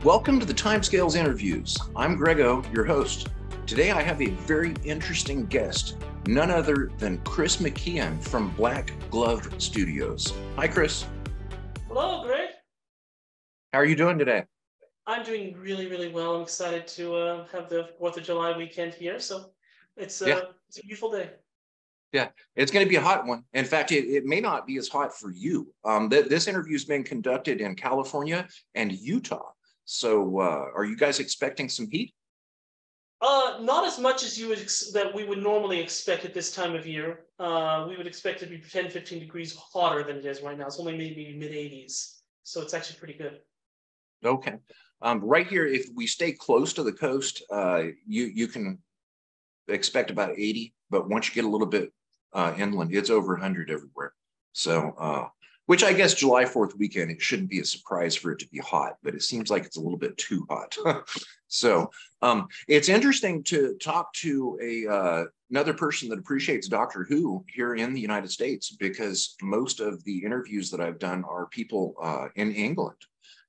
Welcome to the Timescales Interviews. I'm Grego, your host. Today I have a very interesting guest, none other than Chris McKeon from Black Glove Studios. Hi, Chris. Hello, Greg. How are you doing today? I'm doing really, really well. I'm excited to have the 4th of July weekend here. So Yeah, it's a beautiful day. yeah. It's going to be a hot one. In fact, it may not be as hot for you. This interview has been conducted in California and Utah. So are you guys expecting some heat? Not as much as that we would normally expect at this time of year. We would expect it to be 10, 15 degrees hotter than it is right now. It's only maybe mid 80s. So it's actually pretty good. Okay. Right here, if we stay close to the coast, you can expect about 80, but once you get a little bit inland, it's over 100 everywhere. So, which I guess July 4th weekend, it shouldn't be a surprise for it to be hot, but it seems like it's a little bit too hot. So it's interesting to talk to another person that appreciates Doctor Who here in the United States, because most of the interviews that I've done are people in England.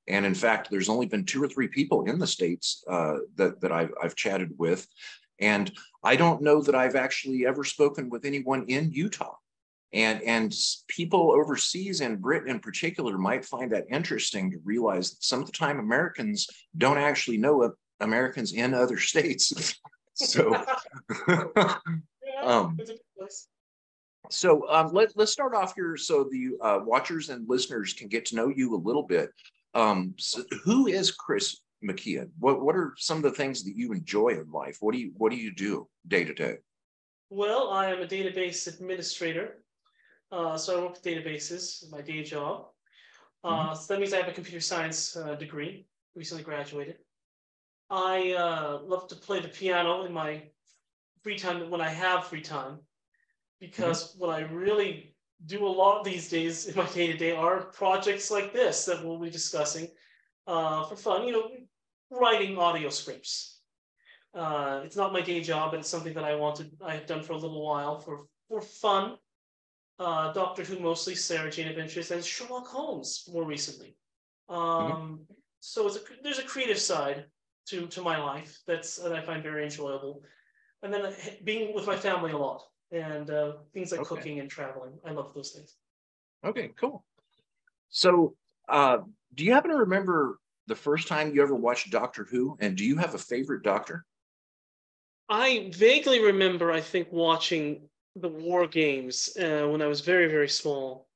And in fact, there's only been 2 or 3 people in the States that I've chatted with. And I don't know that I've actually ever spoken with anyone in Utah. And people overseas, in Britain in particular, might find that interesting to realize that some of the time Americans don't actually know Americans in other states. So, um, let's start off here so the watchers and listeners can get to know you a little bit. So who is Chris McKeon? What are some of the things that you enjoy in life? What do you do day to day? Well, I am a database administrator. So I work with databases, my day job. So that means I have a computer science degree, recently graduated. I love to play the piano in my free time when I have free time, because what I really do a lot these days in my day-to-day are projects like this that we'll be discussing for fun, writing audio scripts. It's not my day job, but it's something that I've done for a little while for fun. Doctor Who mostly, Sarah Jane Adventures, and Sherlock Holmes more recently. So there's a creative side to my life that I find very enjoyable, and then being with my family a lot, and things like cooking and traveling. I love those things. Okay, cool. So, do you happen to remember the first time you ever watched Doctor Who, and do you have a favorite Doctor? I vaguely remember, I think, watching the War Games when I was very, very small.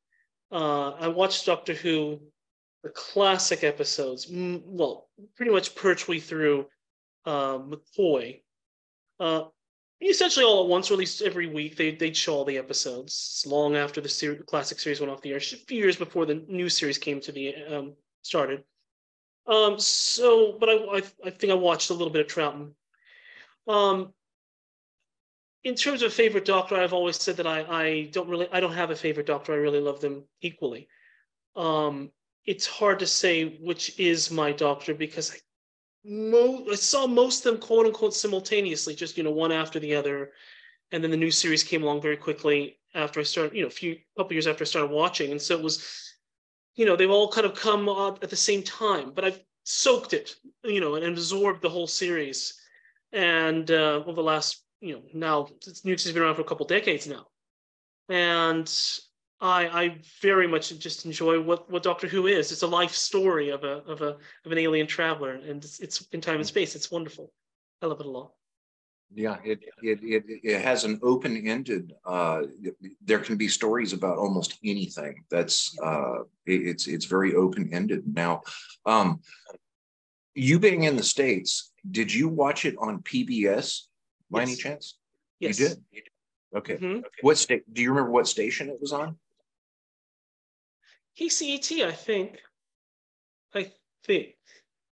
I watched Doctor Who, the classic episodes, well, pretty much pertwee through McCoy. Essentially all at once, or at least every week, they'd show all the episodes. Long after the classic series went off the air, a few years before the new series came to be started. But I think I watched a little bit of Troughton. In terms of favorite Doctor, I've always said that I don't have a favorite Doctor. I really love them equally. It's hard to say which is my Doctor, because I saw most of them quote unquote simultaneously, just one after the other, and then the new series came along very quickly after I started, a couple years after I started watching, and so it was, they've all kind of come up at the same time, but I've soaked it, and absorbed the whole series, and over the last, now this new series has been around for a couple decades now, and I very much just enjoy what Doctor Who is. It's a life story of an alien traveler, and it's in time and space. It's wonderful. I love it a lot. Yeah, it has an open-ended. There can be stories about almost anything. That's it's very open-ended. Now, you being in the States, did you watch it on PBS by any chance? Yes. You did. Okay. What state? Do you remember what station it was on? KCET, I think. I think.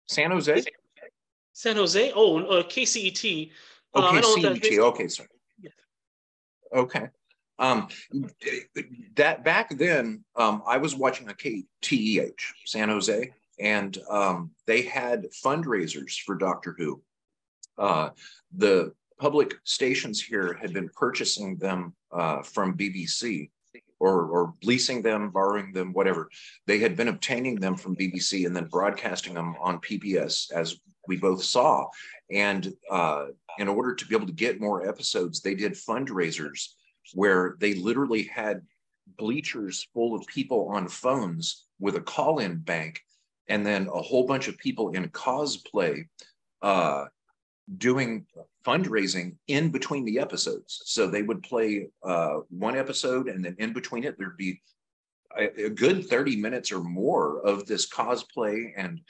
San Jose? San Jose? Oh, KCET. Okay, I don't know CET. Okay, sorry. Yeah. Okay. That back then, I was watching a KTEH, San Jose, and they had fundraisers for Doctor Who. The public stations here had been purchasing them from BBC or leasing them, borrowing them, whatever. They had been obtaining them from BBC and then broadcasting them on PBS, as we both saw. And in order to be able to get more episodes, they did fundraisers where they literally had bleachers full of people on phones with a call-in bank, and then a whole bunch of people in cosplay doing fundraising in between the episodes. So they would play one episode, and then in between it, there'd be a good 30 minutes or more of this cosplay and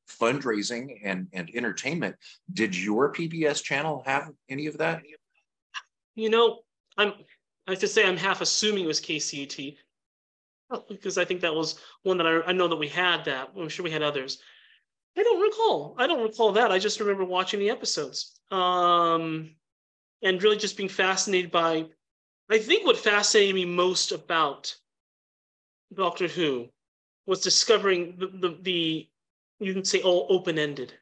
fundraising and entertainment. Did your PBS channel have any of that? You know, I have to say I'm half assuming it was KCET, because I think that was one that I know that we had that. I'm sure we had others. I don't recall that. I just remember watching the episodes and really just being fascinated by, I think what fascinated me most about Doctor Who was discovering the you can say all open-ended,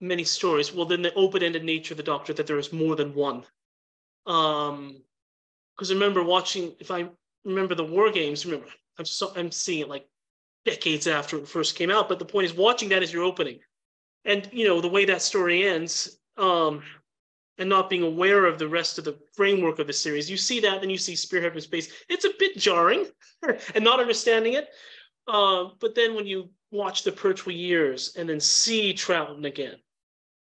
many stories. Well, then the open-ended nature of the Doctor, that there was more than one. Because I remember watching, if I remember the War Games, remember, I'm seeing it like decades after it first came out, but the point is watching that as your opening. And, you know, the way that story ends, and not being aware of the rest of the framework of the series, you see that, then you see Spearhead from Space. It's a bit jarring and not understanding it. But then when you watch the Pertwee Years and then see Troughton again,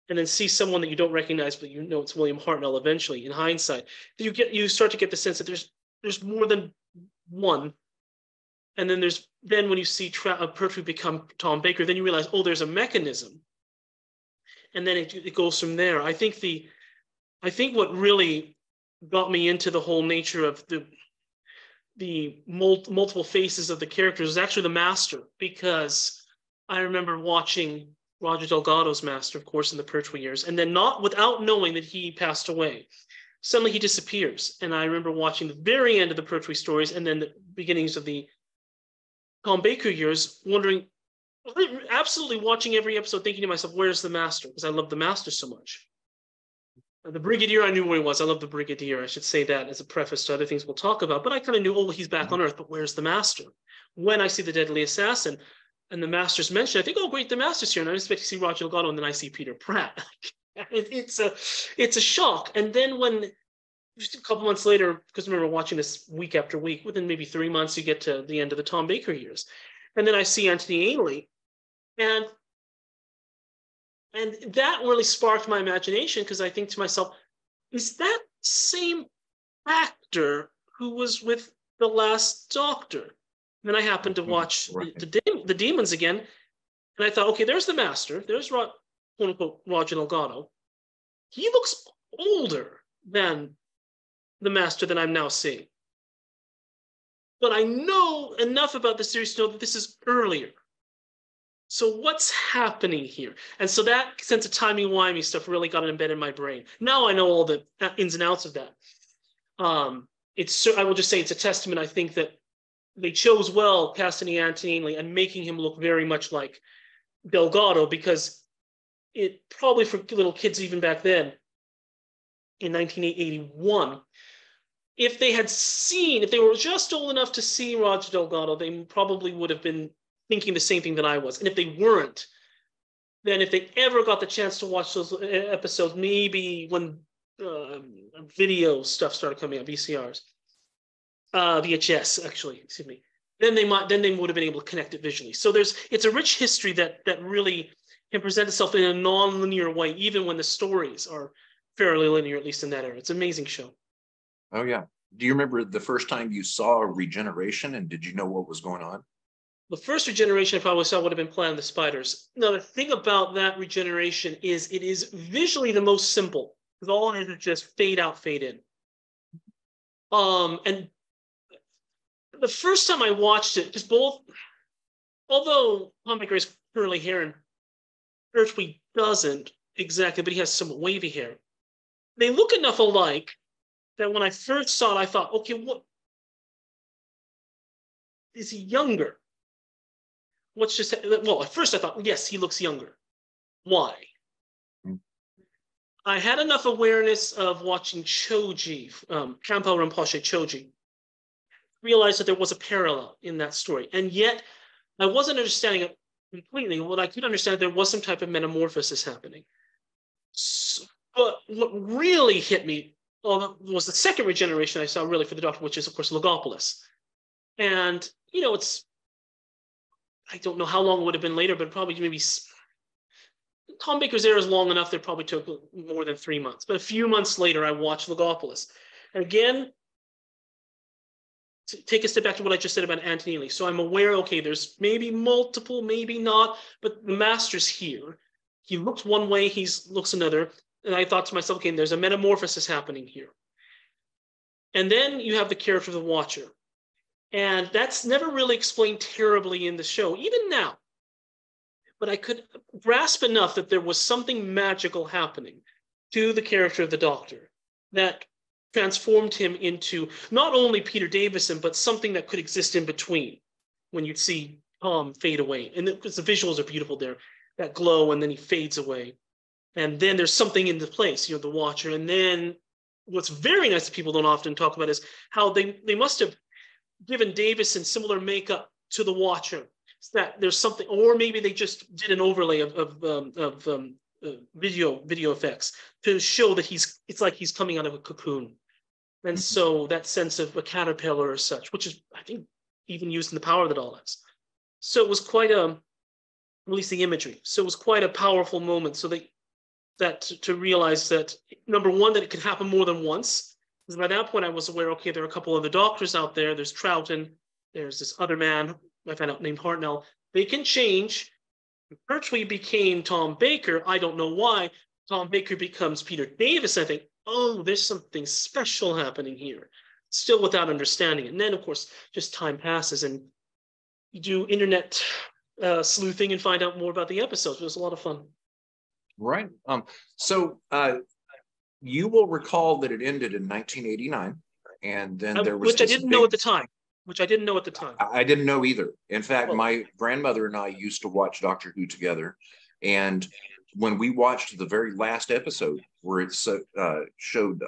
and then see someone that you don't recognize, but you know it's William Hartnell eventually, in hindsight, you start to get the sense that there's more than one. And then when you see Pertwee become Tom Baker, then you realize, oh, there's a mechanism. And then it goes from there. I think what really got me into the whole nature of the multiple faces of the characters was actually the Master, because I remember watching Roger Delgado's Master, of course, in the Pertwee Years, and then without knowing that he passed away. Suddenly he disappears. And I remember watching the very end of the Pertwee stories and then the beginnings of the Tom Baker years, wondering, absolutely watching every episode, thinking to myself, where's the Master? Because I love the Master so much. The Brigadier, I knew where he was. I love the Brigadier. I should say that as a preface to other things we'll talk about. But I kind of knew, oh, he's back on Earth, but where's the Master? When I see the Deadly Assassin and the Master's mentioned, I think, oh, great, the Master's here. And I expect to see Roger Delgado, and then I see Peter Pratt. It's a shock. And then when just a couple months later, because I remember watching this week after week, within maybe 3 months, you get to the end of the Tom Baker years. And then I see Anthony Ainley. And that really sparked my imagination, because I think to myself, is that same actor who was with the Last Doctor? And then I happened to watch the Demons again. And I thought, okay, there's the Master. There's quote unquote Roger Delgado. He looks older than the Master that I'm now seeing. But I know enough about the series to know that this is earlier. So what's happening here? And so that sense of timey-wimey stuff really got embedded in my brain. Now I know all the ins and outs of that. I will just say it's a testament, I think, that they chose well casting Anthony Ainley and making him look very much like Delgado, because it probably, for little kids even back then, in 1981, if they were just old enough to see Roger Delgado, they probably would have been thinking the same thing that I was. And if they weren't, then if they ever got the chance to watch those episodes, maybe when video stuff started coming out, VCRs, VHS, actually, excuse me, then they would have been able to connect it visually. So it's a rich history that really can present itself in a non-linear way, even when the stories are fairly linear, at least in that era. It's an amazing show. Oh, yeah. Do you remember the first time you saw a regeneration, and did you know what was going on? The first regeneration I probably saw would have been Planet of the Spiders. Now, the thing about that regeneration is it is visually the most simple, because all it is just fade out, fade in. And the first time I watched it, because although Tom Baker has curly hair and Pertwee doesn't exactly, but he has some wavy hair, they look enough alike that when I first saw it, I thought, okay, what is he younger? At first I thought, yes, he looks younger. Why? I had enough awareness of watching Choji, Kampo Rinpoche Choji, realized that there was a parallel in that story. And yet I wasn't understanding it completely. What I could understand, there was some type of metamorphosis happening. So, but what really hit me was the second regeneration I saw really for the Doctor, which is, of course, Logopolis. And, I don't know how long it would have been later, but probably maybe Tom Baker's era is long enough that it probably took more than 3 months. But a few months later, I watched Logopolis. And again, to take a step back to what I just said about Anthony Lee. So I'm aware, okay, there's maybe multiple, maybe not, but the master's here. He looks one way, he looks another. And I thought to myself, okay, there's a metamorphosis happening here. And then you have the character of the Watcher. And that's never really explained terribly in the show, even now. But I could grasp enough that there was something magical happening to the character of the Doctor that transformed him into not only Peter Davison, but something that could exist in between when you see Tom fade away. And because the visuals are beautiful there, that glow, and then he fades away. And then there's something in the place, the Watcher. And then what's very nice that people don't often talk about is how they must have given Davison similar makeup to the Watcher. So that there's something, or maybe they just did an overlay of video effects to show that it's like he's coming out of a cocoon. And so that sense of a caterpillar or such, which is, I think, even used in The Power of the Daleks. So it was quite at least the imagery. So it was quite a powerful moment. So to realize that, number one, that it could happen more than once. Because by that point I was aware, okay, there are a couple other Doctors out there. There's Troughton, there's this other man I found out named Hartnell. They can change. Pertwee became Tom Baker. I don't know why. Tom Baker becomes Peter Davis. I think, oh, there's something special happening here. Still without understanding it. And then, of course, just time passes and you do internet sleuthing and find out more about the episodes. It was a lot of fun. Right. So you will recall that it ended in 1989, and then there was which I didn't know at the time. I didn't know either. In fact, my grandmother and I used to watch Doctor Who together. And when we watched the very last episode where it showed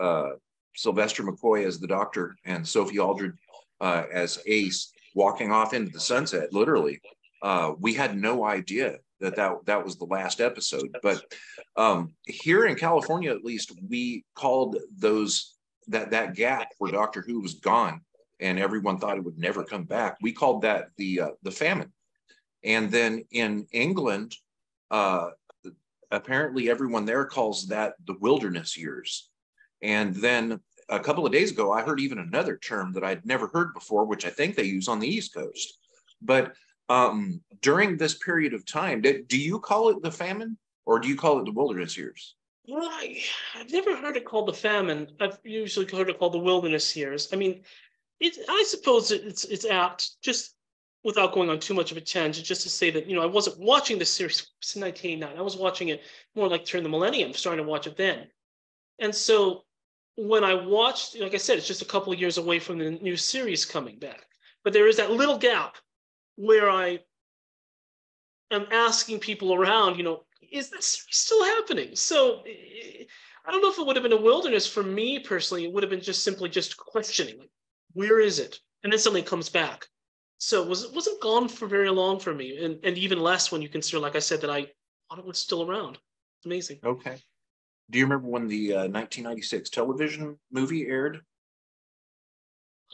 Sylvester McCoy as the Doctor and Sophie Aldred as Ace walking off into the sunset, literally, we had no idea that was the last episode. But here in California, at least, we called that gap where Doctor Who was gone and everyone thought it would never come back. We called that the famine. And then in England, apparently everyone there calls that the wilderness years. And then a couple of days ago, I heard even another term that I'd never heard before, which I think they use on the East Coast. But during this period of time, do you call it the famine or do you call it the wilderness years? Well, I've never heard it called the famine. I've usually heard it called the wilderness years. I mean, I suppose it's apt, just without going on too much of a tangent, just to say that, I wasn't watching this series in 1989. I was watching it more like during the millennium, starting to watch it then. And so when I watched, like I said, it's just a couple of years away from the new series coming back. But there is that little gap where I am asking people around, is this still happening? So I don't know if it would have been a wilderness for me personally. It would have been just simply just questioning, like, where is it? And then suddenly it comes back. So it wasn't gone for very long for me, and even less when you consider, like I said, that I thought it was still around. It's amazing. Okay. Do you remember when the 1996 television movie aired?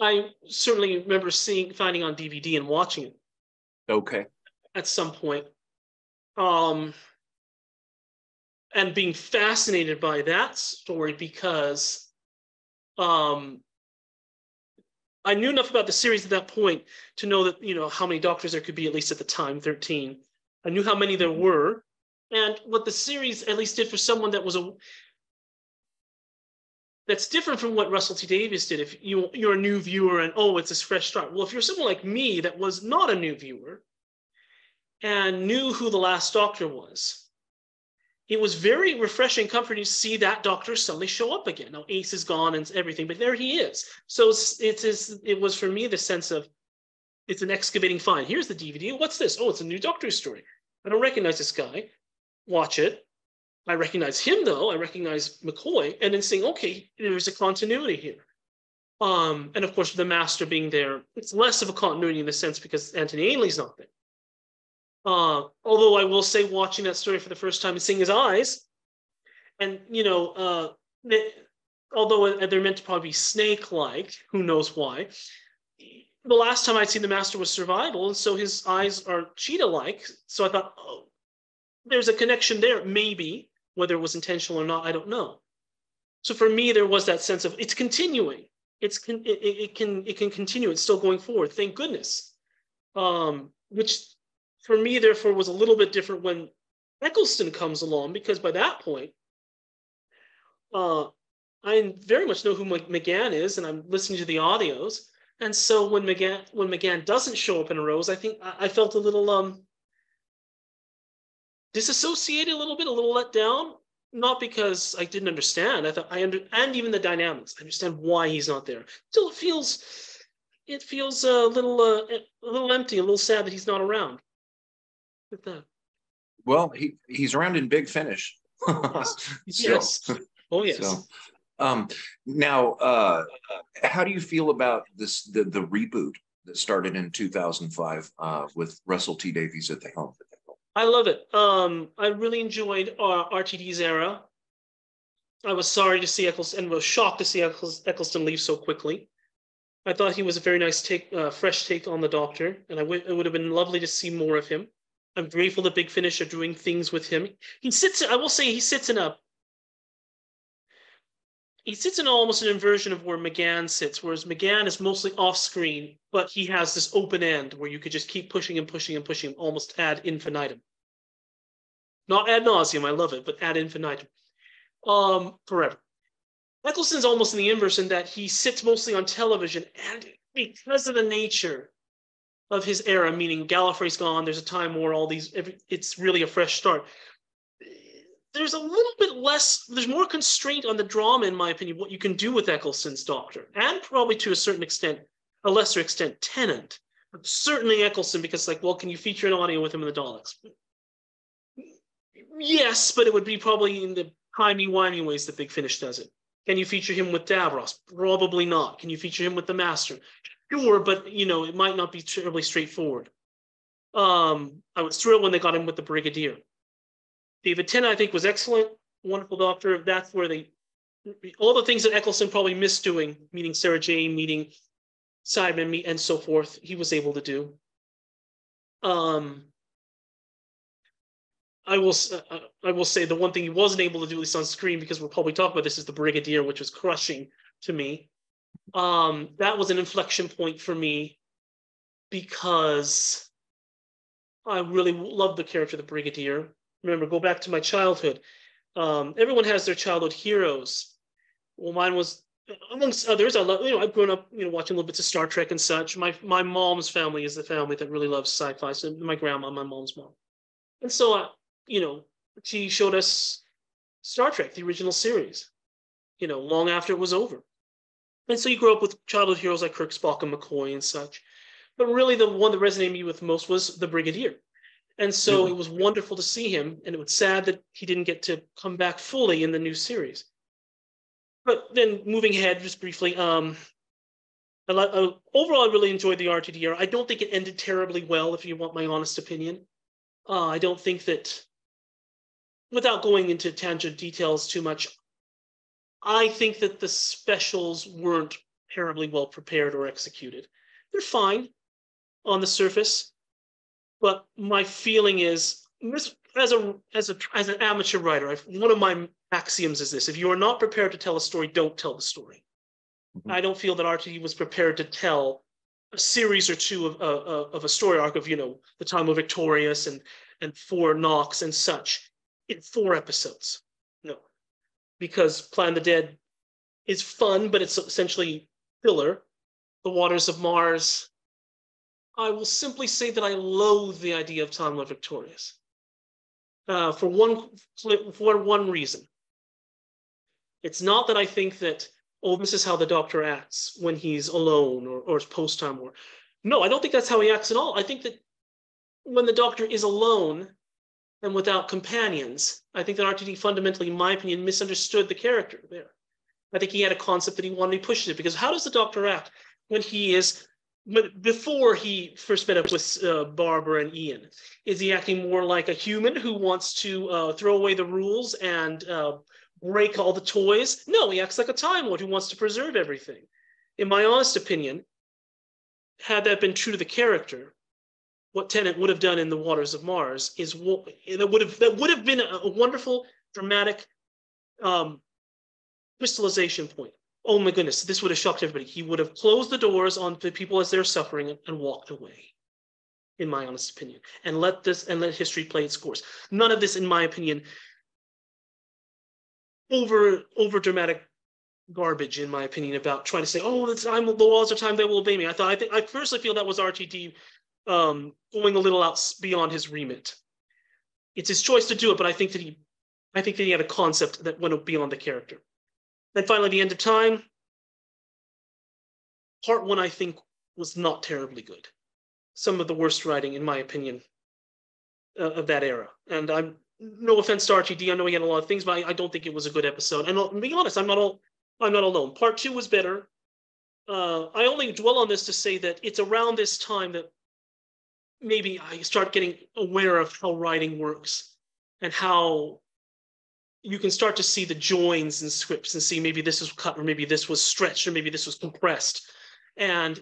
I certainly remember finding on DVD and watching it. Okay. At some point. And being fascinated by that story because I knew enough about the series at that point to know that, how many Doctors there could be, at least at the time, 13. I knew how many there were. And what the series at least did for someone that was that's different from what Russell T Davies did. If you're a new viewer and, it's a fresh start. Well, if you're someone like me that was not a new viewer and knew who the last Doctor was, it was very refreshing, comforting to see that Doctor suddenly show up again. Now Ace is gone and everything, but there he is. So it was for me the sense of, it's an excavating find. Here's the DVD. What's this? Oh, it's a new Doctor story. I don't recognize this guy. Watch it. I recognize him though. I recognize McCoy, and then saying, okay, there's a continuity here. And of course, the Master being there, it's less of a continuity in the sense because Anthony Ainley's not there. Although I will say, watching that story for the first time and seeing his eyes, and although they're meant to probably be snake-like, who knows why. The last time I'd seen the Master was Survival, and so his eyes are cheetah-like. So I thought, oh, there's a connection there, maybe. Whether it was intentional or not, I don't know. So for me, there was that sense of it's continuing. It can continue. It's still going forward. Thank goodness. Which for me, therefore, was a little bit different when Eccleston comes along, because by that point, I very much know who McGann is, and I'm listening to the audios. And so when McGann doesn't show up in a Rose, I think I felt a little disassociated, a little let down. Not because I didn't understand. I thought and even the dynamics. I understand why he's not there. Still, it feels a little empty, a little sad that he's not around. With that. Well, he's around in Big Finish. Yes. Oh yes. So, now, how do you feel about the reboot that started in 2005 with Russell T Davies at the helm? I love it. I really enjoyed RTD's era. I was sorry to see Eccleston, and was shocked to see Eccleston leave so quickly. I thought he was a very nice fresh take on the Doctor, and it would have been lovely to see more of him. I'm grateful that Big Finish are doing things with him. I will say he sits in almost an inversion of where McGann sits, whereas McGann is mostly off-screen, but he has this open end where you could just keep pushing and pushing and pushing, almost ad infinitum. Not ad nauseum, I love it, but ad infinitum. Forever. Eccleston's almost in the inverse in that he sits mostly on television, and because of the nature of his era, meaning Gallifrey's gone, there's a Time War, it's really a fresh start. There's a little bit less, there's more constraint on the drama, in my opinion, what you can do with Eccleston's Doctor, and probably to a lesser extent, Tennant, but certainly Eccleston, because can you feature an audio with him in the Daleks? Yes, but it would be probably in the timey-wimey ways that Big Finish does it. Can you feature him with Davros? Probably not. Can you feature him with the Master? Sure, but it might not be terribly straightforward. I was thrilled when they got him with the Brigadier. David Tennant, I think, was excellent. Wonderful Doctor. That's where all the things that Eccleston probably missed doing, meeting Sarah Jane, meeting Simon, and so forth, he was able to do. I will say the one thing he wasn't able to do, at least on screen, because we'll probably talk about this, is the Brigadier, which was crushing to me. That was an inflection point for me because I really loved the character of the Brigadier. Remember, go back to my childhood. Everyone has their childhood heroes. Well, mine was, amongst others, I've grown up, watching little bits of Star Trek and such. My mom's family is the family that really loves sci-fi. So my grandma, my mom's mom. And so, she showed us Star Trek, the original series, long after it was over. And so you grow up with childhood heroes like Kirk, Spock, and McCoy and such. But really the one that resonated me with most was the Brigadier. And so It was wonderful to see him, and it was sad that he didn't get to come back fully in the new series. But then moving ahead, just briefly, overall, I really enjoyed the RTD era. I don't think it ended terribly well, if you want my honest opinion. I don't think that, without going into tangent details too much, I think that the specials weren't terribly well prepared or executed. They're fine on the surface, but my feeling is, as an amateur writer, one of my axioms is this: if you are not prepared to tell a story, don't tell the story. Mm-hmm. I don't feel that RTD was prepared to tell a series or two of a story arc of, the time of Victorious and for Knox and such in 4 episodes. No, because Plan the Dead is fun, but it's essentially filler. The Waters of Mars, I will simply say that I loathe the idea of Time of Victorious. For one reason. It's not that I think that, this is how the Doctor acts when he's alone or post-Time War. No, I don't think that's how he acts at all. I think that when the Doctor is alone and without companions, I think that RTD fundamentally, in my opinion, misunderstood the character there. I think he had a concept that he wanted to push it, because how does the Doctor act when he is, before he first met up with Barbara and Ian? Is he acting more like a human who wants to throw away the rules and break all the toys? No, he acts like a Time Lord who wants to preserve everything. In my honest opinion, had that been true to the character, what Tennant would have done in The Waters of Mars is that would have been a wonderful, dramatic crystallization point. Oh my goodness, this would have shocked everybody. He would have closed the doors on the people as they're suffering and walked away, in my honest opinion, and let history play its course. None of this, in my opinion, over dramatic garbage, in my opinion, about trying to say, oh, the laws of time, they will obey me. I personally feel that was RTD going a little out beyond his remit. It's his choice to do it, but I think that he had a concept that went beyond the character. Then finally, The End of Time. Part 1, I think, was not terribly good. Some of the worst writing, in my opinion, of that era. And I'm no offense to RTD, I know he had a lot of things, but I don't think it was a good episode. And to be honest, I'm not alone. Part 2 was better. I only dwell on this to say that it's around this time that maybe I start getting aware of how writing works and how you can start to see the joins in scripts and see maybe this was cut, or maybe this was stretched, or maybe this was compressed. And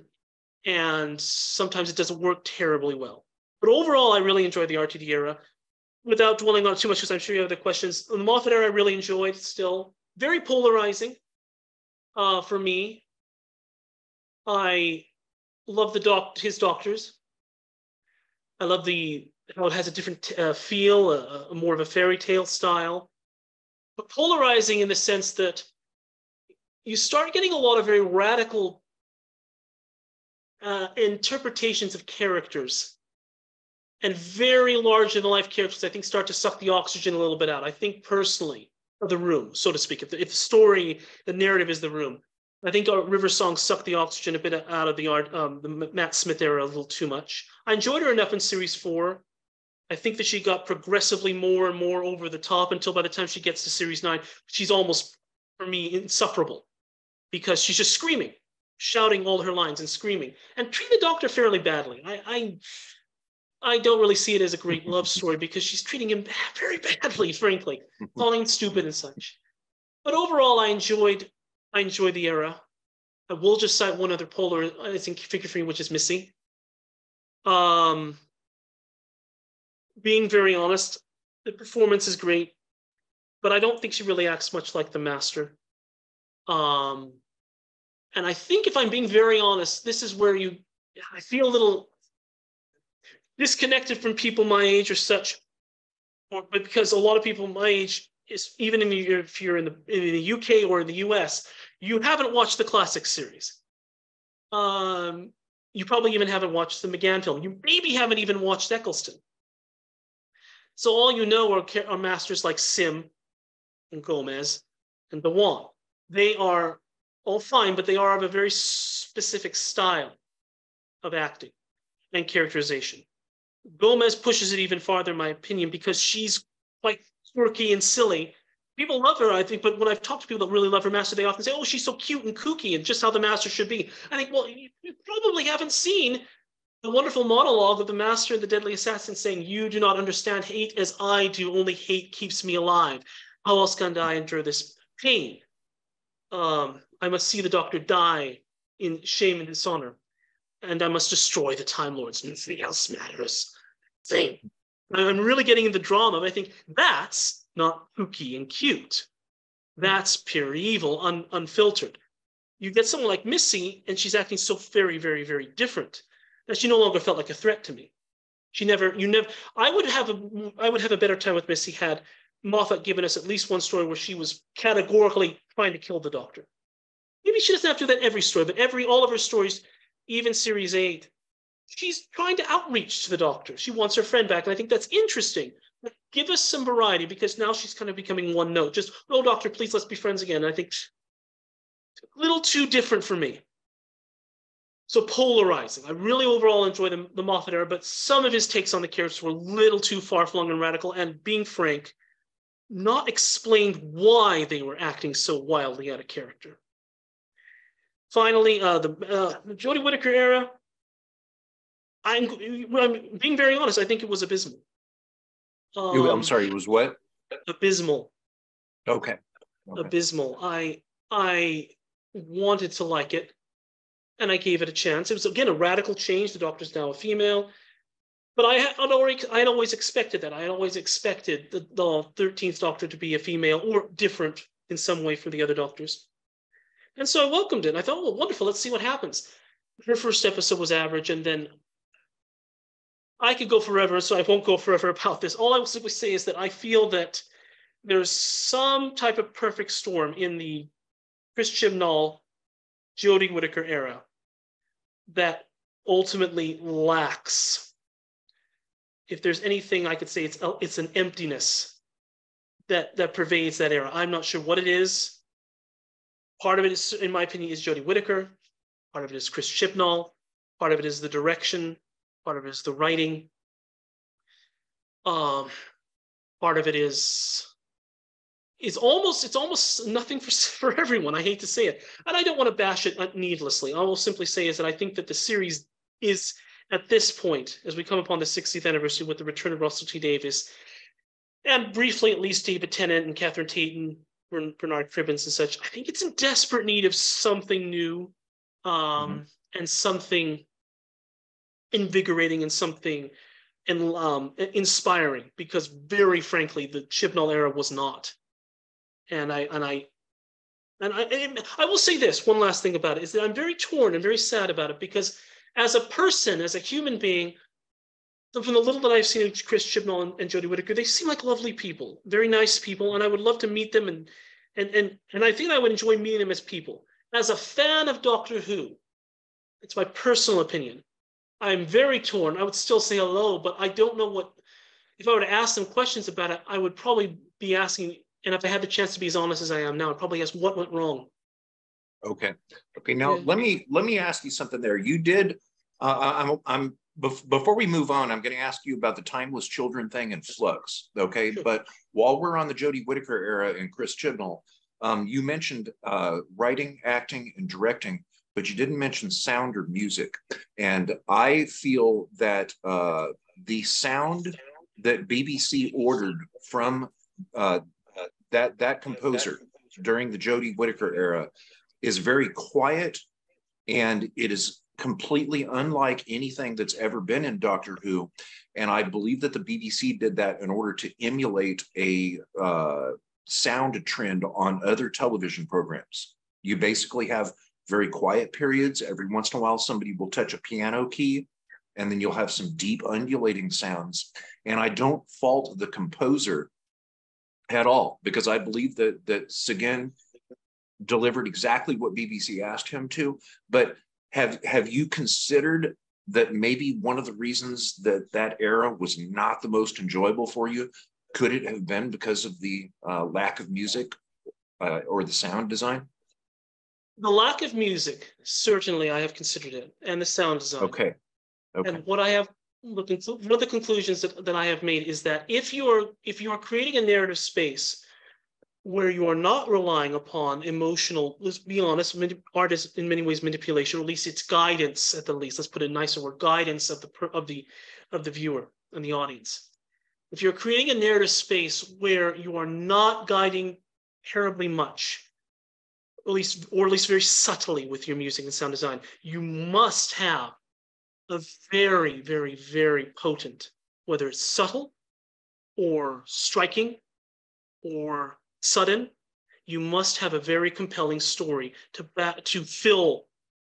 sometimes it doesn't work terribly well. But overall, I really enjoyed the RTD era. Without dwelling on it too much, because I'm sure you have other questions, the Moffat era I really enjoyed still. Very polarizing for me. I love his doctors. I love how it has a different feel, more of a fairy tale style. But polarizing in the sense that you start getting a lot of very radical interpretations of characters, and very larger-than-life characters, I think, start to suck the oxygen a little bit out. I think personally, of the room, so to speak. If the story, the narrative is the room, I think River Song sucked the oxygen a bit out of the Matt Smith era a little too much. I enjoyed her enough in Series 4. I think that she got progressively more and more over the top until by the time she gets to Series 9, she's almost, for me, insufferable, because she's just screaming, shouting all her lines and screaming, and treat the Doctor fairly badly. I don't really see it as a great love story, because she's treating him very badly, frankly, calling him stupid and such. But overall, I enjoyed the era. I will just cite one other polarizing figure for me, which is Missy. Being very honest, the performance is great, but I don't think she really acts much like the Master. And I think, if I'm being very honest, this is where I feel a little disconnected from people my age or such, but because a lot of people my age, even if you're in the UK or in the US, you haven't watched the classic series. You probably even haven't watched the McGann film. You maybe haven't even watched Eccleston. So all you know are masters like Sim and Gomez and Dewan. They are all fine, but they are of a very specific style of acting and characterization. Gomez pushes it even farther, in my opinion, because she's quite quirky and silly. People love her, I think, but when I've talked to people that really love her Master, they often say, oh, she's so cute and kooky and just how the Master should be. I think, well, you probably haven't seen the wonderful monologue of the Master and the Deadly Assassin saying, you do not understand hate as I do, only hate keeps me alive. How else can I endure this pain? I must see the Doctor die in shame and dishonor, and I must destroy the Time Lords. Nothing else matters. Thing. I'm really getting into drama, but I think that's not kooky and cute. That's pure evil, unfiltered. You get someone like Missy, and she's acting so very, very, very different that she no longer felt like a threat to me. I would have a better time with Missy had Moffat given us at least one story where she was categorically trying to kill the Doctor. Maybe she doesn't have to do that every story, but all of her stories, even Series 8, she's trying to outreach to the Doctor. She wants her friend back, and I think that's interesting. But give us some variety, because now she's kind of becoming one note. Just, oh, Doctor, please, let's be friends again. And I think it's a little too different for me. So polarizing. I really overall enjoy the Moffat era, but some of his takes on the characters were a little too far-flung and radical. And being frank, not explained why they were acting so wildly out of character. Finally, the Jodie Whittaker era, I'm being very honest, I think it was abysmal. I'm sorry, it was what? Abysmal. Okay. Abysmal. I wanted to like it, and I gave it a chance. It was, again, a radical change. The Doctor's now a female. But I had always expected that. I had always expected the 13th Doctor to be a female or different in some way from the other Doctors. And so I welcomed it. I thought, well, wonderful, let's see what happens. Her first episode was average, and then I could go forever, so I won't go forever about this. All I will simply say is that I feel that there's some type of perfect storm in the Chris Chibnall, Jodie Whittaker era that ultimately lacks. If there's anything I could say, it's an emptiness that pervades that era. I'm not sure what it is. Part of it is, in my opinion, is Jodie Whittaker. Part of it is Chris Chibnall. Part of it is the direction. Part of it is the writing. Part of it is it's almost nothing for everyone. I hate to say it, and I don't want to bash it needlessly. I will simply say is that I think that the series is, at this point, as we come upon the 60th anniversary with the return of Russell T Davies, and briefly at least David Tennant and Catherine Tate and Bernard Cribbins and such, I think it's in desperate need of something new, and something invigorating and something inspiring, because very frankly, the Chibnall era was not. And I will say this, one last thing about it, is that I'm very torn and very sad about it, because as a person, as a human being, from the little that I've seen of Chris Chibnall and Jodie Whittaker, they seem like lovely people, very nice people, and I would love to meet them, and I think I would enjoy meeting them as people. As a fan of Doctor Who, it's my personal opinion, I'm very torn. I would still say hello, but I don't know what, if I were to ask them questions about it, I would probably be asking, and if I had the chance to be as honest as I am now, I'd probably ask what went wrong. Okay. Now let me ask you something there. You did. Before we move on, I'm going to ask you about the Timeless Children thing and Flux. Okay, sure. But while we're on the Jodie Whittaker era and Chris Chibnall, you mentioned writing, acting, and directing, but you didn't mention sound or music. And I feel that the sound that BBC ordered from that composer during the Jodie Whittaker era is very quiet, and it is completely unlike anything that's ever been in Doctor Who. And I believe that the BBC did that in order to emulate a sound trend on other television programs. You basically have very quiet periods. Every once in a while, somebody will touch a piano key, and then you'll have some deep undulating sounds. And I don't fault the composer at all, because I believe that Sagan delivered exactly what BBC asked him to. But have you considered that maybe one of the reasons that era was not the most enjoyable for you, could it have been because of the lack of music or the sound design? The lack of music, certainly I have considered it, and the sound design. Okay. And what I have, one of the conclusions that I have made is that if you are creating a narrative space where you are not relying upon emotional, let's be honest, art is in many ways manipulation, or at least it's guidance, at the least, let's put it nicer word, guidance of the viewer and the audience. If you're creating a narrative space where you are not guiding terribly much, or at least very subtly with your music and sound design, you must have a very, very, very potent, whether it's subtle or striking or sudden, you must have a very compelling story to fill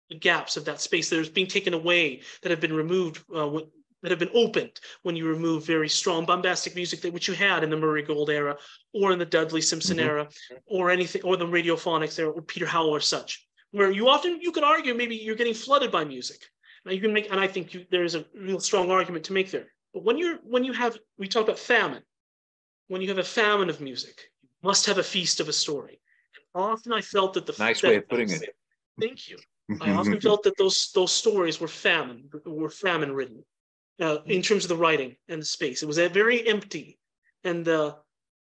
the gaps of that space that is being taken away, that have been removed, that have been opened when you remove very strong bombastic music which you had in the Murray Gold era, or in the Dudley Simpson era, or anything, or the Radiophonics era, or Peter Howell or such, where you could argue maybe you're getting flooded by music. Now you can make, and I think there is a real strong argument to make there. But we talk about famine. When you have a famine of music, you must have a feast of a story. And often I felt that way of putting it. Thank you. I often felt that those stories were famine ridden in terms of the writing and the space. It was very empty, and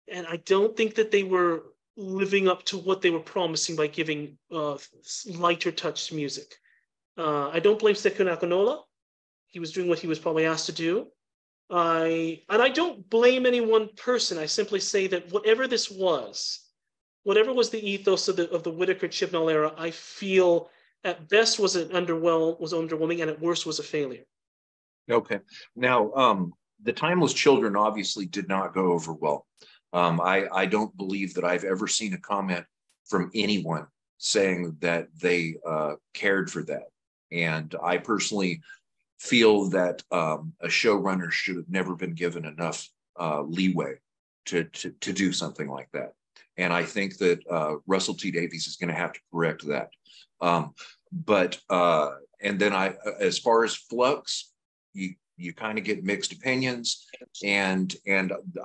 And I don't think that they were living up to what they were promising by giving lighter touched music. I don't blame Stefano Acconola. He was doing what he was probably asked to do. I don't blame any one person. I simply say that whatever this was, whatever was the ethos of the Whittaker Chibnall era, I feel at best was underwhelming, and at worst was a failure. Okay. Now, the Timeless Children obviously did not go over well. I don't believe that I've ever seen a comment from anyone saying that they cared for that. And I personally feel that a showrunner should have never been given enough leeway to do something like that. And I think that Russell T Davies is going to have to correct that. And then as far as Flux, you kind of get mixed opinions. And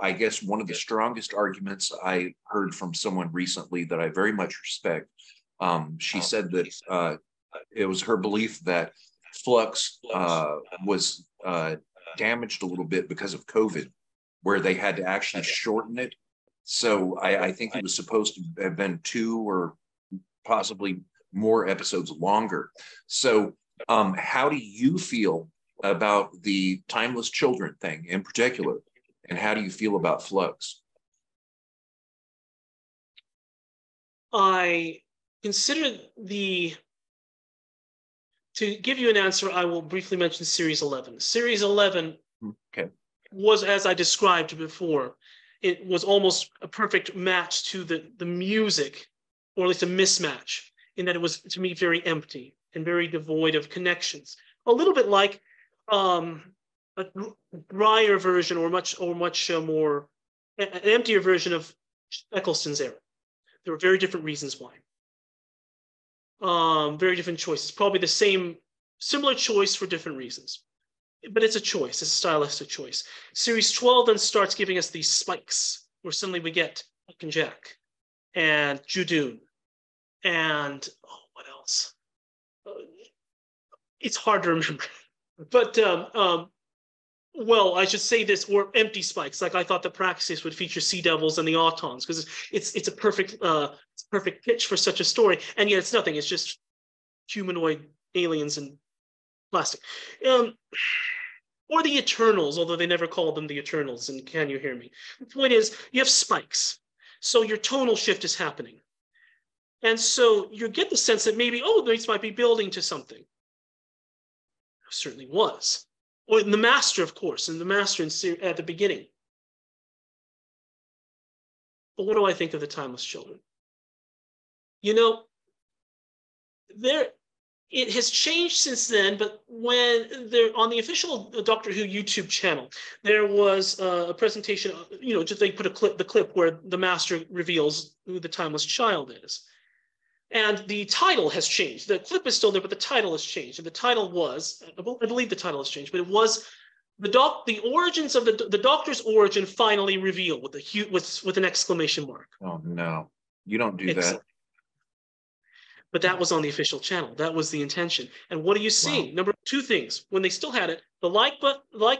I guess one of the strongest arguments I heard from someone recently that I very much respect, she said that it was her belief that Flux was damaged a little bit because of COVID, where they had to actually shorten it. So I think it was supposed to have been 2 or possibly more episodes longer. So how do you feel about the Timeless Children thing in particular? And how do you feel about Flux? I consider to give you an answer, I will briefly mention Series 11. Series 11 was, as I described before, it was almost a perfect match to the music, or at least a mismatch, in that it was, to me, very empty and very devoid of connections. A little bit like a drier version, or much more, an emptier version of Eccleston's era. There were very different reasons why. Very different choices. Probably the similar choice for different reasons. But it's a choice. It's a stylistic choice. Series 12 then starts giving us these spikes, where suddenly we get Huck and Jack, and Judoon, and what else? It's hard to remember. But well, I should say this, or empty spikes. Like I thought the Praxis would feature Sea Devils and the Autons, because it's a perfect pitch for such a story, and yet it's nothing. It's just humanoid aliens and plastic. Or the Eternals, although they never called them the Eternals. And Can You Hear Me? The point is, you have spikes, so your tonal shift is happening, and so you get the sense that maybe, this might be building to something. It certainly was. Or in The Master, of course, and The Master at the beginning. But what do I think of the Timeless Children? It has changed since then, but when they're on the official Doctor Who YouTube channel, there was a presentation, just they put the clip where the Master reveals who the Timeless Child is. And the title has changed. The clip is still there, but the title has changed. And the title was, I believe the title has changed, but it was the origins of the Doctor's origin finally revealed with an exclamation mark. Oh no, you don't do that. But that was on the official channel. That was the intention. And what do you see? Wow. 2 things. When they still had it, the like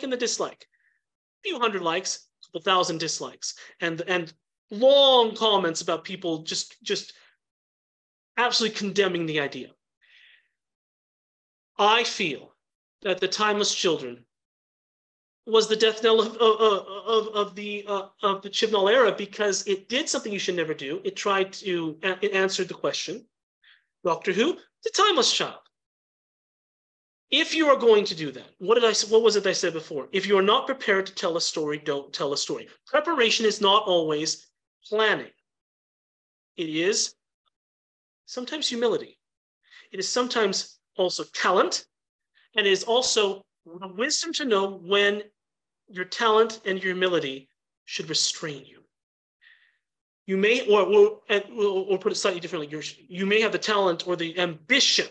and the dislike. A few hundred likes, a couple thousand dislikes, and long comments about people just absolutely condemning the idea. I feel that the Timeless Children was the death knell of the Chibnall era, because it did something you should never do. It answered the question, Doctor Who, the Timeless Child. If you are going to do that, what was it I said before? If you are not prepared to tell a story, don't tell a story. Preparation is not always planning. It is sometimes humility. It is sometimes also talent, and it is also the wisdom to know when your talent and your humility should restrain you. You may, or put it slightly differently, you may have the talent or the ambition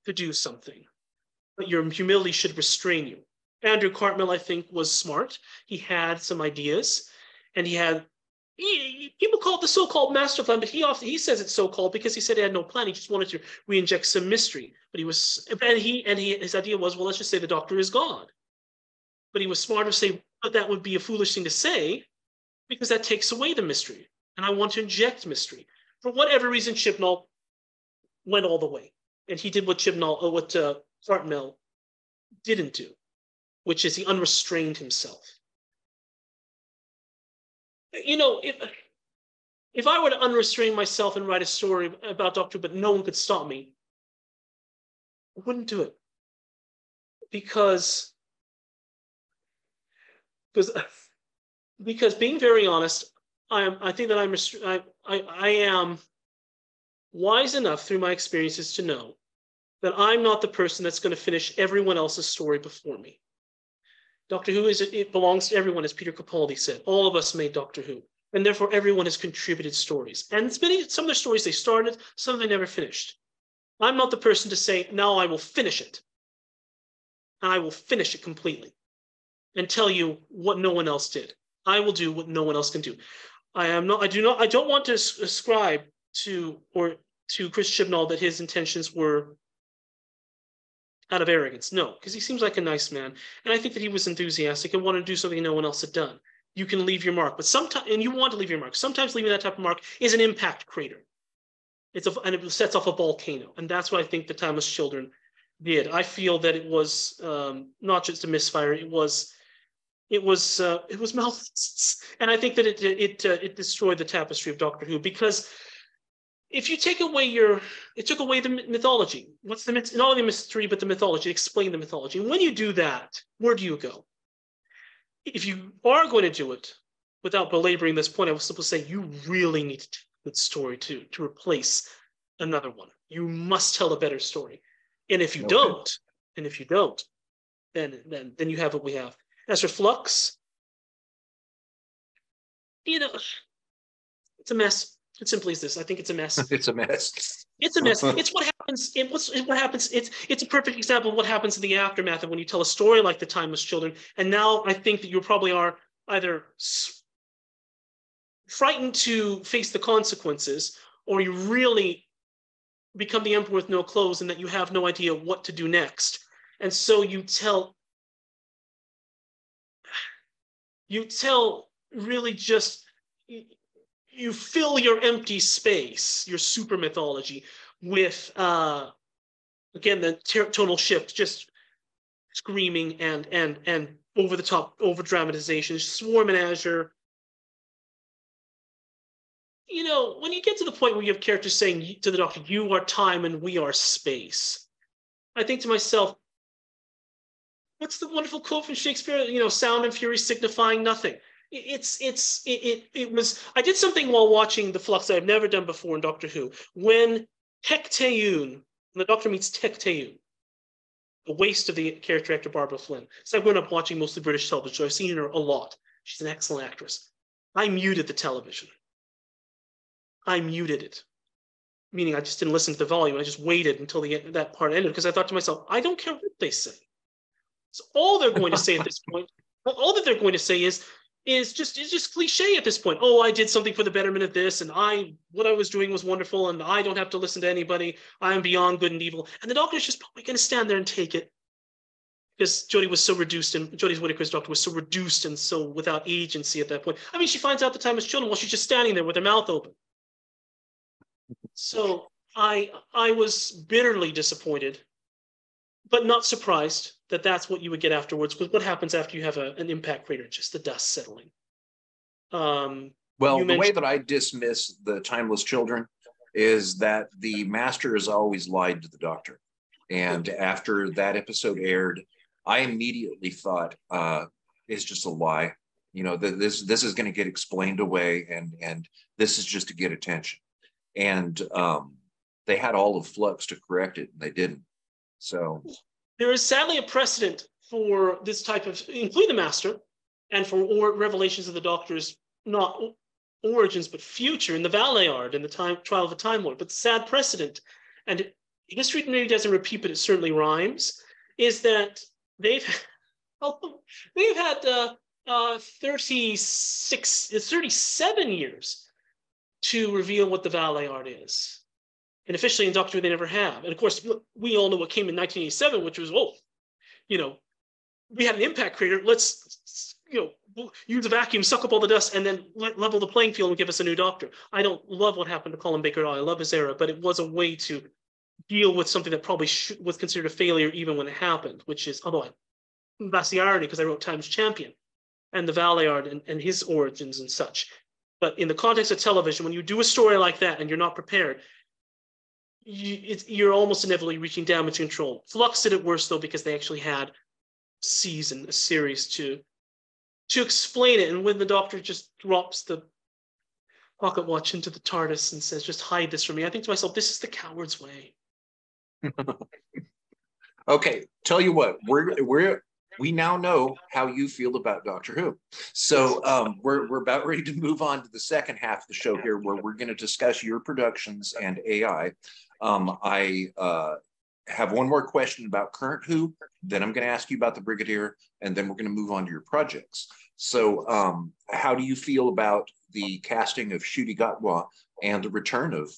to do something, but your humility should restrain you. Andrew Cartmel, I think, was smart. He had some ideas, and people call it the so-called master plan, but he says it's so-called because he said he had no plan. He just wanted to re-inject some mystery. But his idea was, well, let's just say the Doctor is God. But he was smart to say, but that would be a foolish thing to say, because that takes away the mystery. And I want to inject mystery. For whatever reason, Chibnall went all the way. And he did what Hartnell didn't do, which is he unrestrained himself. You know, if I were to unrestrain myself and write a story about Doctor Who, but no one could stop me, I wouldn't do it. Because being very honest, I think that I am wise enough through my experiences to know that I'm not the person that's going to finish everyone else's story before me. Doctor Who it belongs to everyone, as Peter Capaldi said. All of us made Doctor Who, and therefore everyone has contributed stories. And some of their stories they started, some they never finished. I'm not the person to say, now I will finish it. And I will finish it completely and tell you what no one else did. I will do what no one else can do. I don't want to ascribe to Chris Chibnall that his intentions were out of arrogance. No, because he seems like a nice man. And I think that he was enthusiastic and wanted to do something no one else had done. You can leave your mark, but sometimes, and you want to leave your mark. Sometimes leaving that type of mark is an impact crater. And it sets off a volcano. And that's what I think the Timeless Children did. I feel that it was not just a misfire. It was malfeasance. And I think that it destroyed the tapestry of Doctor Who, because if you take away it took away the mythology. What's the myth? Not only the mystery, but the mythology. Explain the mythology. And when you do that, where do you go? If you are going to do it, without belaboring this point, I will simply say you really need to tell a good story to replace another one. You must tell a better story. And if you don't, then you have what we have. As for Flux, it's a mess. It's simply as this. I think it's a mess. It's a mess. It's a mess. It's what happens. What happens. It's a perfect example of what happens in the aftermath of when you tell a story like The Timeless Children. And now I think that you probably are either frightened to face the consequences, or you really become the emperor with no clothes, and that you have no idea what to do next. And so you tell really just, you fill your empty space, your super mythology, with again the tonal shift, just screaming and over the top, over dramatization, swarm and azure. When you get to the point where you have characters saying to the Doctor, "You are time and we are space," I think to myself, what's the wonderful quote from Shakespeare? Sound and fury signifying nothing. It was. I did something while watching the Flux that I've never done before in Doctor Who. When when the Doctor meets Tech-Tayun, the waste of the character actor Barbara Flynn. So I've grown up watching mostly British television, so I've seen her a lot. She's an excellent actress. I muted the television. I muted it, meaning I just didn't listen to the volume. I just waited until that part ended, because I thought to myself, I don't care what they say. So all they're going to say at this point, all that they're going to say is just cliche at this point. Oh, I did something for the betterment of this, and what I was doing was wonderful, and I don't have to listen to anybody. I am beyond good and evil. And the Doctor's just probably going to stand there and take it, because Jodie was so reduced, and Jodie Whittaker's Doctor was so reduced and so without agency at that point. I mean, she finds out the Timeless Children while she's just standing there with her mouth open. So I was bitterly disappointed, but not surprised that that's what you would get afterwards. With what happens after you have an impact crater, just the dust settling. Well, the way that I dismiss the Timeless Children is that the Master has always lied to the Doctor. And after that episode aired, I immediately thought it's just a lie. This is going to get explained away, and this is just to get attention. And they had all of Flux to correct it, and they didn't. So there is sadly a precedent for this type of, including the Master, and for revelations of the Doctor's not origins but future in the Valeyard in the Trial of a Time Lord. But sad precedent, and history maybe doesn't repeat, but it certainly rhymes, is that they've had 37 years to reveal what the Valeyard is. And officially in Doctor Who, they never have. And of course, we all know what came in 1987, which was, we had an impact crater. Let's use a vacuum, suck up all the dust, and then level the playing field and give us a new doctor. I don't love what happened to Colin Baker at all. I love his era, but it was a way to deal with something that probably was considered a failure even when it happened, which is, although that's the irony because I wrote Times Champion and the Valeyard and his origins and such. But in the context of television, when you do a story like that and you're not prepared, you're almost inevitably reaching damage control. Flux did it worse, though, because they actually had a series to explain it. And when the Doctor just drops the pocket watch into the TARDIS and says, just hide this from me, I think to myself, this is the coward's way. Okay, tell you what, we now know how you feel about Doctor Who. So we're about ready to move on to the second half of the show here, where we're going to discuss your productions and AI. I have one more question about current Who, then I'm going to ask you about the Brigadier, and then we're going to move on to your projects. So how do you feel about the casting of Ncuti Gatwa and the return of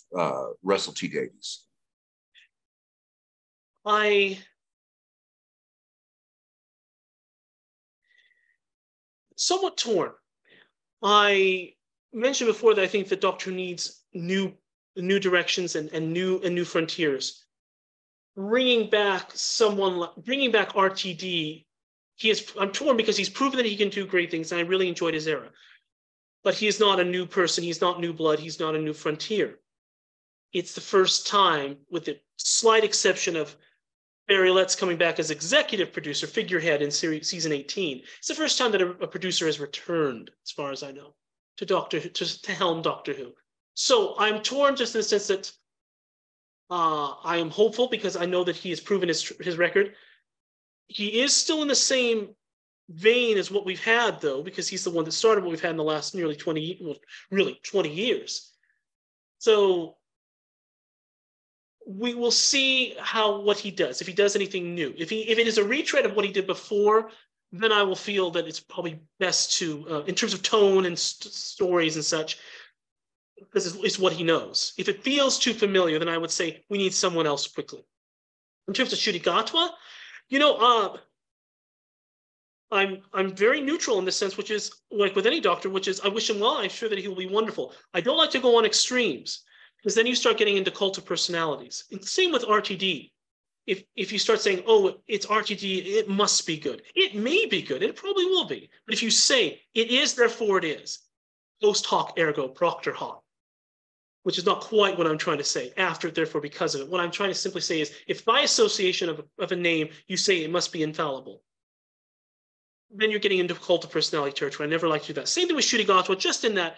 Russell T Davies? Somewhat torn. I mentioned before that I think the Doctor needs new directions and new frontiers. Bringing back RTD, I'm torn because he's proven that he can do great things, and I really enjoyed his era. But he is not a new person. He's not new blood. He's not a new frontier. It's the first time, with the slight exception of Barry Letts coming back as executive producer, figurehead in season 18. It's the first time that a producer has returned, as far as I know, to helm Doctor Who. So I'm torn just in the sense that I am hopeful because I know that he has proven his record. He is still in the same vein as what we've had, though, because he's the one that started what we've had in the last nearly 20 years. So we will see what he does, if he does anything new. If it is a retread of what he did before, then I will feel that it's probably best to, in terms of tone and stories and such, because it's what he knows. If it feels too familiar, then I would say we need someone else quickly. In terms of Ncuti Gatwa, I'm very neutral in this sense, which is like with any doctor, which is I wish him well. I'm sure that he will be wonderful. I don't like to go on extremes, because then you start getting into cult of personalities. And same with RTD. If you start saying, oh, it's RTD, it must be good. It may be good. It probably will be. But if you say it is, therefore it is, post hoc ergo propter hoc, which is not quite what I'm trying to say. After, therefore, because of it. What I'm trying to simply say is, if by association of a name, you say it must be infallible, then you're getting into cult of personality territory. I never like to do that. Same thing with Ncuti Gatwa, just in that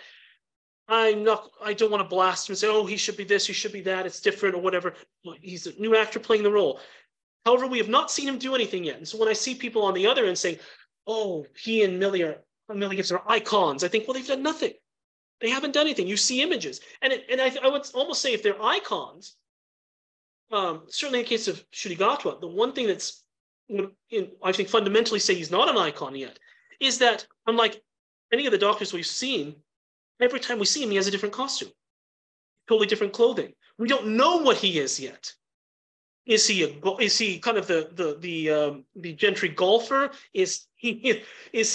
I don't want to blast him and say, oh, he should be this, he should be that, it's different or whatever. He's a new actor playing the role. However, we have not seen him do anything yet. And so when I see people on the other end saying, oh, he and Millie Gibson are icons, I think, well, they've done nothing. They haven't done anything. You see images. And I would almost say if they're icons, certainly in the case of Ncuti Gatwa, the one thing that's, I think, fundamentally say he's not an icon yet, is that unlike any of the doctors we've seen, every time we see him, he has a different costume, totally different clothing. We don't know what he is yet. Is he kind of the gentry golfer? Is he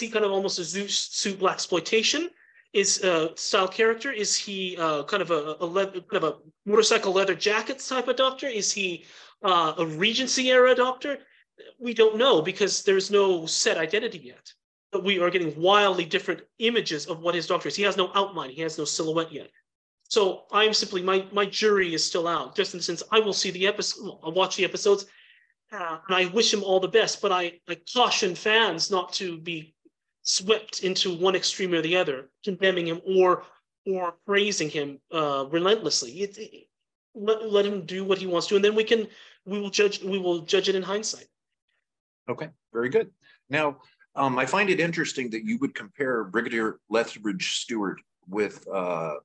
kind of almost a Zeus suit blaxploitation? Is style character? Is he kind of a motorcycle leather jacket type of doctor? Is he a Regency era doctor? We don't know because there's no set identity yet. But we are getting wildly different images of what his doctor is. He has no outline. He has no silhouette yet. So I'm simply, my jury is still out, just in the sense I will see the episode, I'll watch the episodes, and I wish him all the best, but I caution fans not to be swept into one extreme or the other, condemning him or praising him relentlessly. Let him do what he wants to, and then we will judge it in hindsight. Okay, very good. Now, I find it interesting that you would compare Brigadier Lethbridge-Stewart with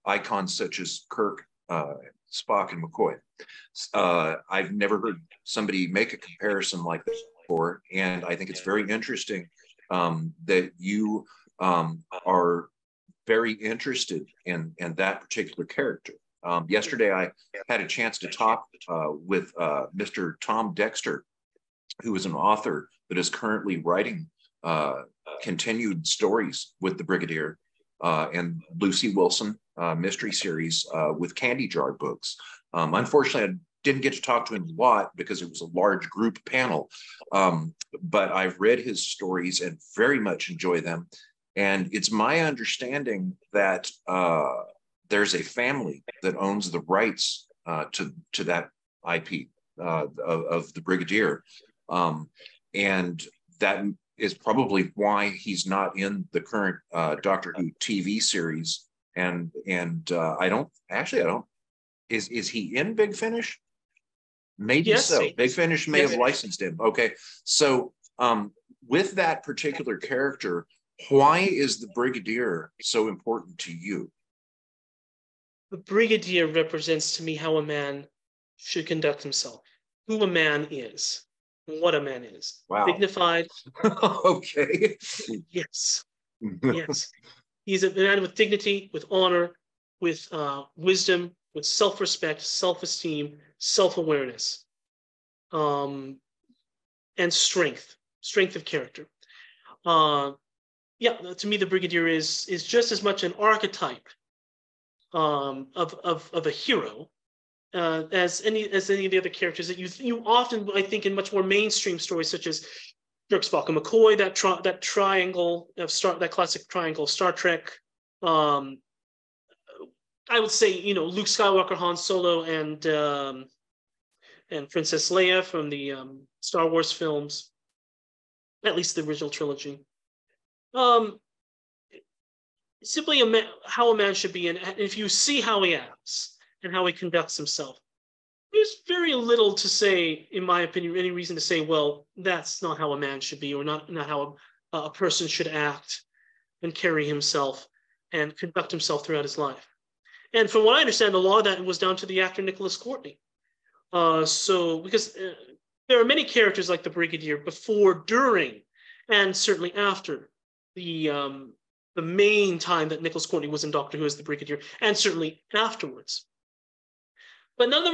icons such as Kirk, Spock, and McCoy. I've never heard somebody make a comparison like this before, and I think it's very interesting that you are very interested in that particular character. Yesterday, I had a chance to talk with Mr. Tom Dexter, who is an author that is currently writing continued stories with the Brigadier and Lucy Wilson mystery series with Candy Jar books. Unfortunately, I didn't get to talk to him a lot because it was a large group panel, but I've read his stories and very much enjoy them. And it's my understanding that there's a family that owns the rights to that IP of the Brigadier. And that is probably why he's not in the current Doctor Who TV series. And I don't, is he in Big Finish? Maybe Yes, so. Big Finish may yes. have licensed him. Okay. So with that particular character, why is the Brigadier so important to you? The Brigadier represents to me how a man should conduct himself, who a man is, what a man is. Wow. Dignified. Okay. Yes. Yes. He's a man with dignity, with honor, with wisdom, with self-respect, self-esteem, self-awareness, and strength of character. Yeah, to me, the Brigadier is just as much an archetype of a hero as any of the other characters that you often, I think, in much more mainstream stories such as Kirk, Spock, and McCoy, that triangle of that classic triangle of Star Trek. I would say, Luke Skywalker, Han Solo, and Princess Leia from the Star Wars films, at least the original trilogy. Simply how a man should be, and if you see how he acts and how he conducts himself, there's very little to say, in my opinion, any reason to say, well, that's not how a man should be, or not how a person should act and carry himself and conduct himself throughout his life. And from what I understand, a lot of that was down to the actor Nicholas Courtney. Because there are many characters like the Brigadier before, during, and certainly after the main time that Nicholas Courtney was in Doctor Who as the Brigadier, and certainly afterwards. But none of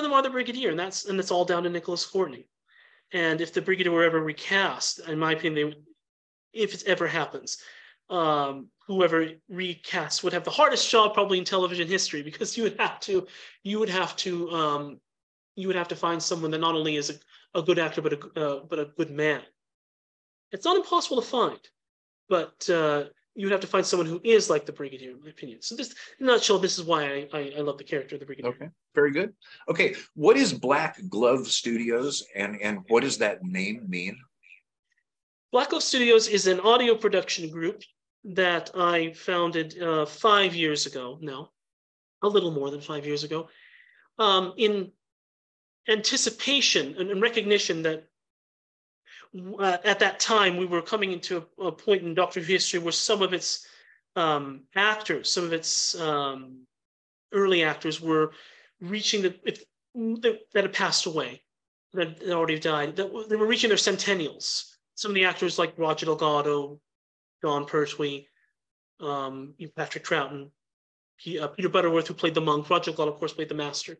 them are the Brigadier, and that's all down to Nicholas Courtney. And if the Brigadier were ever recast, in my opinion, if it ever happens, whoever recasts would have the hardest job probably in television history, because you would have to find someone that not only is a good actor but a good man. It's not impossible to find, but you would have to find someone who is like the Brigadier, in my opinion. So this, in a nutshell, this is why I love the character of the Brigadier. Okay, very good. Okay, what is Black Glove Studios, and what does that name mean? Black Glove Studios is an audio production group that I founded 5 years ago now, a little more than 5 years ago, in anticipation and recognition that at that time we were coming into a point in Doctor Who history where some of its actors, some of its early actors were reaching that had passed away, that had already died, that they were reaching their centennials. Some of the actors like Roger Delgado, Don Pertwee, Patrick Troughton, Peter Butterworth, who played the monk. Roger Delgado, of course, played the master.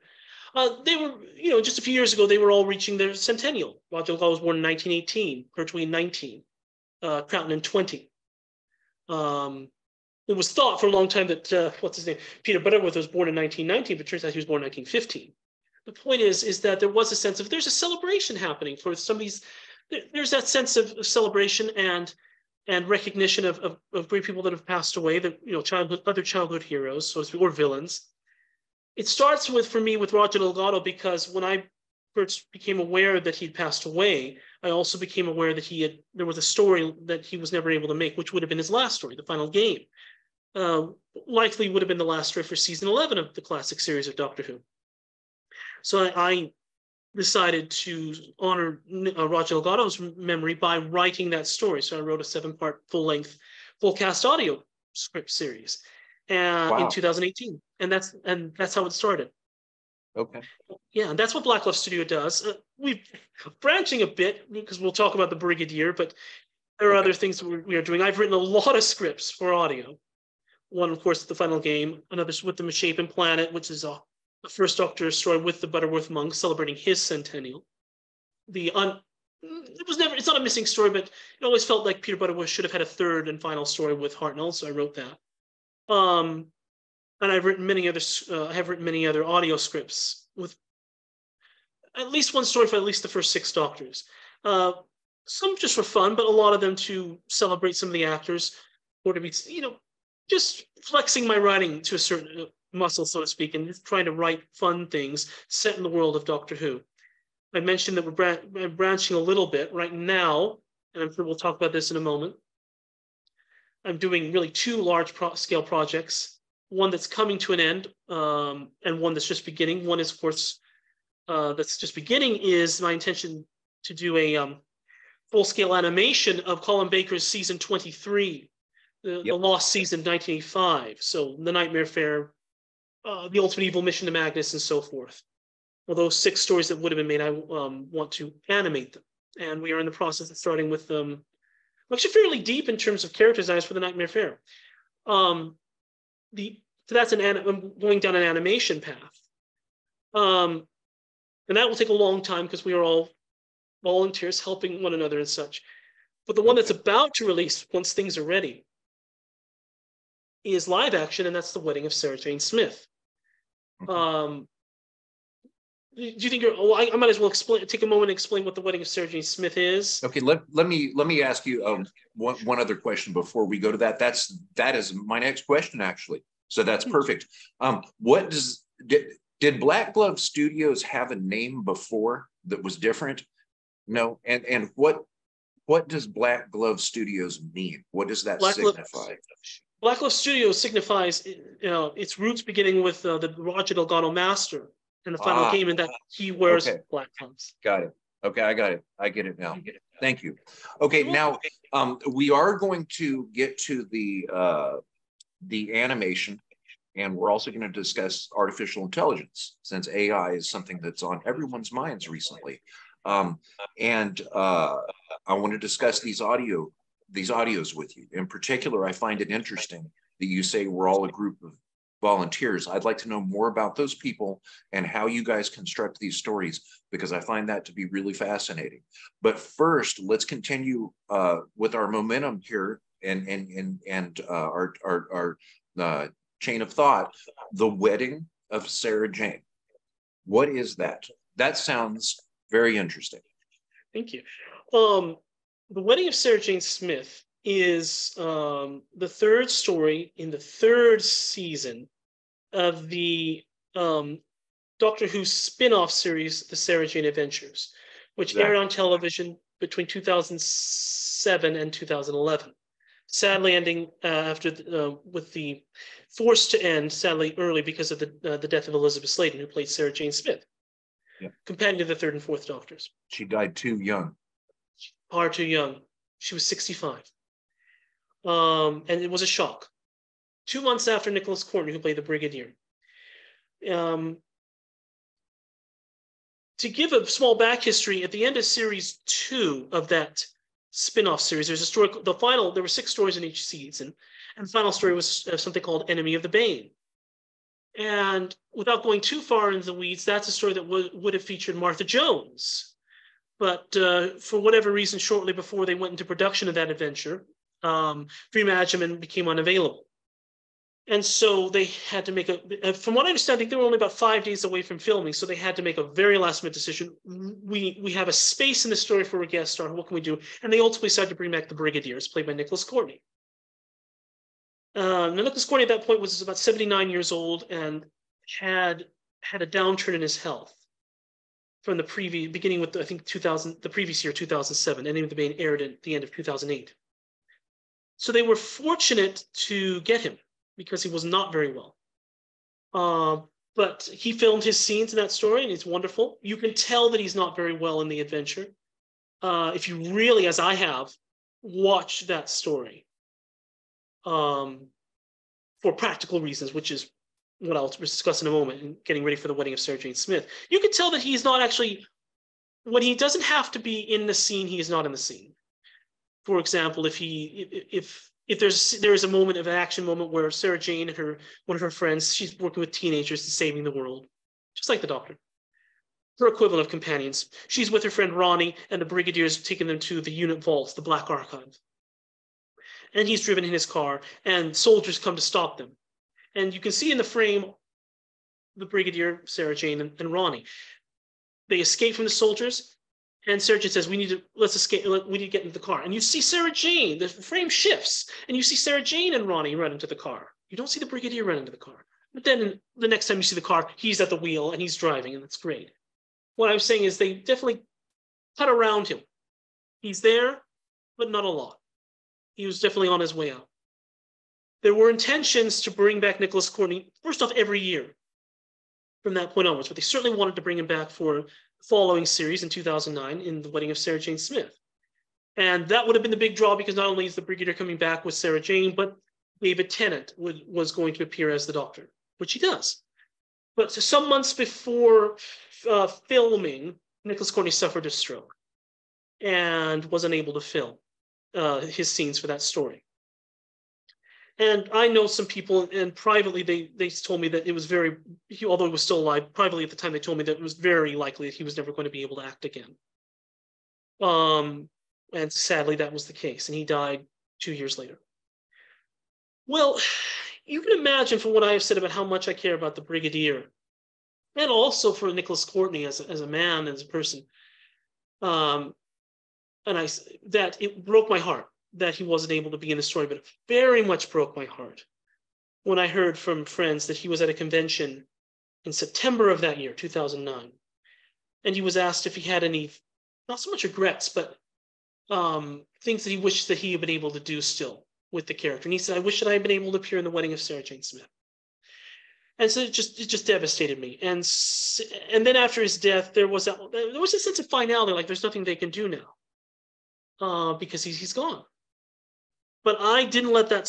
They were, just a few years ago, they were all reaching their centennial. Roger Delgado was born in 1918, Pertwee in 19, Troughton in 20. It was thought for a long time that, what's his name? Peter Butterworth was born in 1919, but it turns out he was born in 1915. The point is that there was a sense of, there's a celebration happening for some of these, there's that sense of celebration and recognition of great people that have passed away, that, other childhood heroes, so to speak, or villains. It starts for me with Roger Delgado, because when I first became aware that he'd passed away, I also became aware that there was a story that he was never able to make, which would have been his last story, The Final Game. Likely would have been the last story for season 11 of the classic series of Doctor Who. So I decided to honor Roger Delgado's memory by writing that story. So I wrote a 7-part full-length, full-cast audio script series in 2018, and that's how it started. Okay. Yeah, and that's what Black Glove Studio does. We're branching a bit because we'll talk about the Brigadier, but there are other things that we are doing. I've written a lot of scripts for audio. One, of course, The Final Game. Another with The Misshapen Planet, which is a first Doctor story with the Butterworth monk celebrating his centennial. The it was never, it's not a missing story, but it always felt like Peter Butterworth should have had a third and final story with Hartnell, so I wrote that. And I've written many other, I have written many other audio scripts with at least one story for at least the first 6 Doctors. Some just for fun, but a lot of them to celebrate some of the actors, or to be, just flexing my writing to a certain muscle, so to speak, and just trying to write fun things set in the world of Doctor Who. I mentioned that we're branching a little bit right now, and I'm sure we'll talk about this in a moment. I'm doing really 2 large scale projects, one that's coming to an end, and one that's just beginning. One is, of course, that's just beginning is my intention to do a full-scale animation of Colin Baker's season 23, the lost season of 1985. So The Nightmare Fair, The Ultimate Evil Mission to Magnus, and so forth. Well, those 6 stories that would have been made, I want to animate them. And we are in the process of starting with actually fairly deep in terms of character designs for The Nightmare Fair. So that's I'm going down an animation path. And that will take a long time because we are all volunteers helping one another and such. But the one that's about to release once things are ready is live action, and that's The Wedding of Sarah Jane Smith. Do you think I might as well take a moment and explain what The Wedding of Sarah Jane Smith is. Okay, let me ask you one other question before we go to that. That is my next question, actually. So that's perfect. Did Black Glove Studios have a name before that was different? No, and what does Black Glove Studios mean? What does that signify? Black Glove Studios signifies its roots beginning with the Roger Delgado Master and the final game, in that he wears black gloves. Got it. Okay, I got it. I get it now. Thank you. Okay, now we are going to get to the animation, and we're also going to discuss artificial intelligence, since AI is something that's on everyone's minds recently. I want to discuss these audios with you. In particular, I find it interesting that you say we're all a group of volunteers. I'd like to know more about those people and how you guys construct these stories, because I find that to be really fascinating. But first, let's continue with our momentum here and our chain of thought. The Wedding of Sarah Jane. What is that? That sounds very interesting. Thank you. The Wedding of Sarah Jane Smith is the 3rd story in the 3rd season of the Doctor Who spin-off series, The Sarah Jane Adventures, which aired on television between 2007 and 2011. Sadly, ending with the forced to end, sadly early, because of the death of Elizabeth Sladen, who played Sarah Jane Smith, companion to the 3rd and 4th Doctors. She died too young. Far too young. She was 65. And it was a shock. 2 months after Nicholas Courtney, who played the Brigadier. To give a small back history, at the end of series 2 of that spin-off series, there's a story, there were 6 stories in each season, and the final story was something called Enemy of the Bane. And without going too far into the weeds, that's a story that would have featured Martha Jones. But for whatever reason, shortly before they went into production of that adventure, reimagining became unavailable. And so they had to make from what I understand, I think they were only about 5 days away from filming, so they had to make a very last-minute decision. We have a space in the story for a guest star. What can we do? And they ultimately decided to bring back the Brigadiers, played by Nicholas Courtney. Nicholas Courtney at that point was about 79 years old and had a downturn in his health from beginning with, I think, the previous year, 2007, Enemy of the Bane aired at the end of 2008. So they were fortunate to get him, because he was not very well. But he filmed his scenes in that story, and it's wonderful. You can tell that he's not very well in the adventure. If you really, as I have, watch that story for practical reasons, which is what I'll discuss in a moment, in getting ready for The Wedding of Sarah Jane Smith. You can tell that he's not actually, when he doesn't have to be in the scene, he is not in the scene. For example, if there's a moment of an action moment where Sarah Jane and one of her friends, she's working with teenagers to saving the world, just like the Doctor. her equivalent of companions. She's with her friend Ronnie, and the Brigadier is taking them to the unit vaults, the Black Archive. And he's driven in his car, and soldiers come to stop them. And you can see in the frame the Brigadier, Sarah Jane, and Ronnie. They escape from the soldiers, and Sarah Jane says, let's escape, we need to get into the car. And you see Sarah Jane, the frame shifts, and you see Sarah Jane and Ronnie run into the car. You don't see the Brigadier run into the car. But then the next time you see the car, he's at the wheel and he's driving, and that's great. What I'm saying is they definitely cut around him. He's there, but not a lot. He was definitely on his way out. There were intentions to bring back Nicholas Courtney, first off, every year from that point onwards, but they certainly wanted to bring him back for the following series in 2009 in The Wedding of Sarah Jane Smith. And that would have been the big draw, because not only is the Brigadier coming back with Sarah Jane, but David Tennant was going to appear as the Doctor, which he does. But some months before filming, Nicholas Courtney suffered a stroke and was unable to film his scenes for that story. And I know some people, and privately they told me that it was although he was still alive, privately at the time they told me that it was very likely that he was never going to be able to act again. And sadly that was the case, and he died 2 years later. Well, you can imagine from what I have said about how much I care about the Brigadier, and also for Nicholas Courtney as a man, as a person, that it broke my heart that he wasn't able to be in the story, but it very much broke my heart when I heard from friends that he was at a convention in September of that year, 2009, and he was asked if he had any, not so much regrets, but things that he wished that he had been able to do still with the character. And he said, I wish that I had been able to appear in The Wedding of Sarah Jane Smith. And so it just devastated me. And then after his death, there was a sense of finality, like there's nothing they can do now because he's gone. But I didn't let that,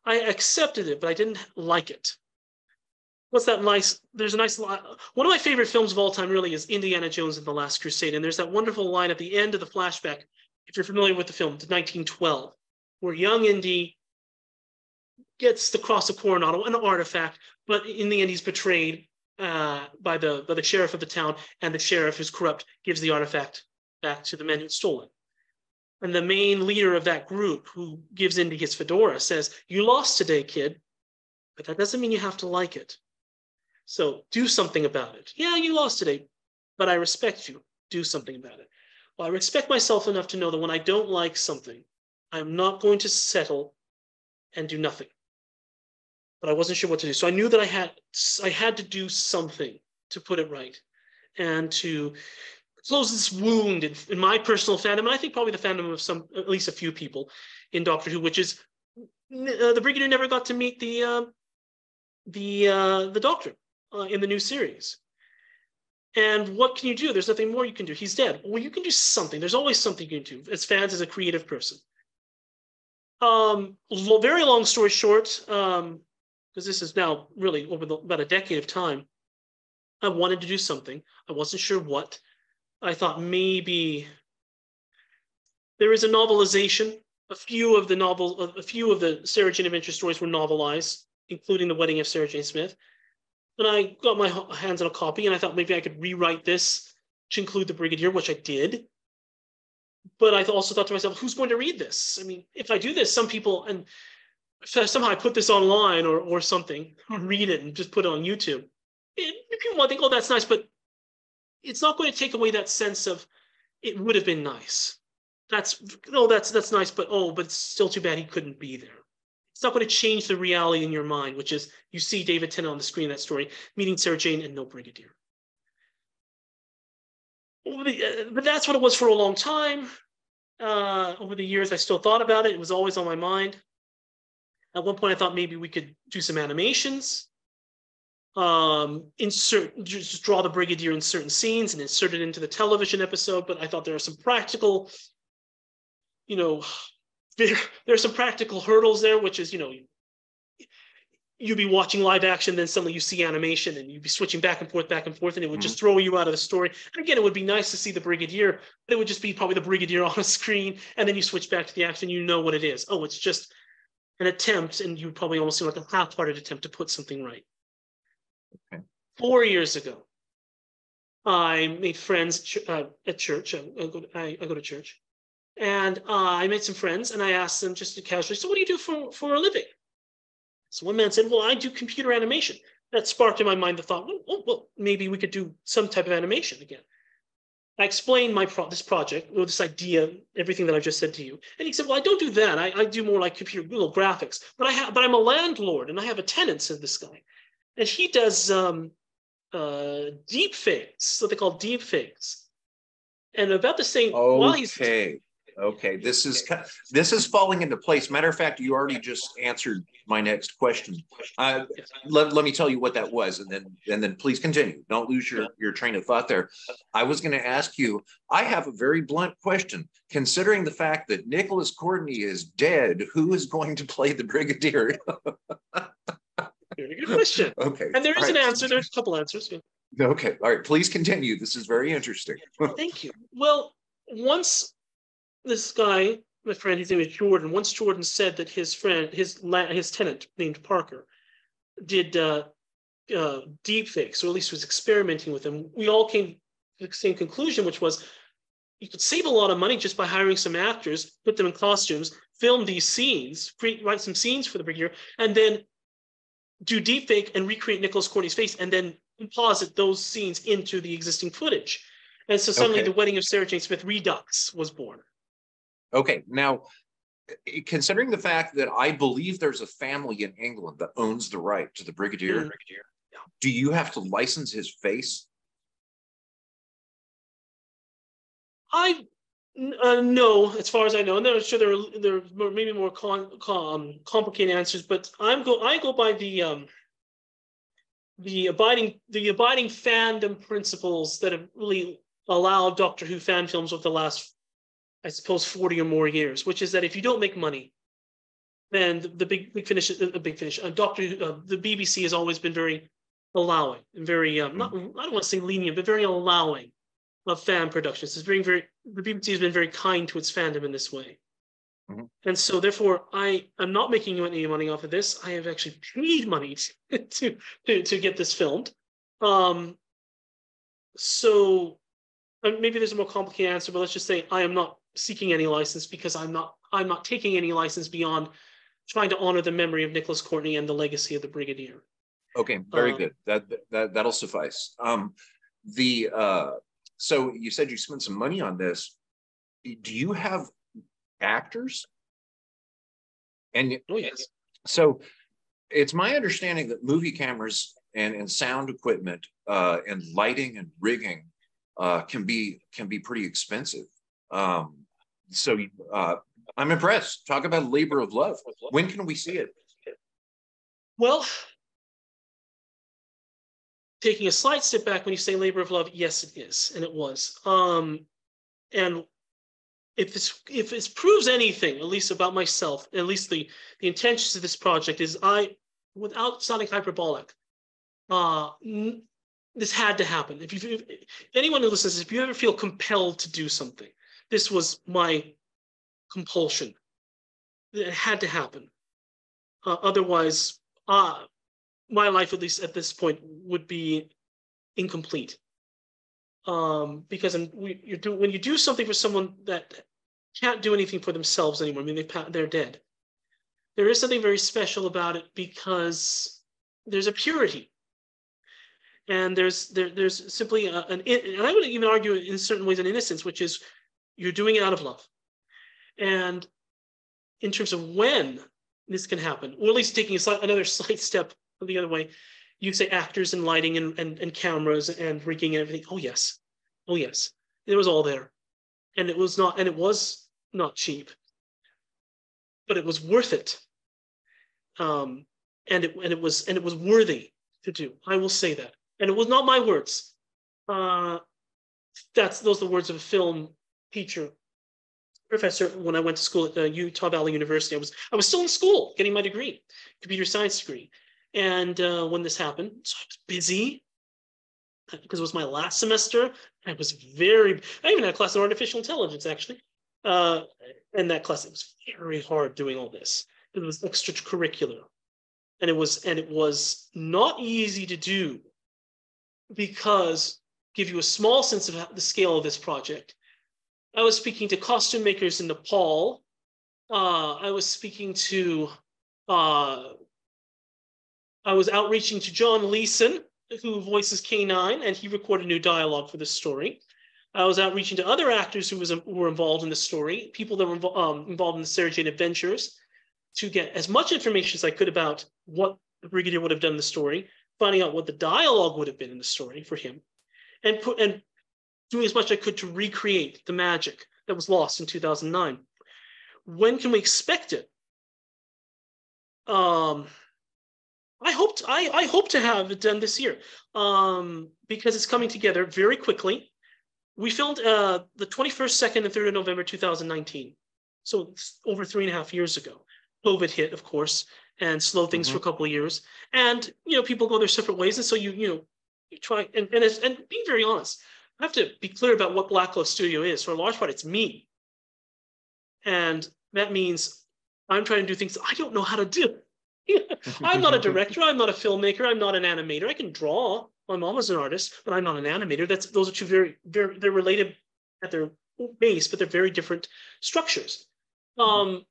I accepted it, but I didn't like it. What's that nice, there's a nice line. One of my favorite films of all time really is Indiana Jones and the Last Crusade. And there's that wonderful line at the end of the flashback, if you're familiar with the film, 1912, where young Indy gets the Cross of Coronado, an artifact, but in the end he's betrayed by the sheriff of the town, and the sheriff, who's corrupt, gives the artifact back to the men who stole it. And the main leader of that group, who gives Indy his fedora, says, you lost today, kid, but that doesn't mean you have to like it. So do something about it. Yeah, you lost today, but I respect you. Do something about it. Well, I respect myself enough to know that when I don't like something, I'm not going to settle and do nothing. But I wasn't sure what to do. So I knew that I had to do something to put it right and to close this wound in my personal fandom, and I think probably the fandom of at least a few people in Doctor Who, which is the Brigadier never got to meet the Doctor in the new series. And what can you do? There's nothing more you can do. He's dead. Well, you can do something. There's always something you can do as fans, as a creative person. Very long story short, because this is now really over about a decade of time, I wanted to do something. I wasn't sure what. I thought maybe there is a novelization. A few of the Sarah Jane Adventure stories were novelized, including The Wedding of Sarah Jane Smith. And I got my hands on a copy, and I thought maybe I could rewrite this to include the Brigadier, which I did. But I also thought to myself, who's going to read this? I mean, if I do this, some people, and somehow I put this online or something, or read it and just put it on YouTube, people might think, oh, that's nice, but it's not going to take away that sense of it would have been nice. That's nice, but it's still too bad he couldn't be there. It's not going to change the reality in your mind, which is you see David Tennant on the screen of that story, meeting Sarah Jane and no Brigadier. But that's what it was for a long time. Over the years, I still thought about it. It was always on my mind. At one point, I thought maybe we could do some animations. Just draw the Brigadier in certain scenes and insert it into the television episode. But I thought there are some practical, there are some practical hurdles there, which is, you'd be watching live action, then suddenly you see animation, and you'd be switching back and forth, and it would just throw you out of the story. And again, it would be nice to see the Brigadier, but it would just be probably the Brigadier on a screen, and then you switch back to the action, you know what it is. Oh, it's just an attempt, and you'd probably almost seem like a half-hearted attempt to put something right. Okay. 4 years ago, I made friends at church. I go to church. And I made some friends, and I asked them just casually, so what do you do for a living? So one man said, well, I do computer animation. That sparked in my mind the thought, well, maybe we could do some type of animation again. I explained this project, or this idea, everything that I just said to you. And he said, well, I don't do that. I do more like computer little graphics. But I'm a landlord, and I have a tenant, said this guy. And he does deep fakes, what they call deep fakes. And about the same, while he's Okay, this is falling into place. Matter of fact, you already just answered my next question. Let me tell you what that was, and then please continue. Don't lose your train of thought there. I was going to ask you. I have a very blunt question. Considering the fact that Nicholas Courtney is dead, who is going to play the Brigadier? Very good question. Okay, and there is an answer. There's a couple answers. Yeah. Okay, all right. Please continue. This is very interesting. Thank you. Well, once this guy, my friend, his name is Jordan. Once Jordan said that his friend, his tenant named Parker, did deep fakes, or at least was experimenting with them. We all came to the same conclusion, which was you could save a lot of money just by hiring some actors, put them in costumes, film these scenes, write some scenes for the Brigadier, and then do deep fake and recreate Nicholas Courtney's face, and then composite those scenes into the existing footage. And so suddenly the Wedding of Sarah Jane Smith Redux was born. Okay, now, considering the fact that I believe there's a family in England that owns the right to the Brigadier, do you have to license his face? No, as far as I know, and I'm sure there are maybe more complicated answers, but I go by the abiding fandom principles that have really allowed Doctor Who fan films over the last, I suppose, 40 or more years, which is that if you don't make money, then the big finish, Doctor Who, the BBC has always been very allowing and very I don't want to say lenient, but very allowing of fan productions. The BBC has been very kind to its fandom in this way. Mm-hmm. And so therefore I'm not making any money off of this. I have actually paid money to get this filmed. So maybe there's a more complicated answer, but let's just say I am not seeking any license, because I'm not taking any license beyond trying to honor the memory of Nicholas Courtney and the legacy of the Brigadier. Okay, very good. That'll suffice. So you said you spent some money on this. Do you have actors? And oh yes. So it's my understanding that movie cameras and sound equipment and lighting and rigging can be pretty expensive. So I'm impressed. Talk about a labor of love. When can we see it? Well, taking a slight step back, when you say labor of love, yes, it is, and it was. And if this proves anything, at least about myself, at least the intentions of this project is, without sounding hyperbolic, this had to happen. If anyone who listens, if you ever feel compelled to do something, this was my compulsion. It had to happen. Otherwise, my life, at least at this point, would be incomplete. Because when you do something for someone that can't do anything for themselves anymore, I mean, they're dead. There is something very special about it, because there's a purity. And there's simply and I would even argue in certain ways an innocence, which is you're doing it out of love. And in terms of when this can happen, or at least taking another slight step the other way, you say actors and lighting and cameras and rigging and everything. Oh yes, it was all there, and it was not cheap, but it was worth it. And it was worthy to do. I will say that. And it was not my words. Those are the words of a film teacher, professor, when I went to school at Utah Valley University. I was still in school getting my degree, computer science degree. And when this happened, so I was busy because it was my last semester. I even had a class in artificial intelligence, actually. And that class, it was very hard doing all this. It was extracurricular. And it was not easy to do. because give you a small sense of the scale of this project. I was speaking to costume makers in Nepal. I was speaking to, I was outreaching to John Leeson, who voices K9, and he recorded new dialogue for this story. I was outreaching to other actors who were involved in the story, people that were involved in the Sarah Jane Adventures, to get as much information as I could about what the Brigadier would have done in the story, finding out what the dialogue would have been in the story for him, and doing as much as I could to recreate the magic that was lost in 2009. When can we expect it? I hope to have it done this year, because it's coming together very quickly. We filmed the 21st, 2nd, and 3rd of November 2019, so it's over 3.5 years ago. COVID hit, of course, and slowed things for a couple of years. And people go their separate ways, and so you try and be very honest. I have to be clear about what Black Cloth Studio is. For a large part, it's me, and that means I'm trying to do things that I don't know how to do. I'm not a director. I'm not a filmmaker. I'm not an animator. I can draw. My mom was an artist, but I'm not an animator. Those are two very, very, they're related at their base, but they're very different structures. And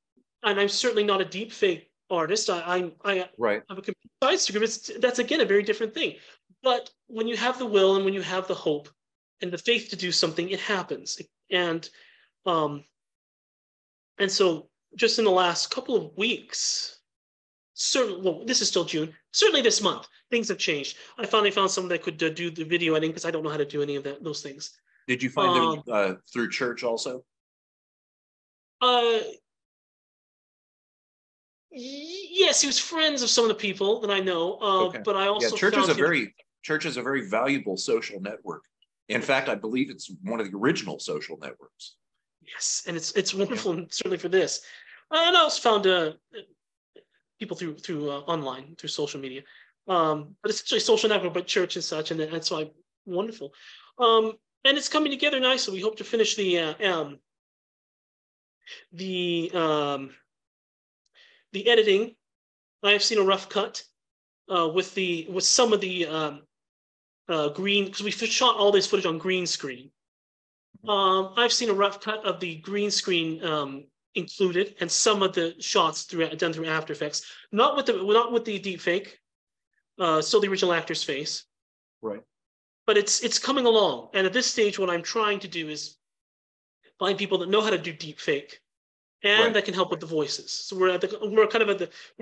I'm certainly not a deep fake artist. I Right. have a computer science degree. That's again a very different thing. But when you have the will and when you have the hope and the faith to do something, it happens. And so just in the last couple of weeks, well, this is still June. Certainly this month, things have changed. I finally found someone that could do the video editing, because I don't know how to do any of those things. Did you find them through church also? Yes, he was friends of some of the people that I know. Okay. But I also church found is a very valuable social network. In fact, I believe it's one of the original social networks. Yes, and it's wonderful, and certainly for this. And I also found people through online, through social media. But essentially social network, but church and such, and that's why wonderful. And it's coming together nicely. We hope to finish the editing. I have seen a rough cut with some of the green, because we shot all this footage on green screen. I've seen a rough cut of the green screen included, and some of the shots done through After Effects, not with the deep fake, still the original actor's face. Right. But it's coming along, and at this stage, what I'm trying to do is find people that know how to do deep fake, and that can help with the voices. So we're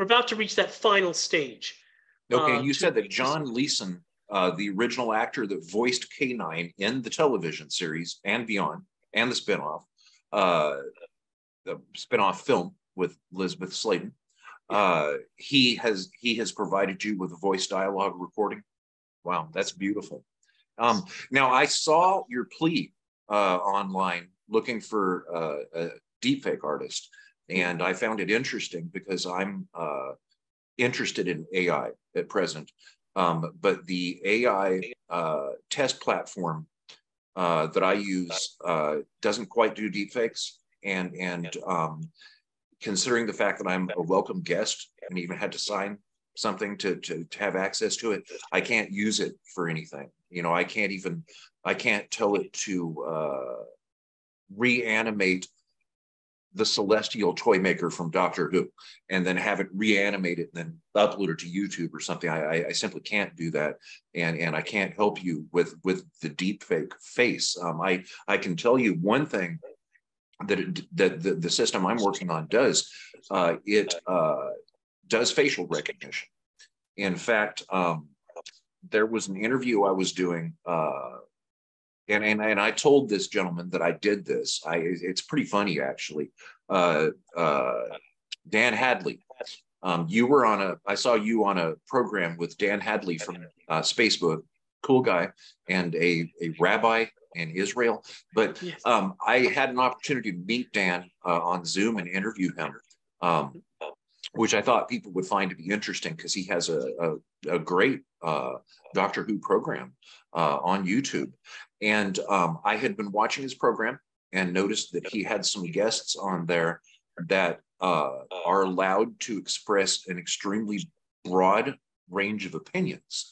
about to reach that final stage. Okay, and you said that John Leeson, the original actor that voiced K9 in the television series and beyond, and the spinoff film with Elizabeth Sladen, he has provided you with a voice dialogue recording. Wow, that's beautiful. Now, I saw your plea online looking for a deepfake artist, and I found it interesting because I'm interested in AI at present. But the AI test platform that I use doesn't quite do deepfakes, and considering the fact that I'm a welcome guest and even had to sign something to have access to it, I can't use it for anything. I can't tell it to reanimate the celestial toy maker from Doctor Who and then have it reanimated and then upload it to YouTube or something. I simply can't do that, and I can't help you with the deep fake face. I can tell you one thing that the system I'm working on does. It does facial recognition. In fact, there was an interview I was doing, and I told this gentleman that I did this. It's pretty funny, actually. Dan Hadley, I saw you on a program with Dan Hadley from Spacebook, cool guy, and a rabbi in Israel. But Yes. I had an opportunity to meet Dan on Zoom and interview him, which I thought people would find to be interesting because he has a great Doctor Who program on YouTube. And I had been watching his program and noticed that he had some guests on there that are allowed to express an extremely broad range of opinions,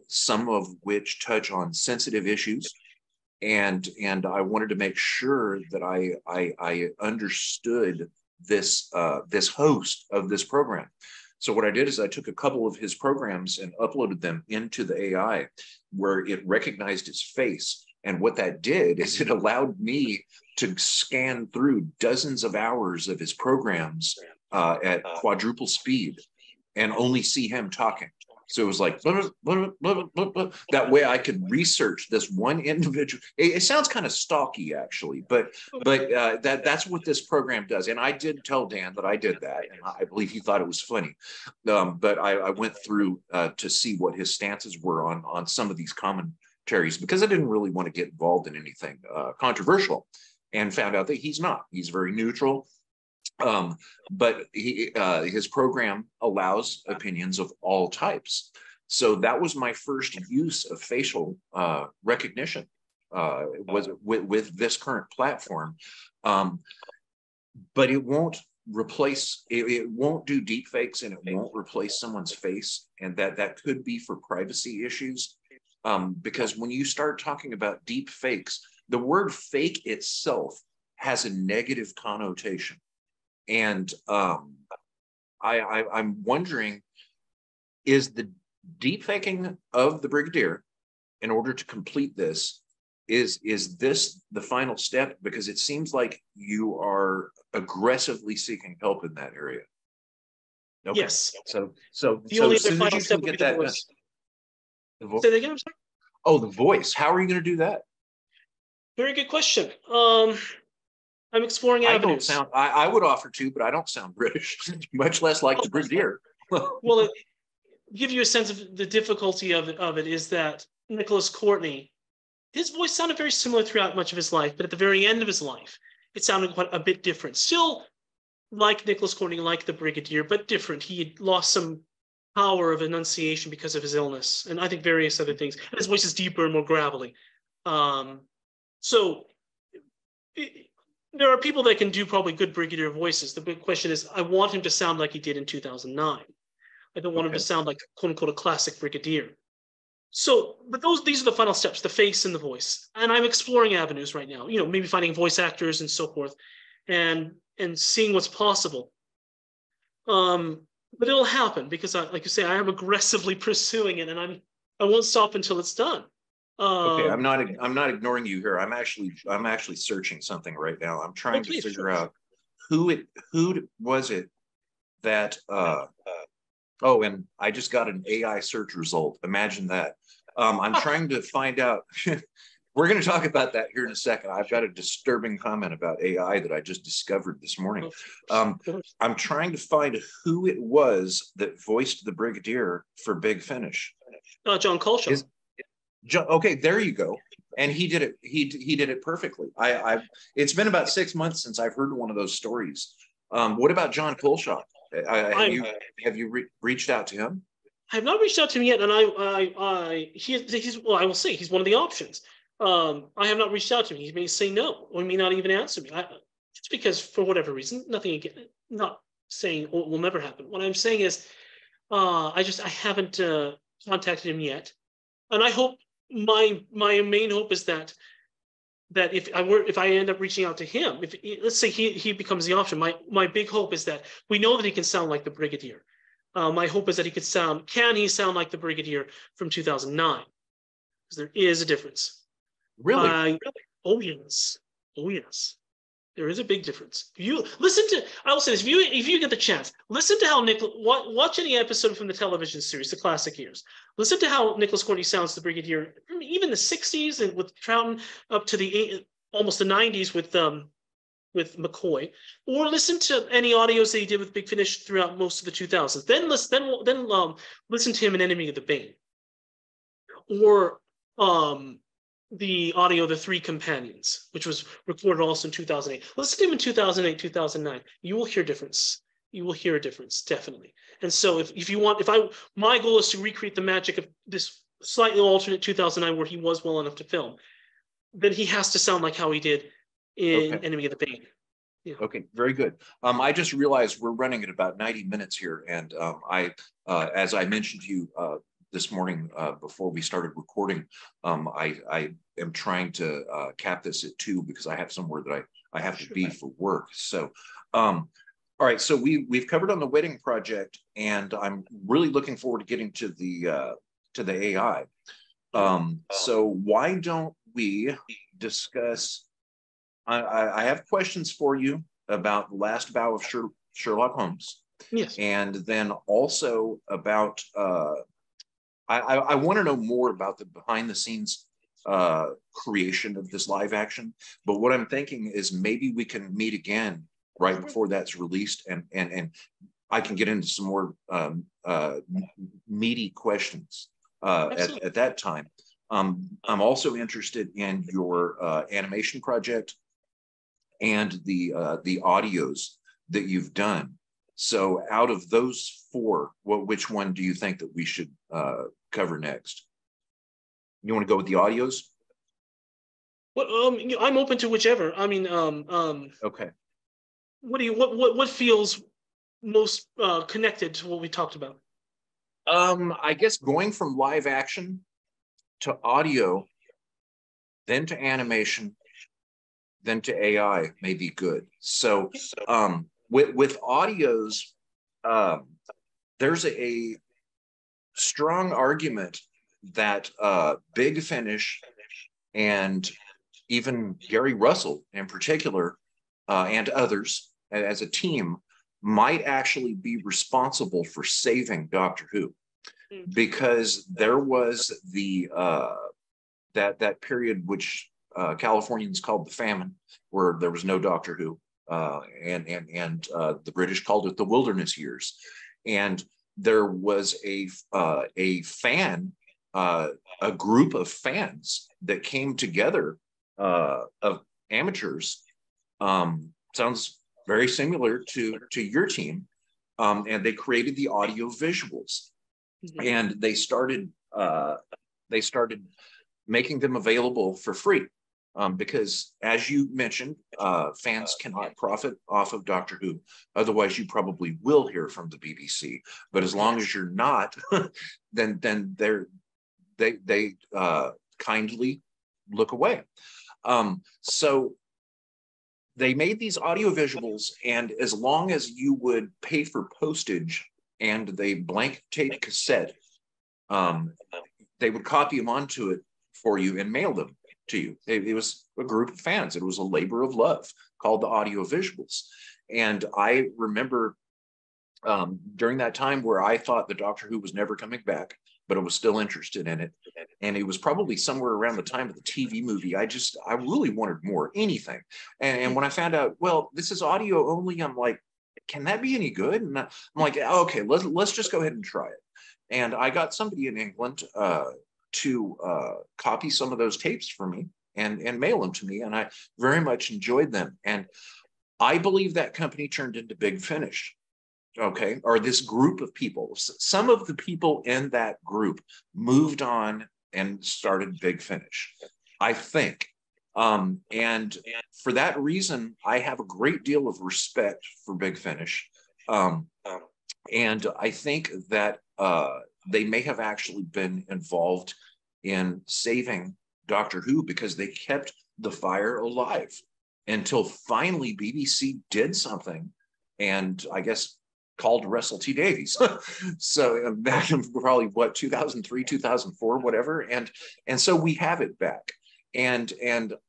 some of which touch on sensitive issues. And I wanted to make sure that I understood this this host of this program. So what I did is I took a couple of his programs and uploaded them into the AI, where it recognized his face. And what that did is it allowed me to scan through dozens of hours of his programs at quadruple speed and only see him talking. So it was like, blah, blah, blah, blah, blah. That way I could research this one individual. It sounds kind of stalky, actually, but that's what this program does. And I did tell Dan that I did that, and I believe he thought it was funny. But I went through to see what his stances were on some of these commentaries, because I didn't really want to get involved in anything controversial, and found out that he's not. He's very neutral. But his program allows opinions of all types. So that was my first use of facial recognition was with this current platform. But it won't replace, it won't do deep fakes, and it won't replace someone's face. And that could be for privacy issues. Because when you start talking about deep fakes, the word fake itself has a negative connotation. And I'm wondering, is the deep faking of the Brigadier, in order to complete this, is this the final step? Because it seems like you are aggressively seeking help in that area. Okay. Yes. So The only as soon other as final you step can would be get the that voice. done. Say that again, I'm sorry? Oh, the voice. How are you going to do that? Very good question. I'm exploring avenues. I would offer to, but I don't sound British, much less like the Brigadier. Well, give you a sense of the difficulty of it is that Nicholas Courtney, his voice sounded very similar throughout much of his life, but at the very end of his life, it sounded quite a bit different. Still like Nicholas Courtney, like the Brigadier, but different. He had lost some power of enunciation because of his illness, and I think various other things. And his voice is deeper and more gravelly. There are people that can do probably good Brigadier voices. The big question is, I want him to sound like he did in 2009. I don't want him to sound like, quote unquote, a classic Brigadier. So, but these are the final steps, the face and the voice. And I'm exploring avenues right now, maybe finding voice actors and so forth, and seeing what's possible. But it'll happen because, like you say, I am aggressively pursuing it, and I won't stop until it's done. Okay, I'm not ignoring you here. I'm actually searching something right now. I'm trying to figure out who was it that oh, and I just got an AI search result. Imagine that. I'm trying to find out. We're going to talk about that here in a second. I've got a disturbing comment about AI that I just discovered this morning. I'm trying to find who it was that voiced the Brigadier for Big Finish. John Colshaw. Okay, there you go. And he did it. He did it perfectly. It's been about 6 months since I've heard one of those stories. What about John Colshaw? Have you reached out to him? I have not reached out to him yet, and I will say he's one of the options. I have not reached out to him. He may say no, or he may not even answer me. It's because for whatever reason, nothing again. Not saying it will never happen. What I'm saying is, I haven't contacted him yet, and I hope my main hope is that if I end up reaching out to him, let's say he becomes the option, my big hope is that we know that he can sound like the Brigadier. My hope is that can he sound like the Brigadier from 2009? Because there is a difference. Really? Oh yes. There is a big difference. I will say this, if you get the chance, listen to how watch any episode from the television series, the classic years. Listen to how Nicholas Courtney sounds the Brigadier, even the 60s and with Troughton up to almost the 90s with McCoy, or listen to any audios that he did with Big Finish throughout most of the 2000s. Then listen to him in Enemy of the Bane, or the audio of The Three Companions, which was recorded also in 2008. Listen to him in 2008, 2009. You will hear difference. You will hear a difference, definitely. And so my goal is to recreate the magic of this slightly alternate 2009 where he was well enough to film, then he has to sound like how he did in Enemy of the Bane. Yeah. Okay, very good. I just realized we're running at about 90 minutes here, and As I mentioned to you this morning before we started recording, I am trying to cap this at 2 because I have somewhere that I have to be for work. So, all right. So we've covered on the wedding project, and I'm really looking forward to getting to the AI. So why don't we discuss? I have questions for you about the last vow of Sherlock Holmes. Yes. And then also about, I want to know more about the behind the scenes creation of this live action. But what I'm thinking is maybe we can meet again right before that's released, and I can get into some more meaty questions at that time. I'm also interested in your animation project and the audios that you've done. So out of those 4, which one do you think that we should cover next? You want to go with the audios? Well, I'm open to whichever. I mean, okay. What feels most connected to what we talked about? I guess going from live action to audio, then to animation, then to AI may be good. So with audios, there's a strong argument that Big Finish and even Gary Russell in particular, and others as a team, might actually be responsible for saving Doctor Who, because there was the that period which Californians called the famine, where there was no Doctor Who, and the British called it the wilderness years, and there was a group of fans that came together of amateurs. Sounds very similar to your team, and they created the audio visuals, and they started making them available for free, because, as you mentioned, fans cannot profit off of Doctor Who. Otherwise, you probably will hear from the BBC. But as long as you're not, then they kindly look away. So they made these audio visuals, and as long as you would pay for postage and the blank tape cassette, they would copy them onto it for you and mail them to you. It was a group of fans. It was a labor of love called the audio visuals. And I remember during that time where I thought the Doctor Who was never coming back, but I was still interested in it. And it was probably somewhere around the time of the TV movie. I really wanted more, anything. And when I found out, well, this is audio only, I'm like, can that be any good? And I'm like, okay, let's just go ahead and try it. And I got somebody in England to copy some of those tapes for me and mail them to me. And I very much enjoyed them. And I believe that company turned into Big Finish. Okay, or this group of people. Some of the people in that group moved on and started Big Finish, I think. And for that reason, I have a great deal of respect for Big Finish. And I think that they may have actually been involved in saving Doctor Who, because they kept the fire alive until finally BBC did something, and I guess called Russell T Davies. So back in probably 2003, 2004, whatever. And so we have it back. And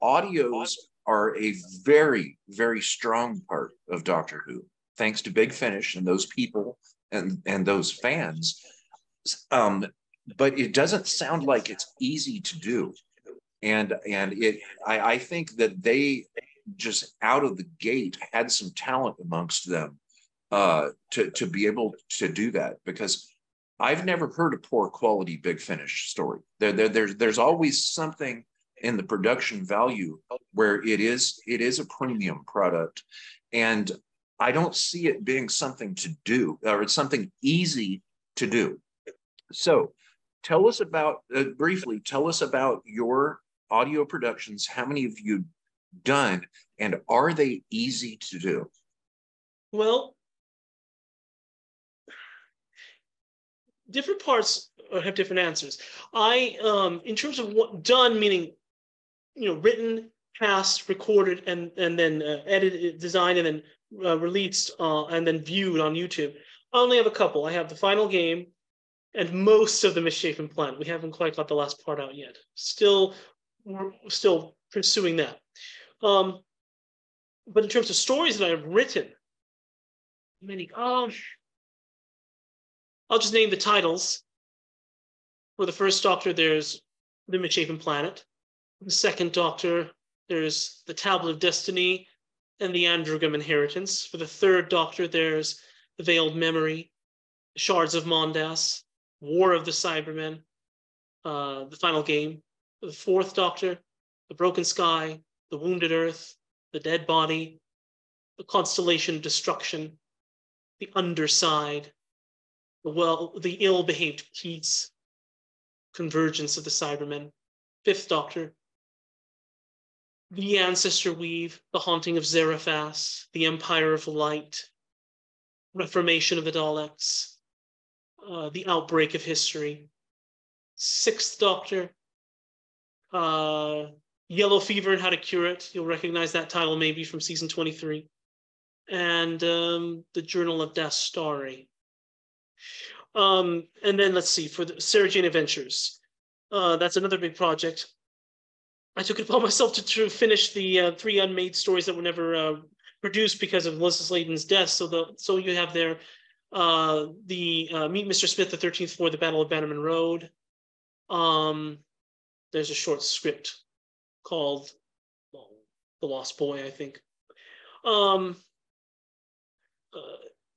audios are a very, very strong part of Doctor Who, thanks to Big Finish and those people and those fans. But it doesn't sound like it's easy to do. And I think that they just out of the gate had some talent amongst them to be able to do that, because I've never heard a poor quality Big Finish story. There's always something in the production value where it is a premium product, and I don't see it being something to do, or it's something easy to do. So tell us about, briefly, tell us about your audio productions. How many have you done, and are they easy to do? Well, different parts have different answers. In terms of what done, meaning, written, cast, recorded, and then edited, designed, and then released, and then viewed on YouTube. I only have a couple. I have the final game and most of the Misshapen Planet. We haven't quite got the last part out yet. We're still pursuing that. But in terms of stories that I've written, many. I'll just name the titles. For the first Doctor, there's the Misshapen Planet. For the second Doctor, there's the Tablet of Destiny and the Androgam Inheritance. For the third Doctor, there's the Veiled Memory, the Shards of Mondas, War of the Cybermen, the Final Game. For the fourth Doctor, the Broken Sky, the Wounded Earth, the Dead Body, the Constellation of Destruction, the Underside, the Ill-Behaved Peace, Convergence of the Cybermen. Fifth Doctor, the Ancestor Weave, the Haunting of Zerafas, the Empire of Light, Reformation of the Daleks, the Outbreak of History. Sixth Doctor, Yellow Fever and How to Cure It. You'll recognize that title maybe from season 23. And the Journal of Dastari. And then let's see, for the Sarah Jane Adventures. That's another big project. I took it upon myself to finish the 3 unmade stories that were never produced because of Melissa Sladen's death. So you have there Meet Mr. Smith, the 13th Floor, the Battle of Bannerman Road. There's a short script called The Lost Boy, I think.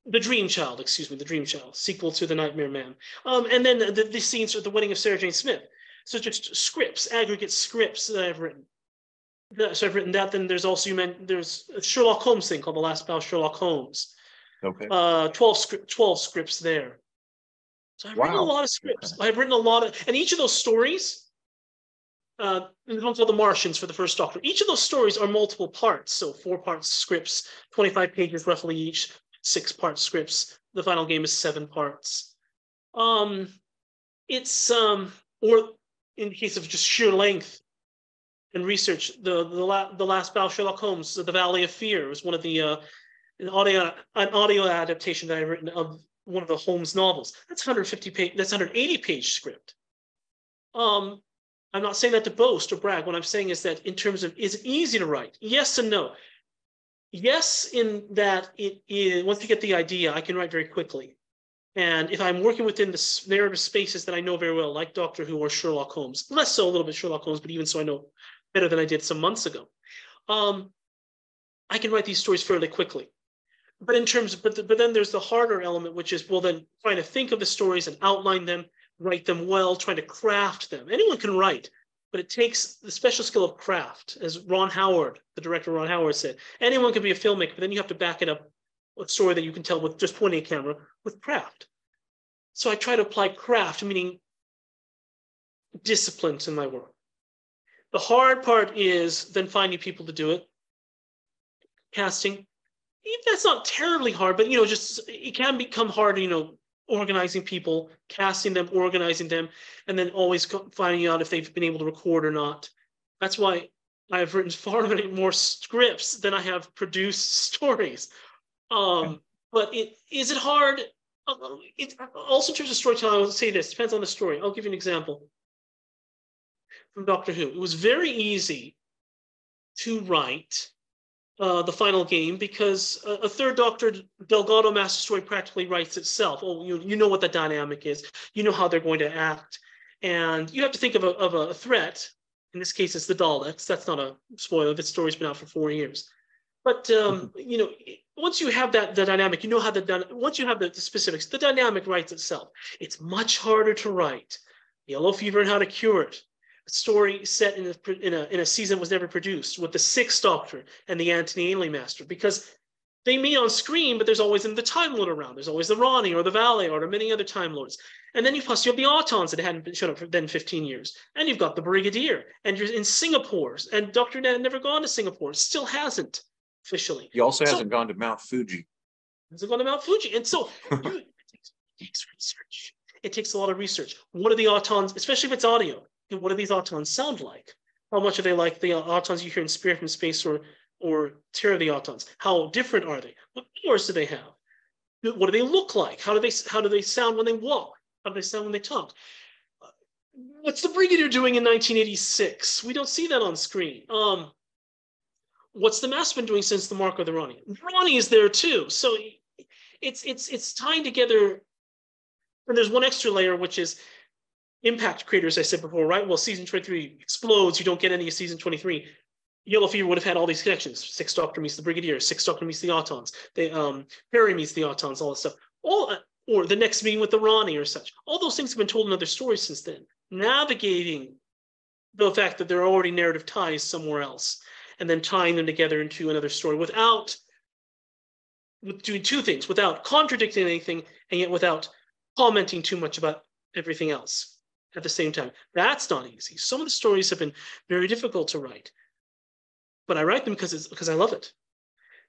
The Dream Child, the Dream Child, sequel to The Nightmare Man. And then the scenes of the wedding of Sarah Jane Smith. So just scripts, aggregate scripts that I've written. So I've written that. Then there's also, there's a Sherlock Holmes thing called The Last Battle of Sherlock Holmes. Okay. 12 scripts there. So I've written a lot of scripts. Okay. I've written a lot of, and each of those stories, and the one called The Martians for the first Doctor. Each of those stories are multiple parts. So 4-part scripts, 25 pages roughly each, 6-part scripts. The Final Game is 7 parts. It's or in the case of just sheer length and research, the Last Battle of Sherlock Holmes, The Valley of Fear was one of the an audio adaptation that I've written of one of the Holmes novels. That's 150 page. That's 180 page script. I'm not saying that to boast or brag. What I'm saying is that in terms of, is it easy to write? Yes and no. Yes, in that it is, once you get the idea, I can write very quickly. And if I'm working within the narrative spaces that I know very well, like Doctor Who or Sherlock Holmes, less so a little bit Sherlock Holmes, but even so I know better than I did some months ago. I can write these stories fairly quickly. But in terms of, but then there's the harder element, which is, well, then trying to think of the stories and outline them, write them well, trying to craft them. Anyone can write, but it takes the special skill of craft. As Ron Howard, the director Ron Howard said, anyone can be a filmmaker, but then you have to back it up with a story that you can tell with just pointing a camera with craft. So I try to apply craft, meaning discipline to my work. The hard part is then finding people to do it. Casting. That's not terribly hard, but just it can become hard, organizing people, casting them, organizing them, and then always finding out if they've been able to record or not. That's why I've written far many more scripts than I have produced stories. But is it hard? Also, in terms of storytelling, I will say this, depends on the story. I'll give you an example from Doctor Who. It was very easy to write the Final Game because a third Doctor Delgado Master story practically writes itself. Oh, you know what the dynamic is. You know how they're going to act. And you have to think of a threat. In this case, it's the Daleks. That's not a spoiler. This story's been out for 4 years. But, once you have that the dynamic, how once you have the specifics, the dynamic writes itself. It's much harder to write. Yellow Fever and How to Cure It. A story set in a season that was never produced with the 6th Doctor and the Anthony Ainley Master, because they meet on screen, but there's always the Time Lord around. There's always the Ronnie or the Valet or many other Time Lords. And then you have the Autons that hadn't been shown up for then 15 years. And you've got the Brigadier, and you're in Singapore, and Dr. Ned had never gone to Singapore, still hasn't officially. He also hasn't gone to Mount Fuji. Hasn't gone to Mount Fuji. And so it takes research. It takes a lot of research. What are the autons, especially if it's audio? What do these autons sound like? How much are they like the autons you hear in Spirit from Space or Terror of the Autons? How different are they? What powers do they have? What do they look like? How do they sound when they walk? How do they sound when they talk? What's the Brigadier doing in 1986? We don't see that on screen. What's the Mass been doing since the Mark of the Ronnie? Ronnie is there too. So it's tying together. And there's one extra layer, which is impact craters, I said before, right? Well, season 23 explodes. You don't get any of season 23. Yellow Fever would have had all these connections. Sixth Doctor meets the Brigadier. Sixth Doctor meets the Autons. Perry meets the Autons, all that stuff. Or the next meeting with the Ronnie or such. All those things have been told in other stories since then. Navigating the fact that there are already narrative ties somewhere else and then tying them together into another story with doing two things, without contradicting anything and yet without commenting too much about everything else at the same time. That's not easy. Some of the stories have been very difficult to write, but I write them because I love it.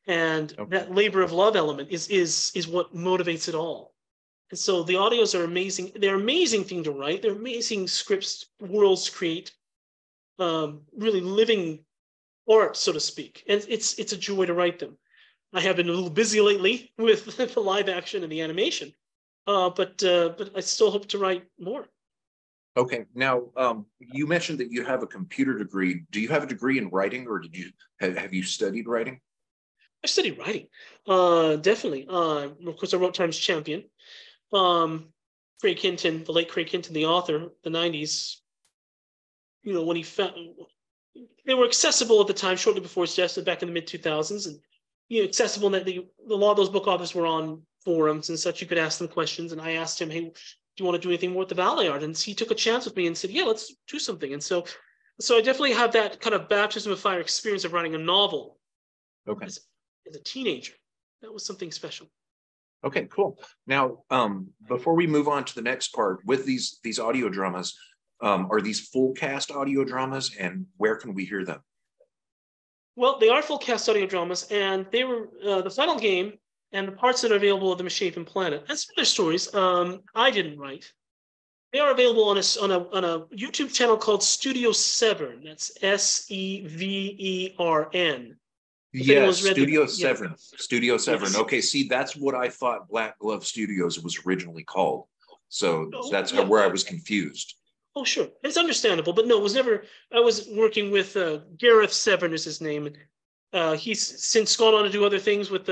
And that labor of love element is what motivates it all. And so the audios are amazing. They're an amazing thing to write. They're amazing scripts, worlds to create, really living art, so to speak. And it's a joy to write them. I have been a little busy lately with the live action and the animation, but I still hope to write more. Okay. Now, you mentioned that you have a computer degree. Do you have a degree in writing, or have you studied writing? I studied writing, definitely. Of course, I wrote Times Champion. Craig Hinton, the late Craig Hinton, the author, the 90s, when he found, they were accessible at the time, shortly before his death, back in the mid-2000s, and accessible in that a lot of those book authors were on forums and such. You could ask them questions, and I asked him, hey, do you want to do anything more with the ballet art? And he took a chance with me and said, yeah, let's do something. And so I definitely have that kind of baptism of fire experience of writing a novel. Okay. As a teenager. That was something special. Okay, cool. Now, before we move on to the next part, with these audio dramas, are these full cast audio dramas, and where can we hear them? Well, they are full cast audio dramas, and they were the final game and the parts that are available of the Misshapen Planet and some other stories I didn't write. They are available on a YouTube channel called Studio Severn. That's SEVERN. Yes, Studio Severn. Studio Severn. Yes. Okay, see, that's what I thought Black Glove Studios was originally called. So that's where I was confused. Oh, sure. It's understandable, but no, it was never. I was working with Gareth Severn is his name. He's since gone on to do other things with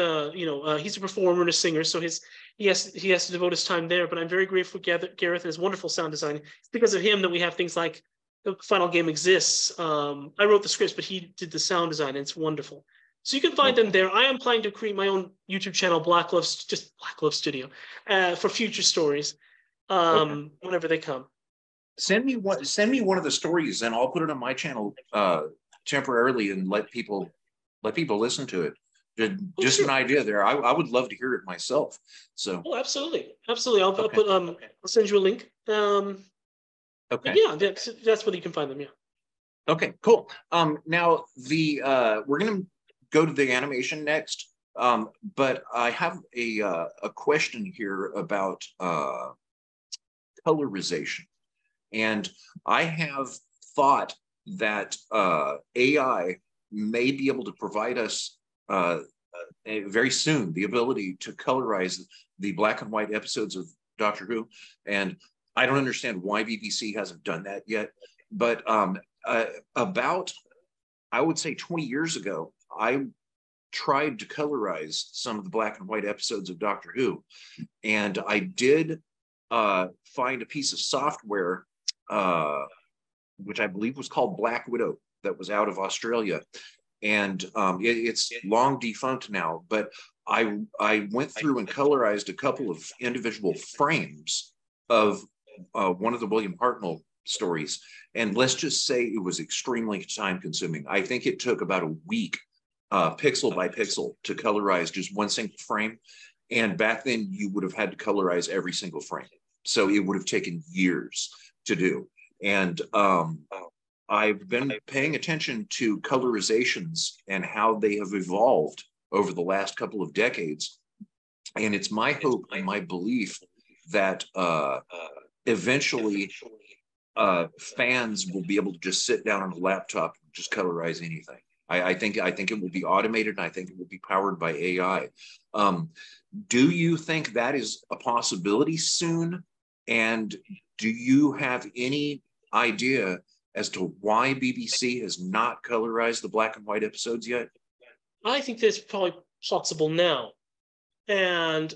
he's a performer and a singer, so he has to devote his time there. But I'm very grateful for Gareth and his wonderful sound design. It's because of him that we have things like the final game exists. I wrote the scripts, but he did the sound design, and it's wonderful. So you can find them there. I am planning to create my own YouTube channel, Black Glove Studio, for future stories, whenever they come. Send me one of the stories, and I'll put it on my channel temporarily, and let people listen to it. Just an idea there. I would love to hear it myself. So. Oh, absolutely. I'll send you a link. Okay. Yeah, that's where you can find them. Yeah. Okay. Cool. Now we're gonna go to the animation next, but I have a question here about colorization, and I have thought that AI may be able to provide us very soon the ability to colorize the black and white episodes of Doctor Who, and I don't understand why BBC hasn't done that yet. But about, I would say 20 years ago, I tried to colorize some of the black and white episodes of Doctor Who. And I did find a piece of software, which I believe was called Black Widow, that was out of Australia. And it's long defunct now, but I went through and colorized a couple of individual frames of one of the William Hartnell stories. And let's just say it was extremely time consuming. I think it took about a week, pixel by pixel, to colorize just one single frame. And back then you would have had to colorize every single frame. So it would have taken years to do. And I've been paying attention to colorizations and how they have evolved over the last couple of decades. And it's my hope and my belief that eventually fans will be able to just sit down on a laptop and just colorize anything. I think it will be automated, and I think it will be powered by AI. Do you think that is a possibility soon? And do you have any idea as to why BBC has not colorized the black and white episodes yet? I think that's probably possible now. And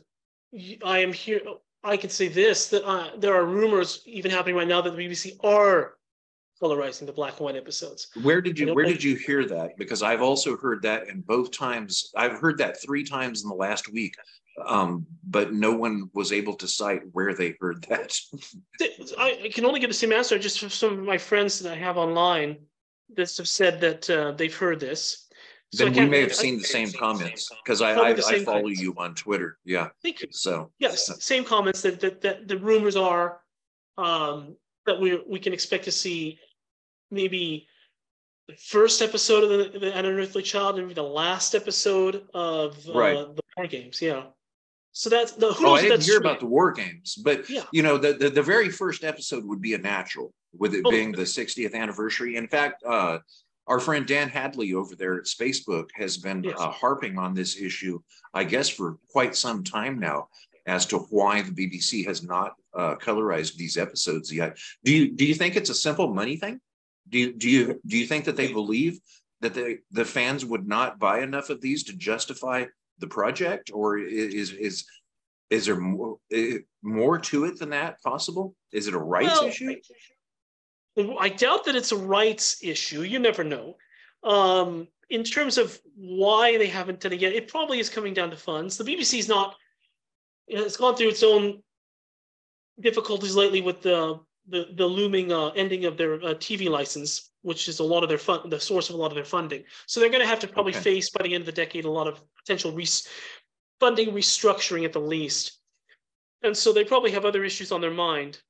I am here. I can say this, that there are rumors even happening right now that the BBC are colorizing the black and white episodes. Where did you hear that? Because I've also heard that, and both times I've heard that 3 times in the last week, but no one was able to cite where they heard that. I can only get the same answer just from some of my friends that I have online that have said that they've heard this. Then we may have seen the same comments, because I follow you on Twitter. Yeah. Thank you. So yes, same comments that the rumors are that we can expect to see maybe the first episode of the An Unearthly Child and maybe the last episode of the War Games. Yeah. So that's the. Who knows I didn't hear about the War Games, but yeah. you know, the very first episode would be a natural, with it being the 60th anniversary. In fact, our friend Dan Hadley over there at Spacebook has been harping on this issue, I guess, for quite some time now, as to why the BBC has not colorized these episodes yet. Do you think it's a simple money thing? Do you think that they believe that the fans would not buy enough of these to justify the project, or is there more to it than that possible? Is it a rights issue? I doubt that it's a rights issue. You never know. In terms of why they haven't done it yet, it probably is coming down to funds. The BBC's not. It's gone through its own difficulties lately with the looming ending of their TV license, which is a lot of their the source of a lot of their funding. So they're going to have to probably face by the end of the decade a lot of potential funding restructuring at the least, and so they probably have other issues on their mind.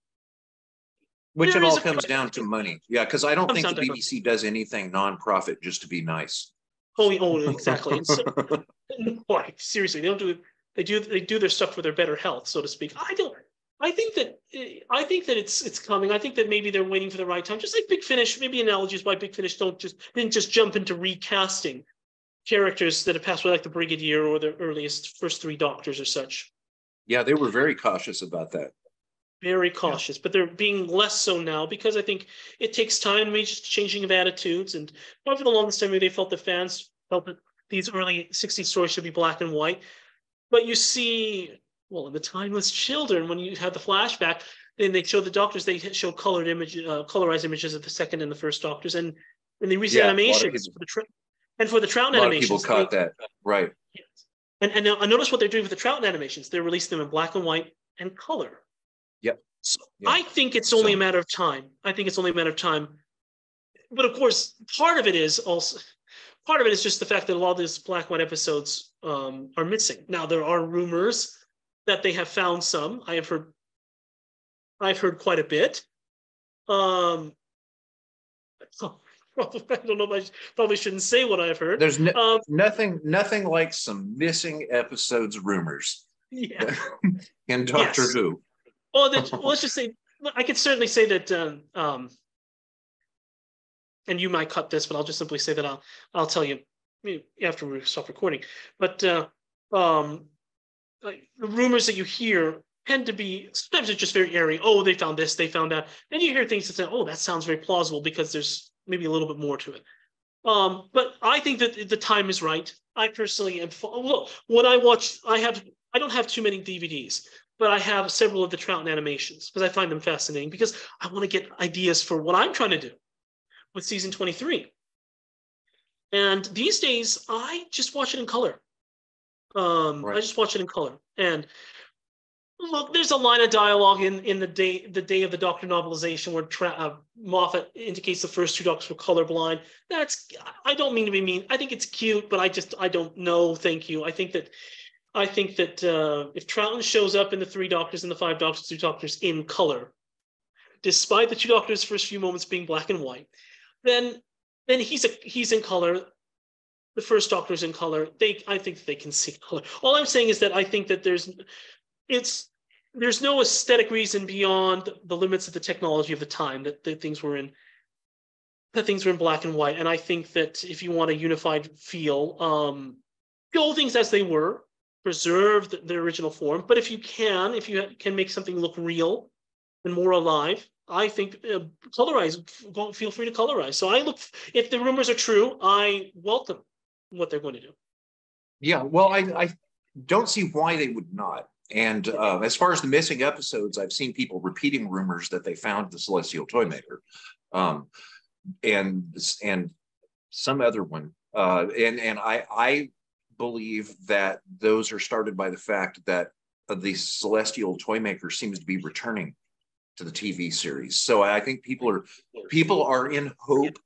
Which it all comes down to money. Yeah, because I don't think the BBC does anything nonprofit just to be nice. Oh, exactly. So, seriously, they don't do it. They do their stuff for their better health, so to speak. I think that it's coming. I think that maybe they're waiting for the right time. Just like Big Finish, maybe analogies why Big Finish didn't just jump into recasting characters that have passed away, like the Brigadier or the earliest first 3 Doctors or such. Yeah, they were very cautious about that. Very cautious, but they're being less so now because I think it takes time, maybe just changing of attitudes. And probably for the longest time, maybe they felt the fans felt that these early 60s stories should be black and white. But you see, well, in the Timeless Children, when you had the flashback, then they showed the Doctors, they show colorized images of the second and the first Doctors, and in the recent animations for the Troughton animations. A lot of people caught that, right? Yes. And now I notice what they're doing with the Troughton animations. They're releasing them in black and white and color. Yep. So I think it's only a matter of time. But of course, part of it is just the fact that a lot of these black and white episodes are missing. Now there are rumors that they have found some. I've heard quite a bit. I don't know if I probably shouldn't say what I've heard. There's nothing like some missing episodes rumors. Yeah. In Doctor Who. Well, let's just say, I could certainly say that, and you might cut this, but I'll just simply say that I'll tell you after we stop recording. But like the rumors that you hear tend to be, sometimes it's just very airy. Oh, they found this, they found that. Then you hear things that say, oh, that sounds very plausible because there's maybe a little bit more to it. But I think that the time is right. I personally am. Look, when I watch, I don't have too many DVDs. But I have several of the Troughton animations because I find them fascinating because I want to get ideas for what I'm trying to do with season 23. And these days, I just watch it in color. I just watch it in color. And look, there's a line of dialogue in the day of the Doctor novelization where Moffat indicates the first 2 Doctors were colorblind. I don't mean to be mean. I think it's cute, but I don't know. Thank you. I think that if Troughton shows up in the 3 Doctors and the 5 Doctors, 2 Doctors in color, despite the 2 Doctors' first few moments being black and white, then he's in color. The first Doctor's in color. I think they can see color. All I'm saying is that I think that there's no aesthetic reason beyond the limits of the technology of the time that things were in black and white. And I think that if you want a unified feel, build things as they were, preserve the original form. But if you can make something look real and more alive, I think colorize. Feel free to colorize. So if the rumors are true, I welcome what they're going to do. Yeah, well, I don't see why they would not. And as far as the missing episodes, I've seen people repeating rumors that they found the Celestial Toymaker, and some other one. And I believe that those are started by the fact that the Celestial Toymaker seems to be returning to the TV series. So I think people are in hope,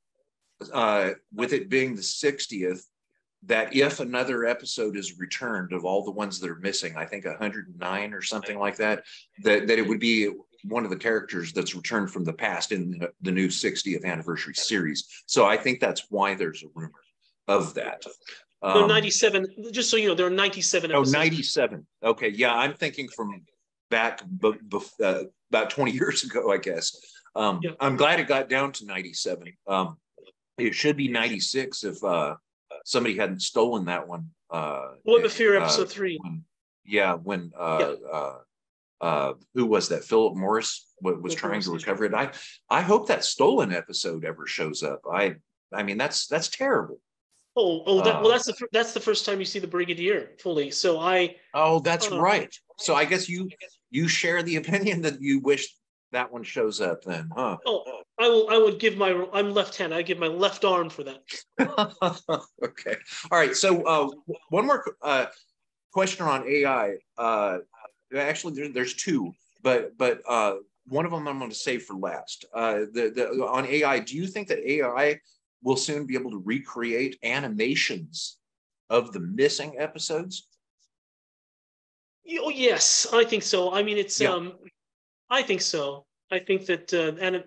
with it being the 60th, that if another episode is returned of all the ones that are missing, I think 109 or something like that, that it would be one of the characters that's returned from the past in the new 60th anniversary series. So I think that's why there's a rumor of that. There are 97, just so you know, there are 97 episodes. 97. Okay, yeah, I'm thinking from back about 20 years ago, I guess. Yeah. I'm glad it got down to 97. It should be 96 if somebody hadn't stolen that one. What the Fear episode 3? Who was that? Philip Morris was trying to recover it. I hope that stolen episode ever shows up. I mean, that's terrible. That's the first time you see the Brigadier fully. So that's right. So I guess you share the opinion that you wish that one shows up then, huh? I would give I'm left-handed. I give my left arm for that. Okay. All right. So one more question on AI. Actually, there's two, but one of them I'm going to save for last. On AI, do you think that AI will soon be able to recreate animations of the missing episodes? Oh, yes, I think so. I mean, I think so. I think that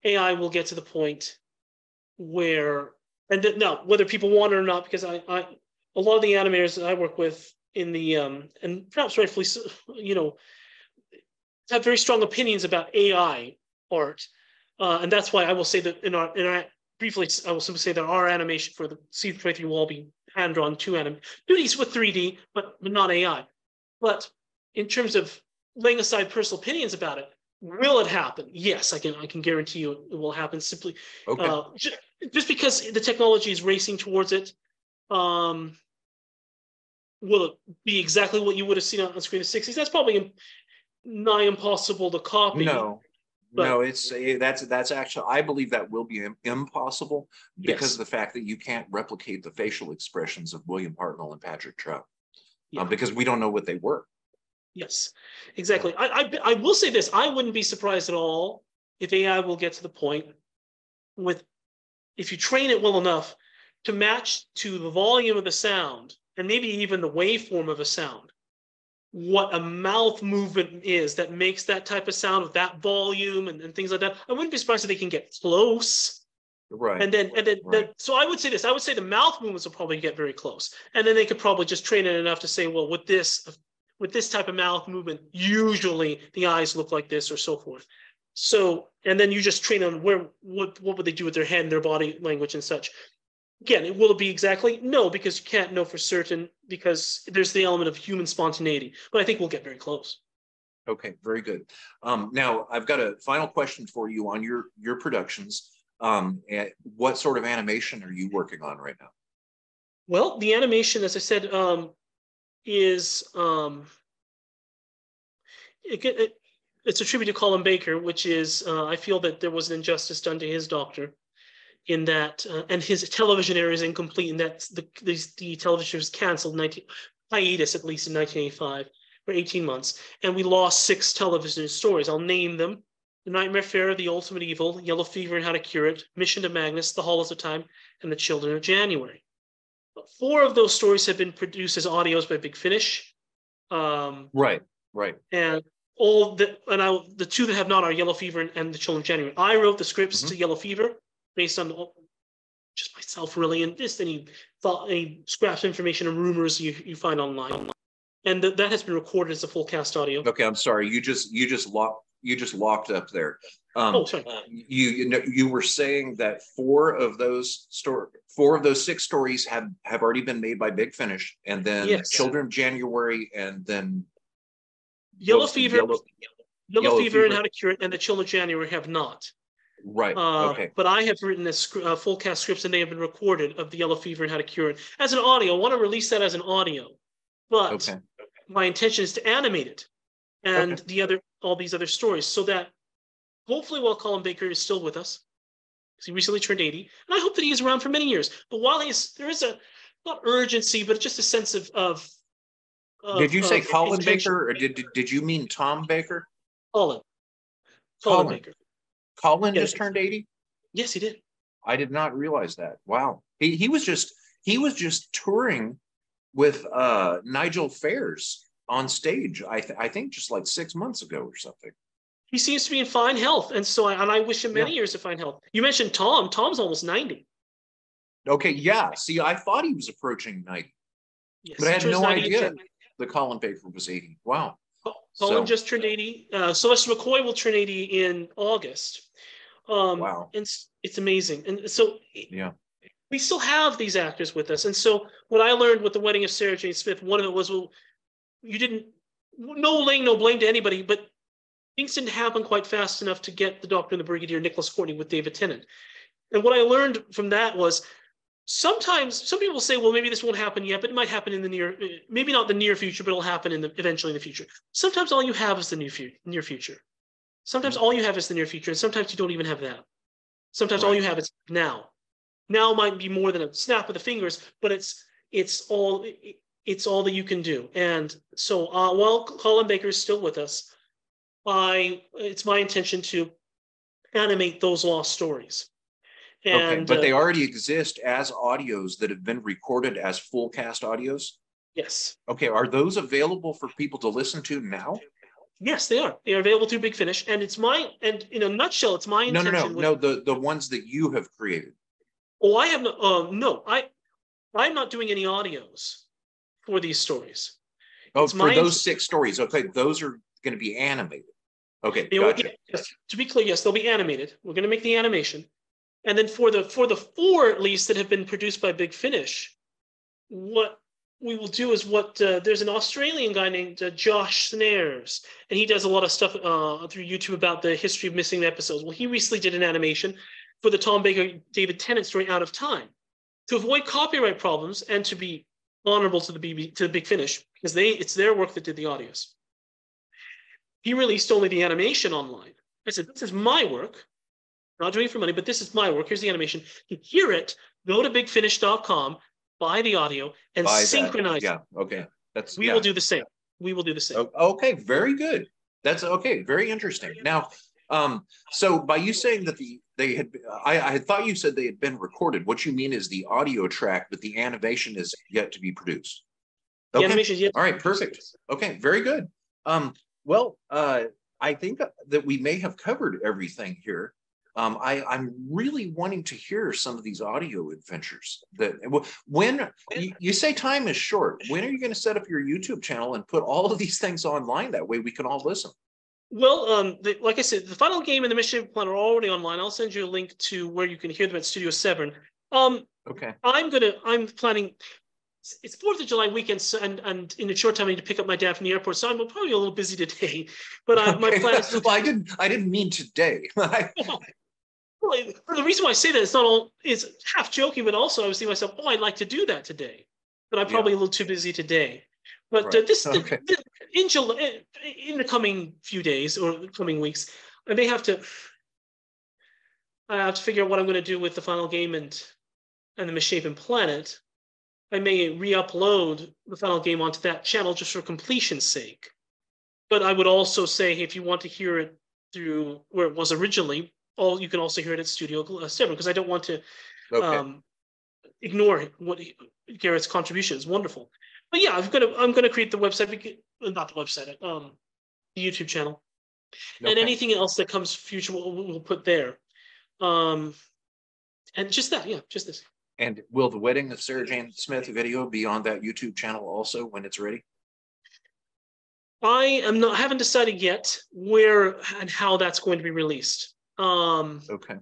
AI will get to the point where, now whether people want it or not, because a lot of the animators that I work with in the and perhaps rightfully, have very strong opinions about AI art, and that's why I will say that briefly, I will simply say that our animation for the C23 will all be hand-drawn 2Ds with 3D, but not AI. But in terms of laying aside personal opinions about it, will it happen? Yes, I can guarantee you it will happen. Simply, just because the technology is racing towards it. Will it be exactly what you would have seen on screen in the 60s? That's probably nigh impossible to copy. No, that's actually, I believe that will be impossible because of the fact that you can't replicate the facial expressions of William Hartnell and Patrick Trout, because we don't know what they were. Yes, exactly. I will say this: I wouldn't be surprised at all if AI will get to the point if you train it well enough to match to the volume of the sound and maybe even the waveform of a sound, what a mouth movement is that makes that type of sound with that volume and things like that. I wouldn't be surprised if they can get close. Right. And then so I would say this. I would say the mouth movements will probably get very close. And then they could probably just train it enough to say, well, with this type of mouth movement, usually the eyes look like this or so forth. So, and then you just train on what would they do with their head and their body language and such. Again, will it be exactly? No, because you can't know for certain because there's the element of human spontaneity. But I think we'll get very close. Okay, very good. Now, I've got a final question for you on your productions. What sort of animation are you working on right now? Well, the animation, as I said, is it's a tribute to Colin Baker, which is I feel that there was an injustice done to his doctor in that, and his television era is incomplete, and that the television was canceled, hiatus at least in 1985 for 18 months, and we lost 6 television stories. I'll name them: The Nightmare Fair, The Ultimate Evil, Yellow Fever and How to Cure It, Mission to Magnus, The Hollows of Time, and The Children of January. 4 of those stories have been produced as audios by Big Finish. Right. And the 2 that have not are Yellow Fever and The Children of January. I wrote the scripts to Yellow Fever based on just myself, really, and just any scraps of information and rumors you find online. and that has been recorded as a full cast audio. Okay, I'm sorry. You just locked up there. Oh, sorry. You were saying that four of those 6 stories have already been made by Big Finish, and then Yes. Children of January, and then Yellow Fever, Yellow Fever, and How to Cure It, and the Children of January have not. Right. Okay. But I have written full cast scripts, and they have been recorded, of the Yellow Fever and How to Cure It as an audio. I want to release that as an audio, but my intention is to animate it and all these other stories, so that hopefully while Colin Baker is still with us, because he recently turned 80, and I hope that he is around for many years. But while there is a not urgency, but just a sense of did you say Colin intention. Baker, or did you mean Tom Baker? Colin Baker. Colin just turned 80? Yes, he did. I did not realize that. Wow. He was just touring with Nigel Fairs on stage, I think just like 6 months ago or something. He seems to be in fine health, and so I wish him many years of fine health. You mentioned Tom. Tom's almost 90. Okay, yeah. See, I thought he was approaching 90, but I had no idea that Colin Baker was 80. Wow. Colin just turned 80. Sylvester McCoy will turn 80 in August. Wow. And it's amazing. And so we still have these actors with us. And so what I learned with the wedding of Sarah Jane Smith, one of it was, well, laying no blame to anybody, but things didn't happen quite fast enough to get the Doctor and the Brigadier Nicholas Courtney with David Tennant. And what I learned from that was, sometimes some people say, well, maybe this won't happen yet, but it might happen in the maybe not the near future, but it'll happen eventually in the future. Sometimes all you have is the near future. Sometimes all you have is the near future, and sometimes you don't even have that. Sometimes all you have is now. Now might be more than a snap of the fingers, but it's all that you can do. And so while Colin Baker is still with us, it's my intention to animate those lost stories. And, but they already exist as audios that have been recorded as full cast audios? Yes. Okay, are those available for people to listen to now? Yes, they are. They are available through Big Finish, and in a nutshell, it's my intention. No, the ones that you have created. Oh, I have no. I'm not doing any audios for these stories. Oh, for those 6 stories. Okay, those are going to be animated. Okay, gotcha. To be clear, yes, they'll be animated. We're going to make the animation. And then for the 4 at least that have been produced by Big Finish, what we will do is there's an Australian guy named Josh Snares, and he does a lot of stuff through YouTube about the history of missing episodes. Well, he recently did an animation for the Tom Baker David Tennant story, Out of Time, to avoid copyright problems and to be honorable to the Big Finish, because it's their work that did the audios. He released only the animation online. I said, this is my work. I'm not doing it for money, but this is my work. Here's the animation. To hear it, go to bigfinish.com, buy the audio, and synchronize it. Yeah, okay. We will do the same. We will do the same. Okay, very good. That's okay. Very interesting. Now, so by you saying that I thought you said they had been recorded. What you mean is the audio track, but the animation is yet to be produced. Okay. The animation is yet to be produced. Perfect. Okay, very good. Well, I think that we may have covered everything here. I'm really wanting to hear some of these audio adventures. When you say time is short, when are you going to set up your YouTube channel and put all of these things online? That way we can all listen. Well, like I said, the final game and the mission plan are already online. I'll send you a link to where you can hear them at Studio 7. Okay. I'm planning. It's 4th of July weekend, and in a short time I need to pick up my dad from the airport, so I'm probably a little busy today. But my plan is. Well, I didn't mean today. Well, the reason why I say that is half joking, but also I was thinking to myself, I'd like to do that today, but I'm probably a little too busy today. But in July, in the coming few days or coming weeks, I have to figure out what I'm going to do with the final game and the Misshapen Planet. I may re-upload the final game onto that channel just for completion's sake. But I would also say, if you want to hear it through where it was originally, you can also hear it at Studio 7, because I don't want to ignore what Garrett's contribution is. Wonderful. But yeah, I'm gonna create the website, not the website, the YouTube channel, and anything else that comes future we'll put there. And just this. And will the wedding of Sarah Jane Smith video be on that YouTube channel also when it's ready? haven't decided yet where and how that's going to be released. Okay.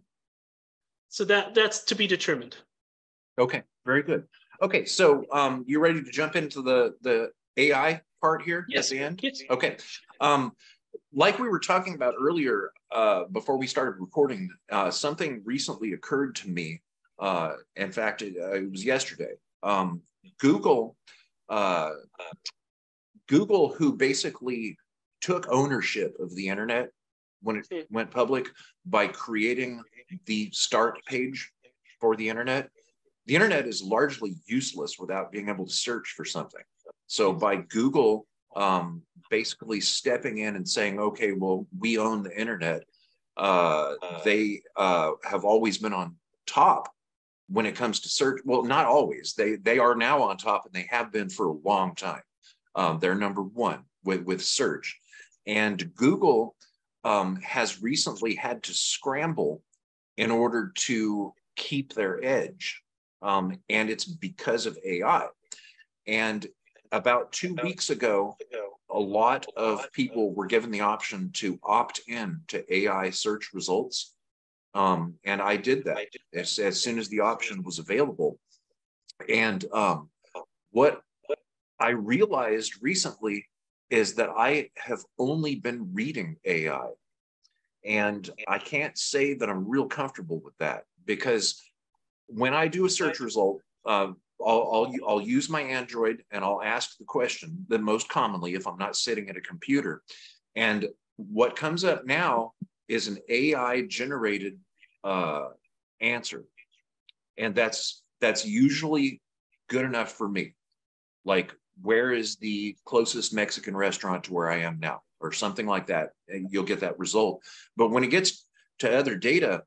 So that's to be determined. Okay, very good. Okay, so you ready to jump into the AI part here Yes. at the end? Yes. Okay. Like we were talking about earlier, before we started recording, something recently occurred to me. In fact, it was yesterday. Google, who basically took ownership of the internet when it went public by creating the start page for the internet. The internet is largely useless without being able to search for something. So by Google basically stepping in and saying, okay, well, we own the internet, they have always been on top when it comes to search. Well, not always. They are now on top, and they have been for a long time. They're number one with search. And Google has recently had to scramble in order to keep their edge. And it's because of AI. And about 2 weeks ago, a lot of people were given the option to opt in to AI search results. And I did that as soon as the option was available. And what I realized recently is that I have only been reading AI. And I can't say that I'm real comfortable with that, because when I do a search result, I'll use my Android and I'll ask the question, the most commonly if I'm not sitting at a computer. And what comes up now is an AI generated answer. And that's usually good enough for me. Like, where is the closest Mexican restaurant to where I am now, or something like that, and you'll get that result. But when it gets to other data,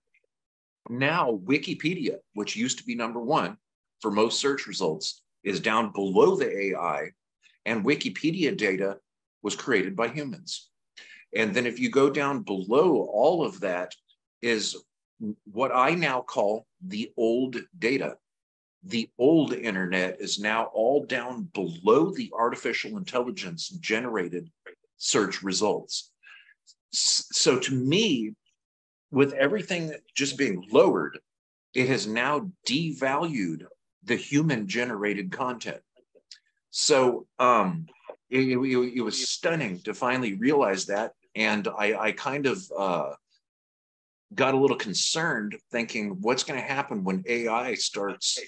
now Wikipedia, which used to be number one for most search results, is down below the AI, and Wikipedia data was created by humans. And then if you go down below all of that is what I now call the old data. The old internet is now all down below the artificial intelligence generated search results. So to me, with everything just being lowered, it has now devalued the human generated content. So it was stunning to finally realize that. And I kind of got a little concerned, thinking, what's going to happen when AI starts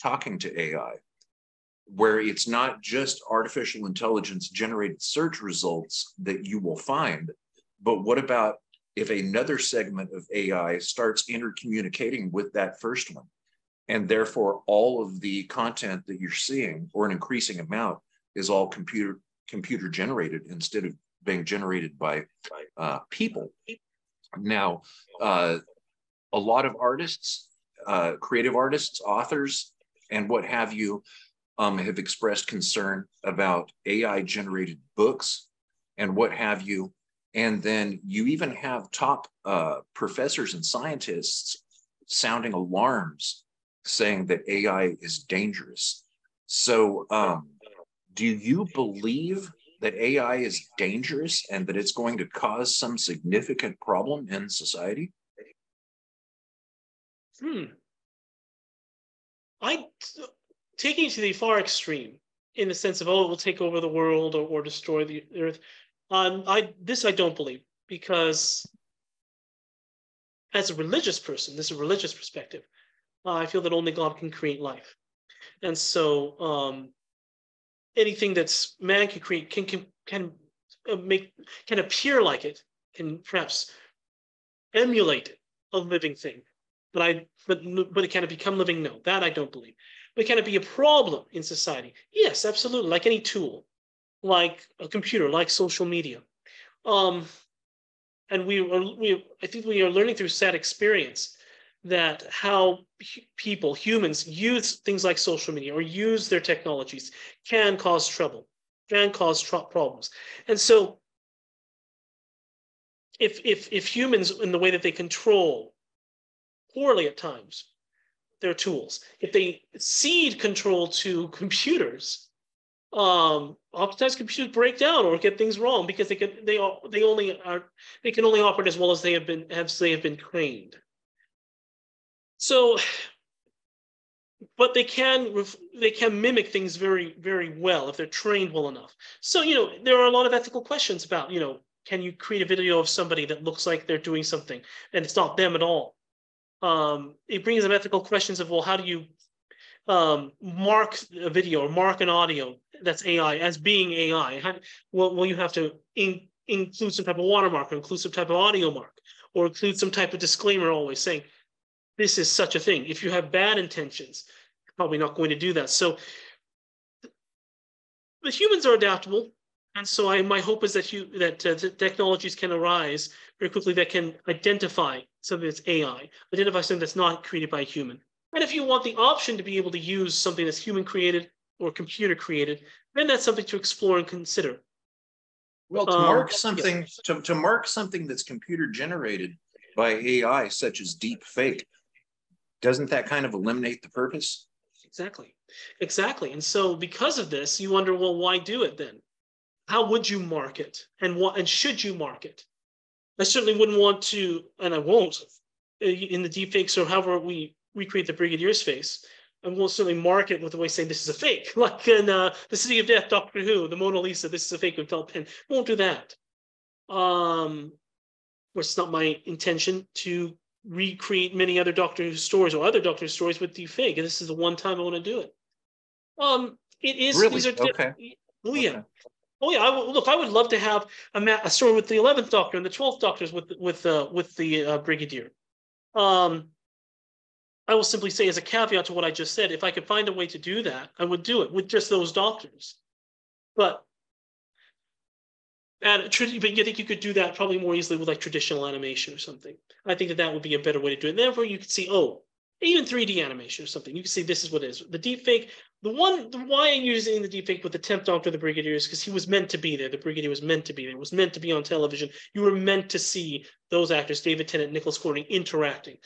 talking to AI, where it's not just artificial intelligence generated search results that you will find, but what about if another segment of AI starts intercommunicating with that first one? And therefore, all of the content that you're seeing, or an increasing amount, is all computer generated instead of being generated by people. Now, a lot of artists, creative artists, authors, and what have you, have expressed concern about AI generated books and what have you. And then you even have top professors and scientists sounding alarms, saying that AI is dangerous. So do you believe that AI is dangerous and that it's going to cause some significant problem in society? Taking it to the far extreme, in the sense of, oh, it will take over the world or destroy the earth. I don't believe, because as a religious person, this is a religious perspective. I feel that only God can create life, and so anything that's man can create can appear like it, can perhaps emulate a living thing, but it can it become living? No, that I don't believe. But can it be a problem in society? Yes, absolutely. Like any tool, like a computer, like social media. And I think we are learning through sad experience that how humans use things like social media or use their technologies can cause trouble, can cause problems. And so if humans, in the way that they control poorly at times their tools, if they cede control to computers, Oftentimes computers break down or get things wrong because they can only operate as well as they have been trained. So, but they can mimic things very, very well if they're trained well enough. So, there are a lot of ethical questions about, can you create a video of somebody that looks like they're doing something and it's not them at all? It brings up ethical questions of, well, how do you mark a video or mark an audio that's AI as being AI? Well, you have to include some type of watermark, or include some type of audio mark, or include some type of disclaimer always saying, this is such a thing. If you have bad intentions, you're probably not going to do that. So the humans are adaptable. And so my hope is that technologies can arise very quickly that can identify something that's AI, identify something that's not created by a human. And if you want the option to be able to use something that's human created or computer created, then that's something to explore and consider. Well, to mark something, to mark something that's computer generated by AI, such as deep fake, doesn't that kind of eliminate the purpose? Exactly. And so because of this, you wonder, well, why do it then? How would you mark it? And should you mark it? I certainly wouldn't want to, and I won't, in the deepfakes or however we recreate the Brigadier's face, I won't certainly mark it with the way saying this is a fake. Like in The City of Death, Doctor Who, the Mona Lisa, this is a fake with felt pen. Won't do that. It's not my intention to recreate many other Doctor Who stories or other Doctor Who stories with deepfake. And this is the one time I want to do it. It is really these are okay. Oh yeah. Okay. Oh yeah, I would love to have a story with the 11th Doctor and the 12th Doctors with the Brigadier. I will simply say as a caveat to what I just said, if I could find a way to do that, I would do it with just those Doctors. But you think you could do that probably more easily with like traditional animation or something. I think that would be a better way to do it. And therefore, you could see, even 3D animation or something. You can see this is what it is. The deepfake, why I'm using the deepfake with the 10th Doctor, the Brigadier, is because he was meant to be there. The Brigadier was meant to be there. It was meant to be on television. You were meant to see those actors, David Tennant, Nicholas Courtney, interacting.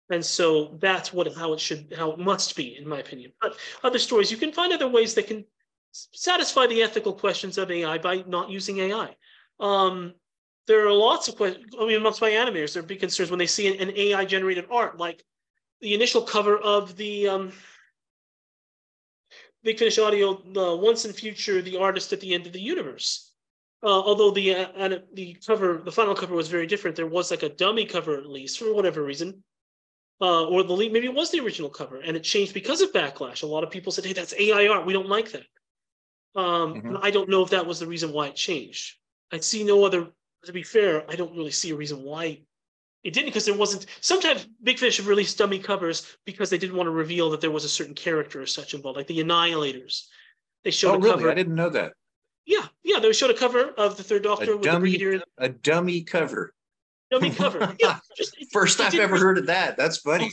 And so that's how it must be, in my opinion. But other stories, you can find other ways that can satisfy the ethical questions of AI by not using AI. There are lots of questions. Amongst my animators, there are big concerns when they see an AI-generated art, like the initial cover of the Big Finish Audio, the Once and Future, the artist at the end of the universe. Although the final cover was very different. There was like a dummy cover, at least, for whatever reason. Or maybe it was the original cover, and it changed because of backlash. A lot of people said, "Hey, that's AI art. We don't like that." And I don't know if that was the reason why it changed. I see no other. To be fair, I don't really see a reason why it didn't, because there wasn't. Sometimes Big Fish have released dummy covers because they didn't want to reveal that there was a certain character or such involved, like the Annihilators. They showed a cover. I didn't know that. Yeah, they showed a cover of the Third Doctor with the Brigadier. A dummy cover. Dummy cover. Yeah, First I've ever heard of that. That's funny.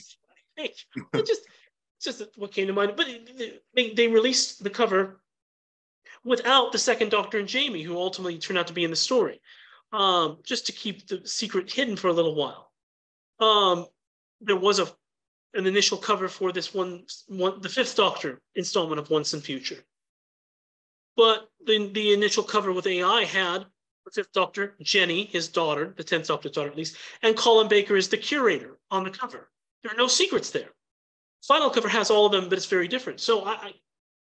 Just what came to mind. But they released the cover without the second Doctor and Jamie, who ultimately turned out to be in the story, just to keep the secret hidden for a little while. There was an initial cover for this the Fifth Doctor installment of Once and Future. But the initial cover with AI had the Fifth Doctor, Jenny, his daughter, the 10th Doctor's daughter at least, and Colin Baker is the curator on the cover. There are no secrets there. Final cover has all of them, but it's very different. So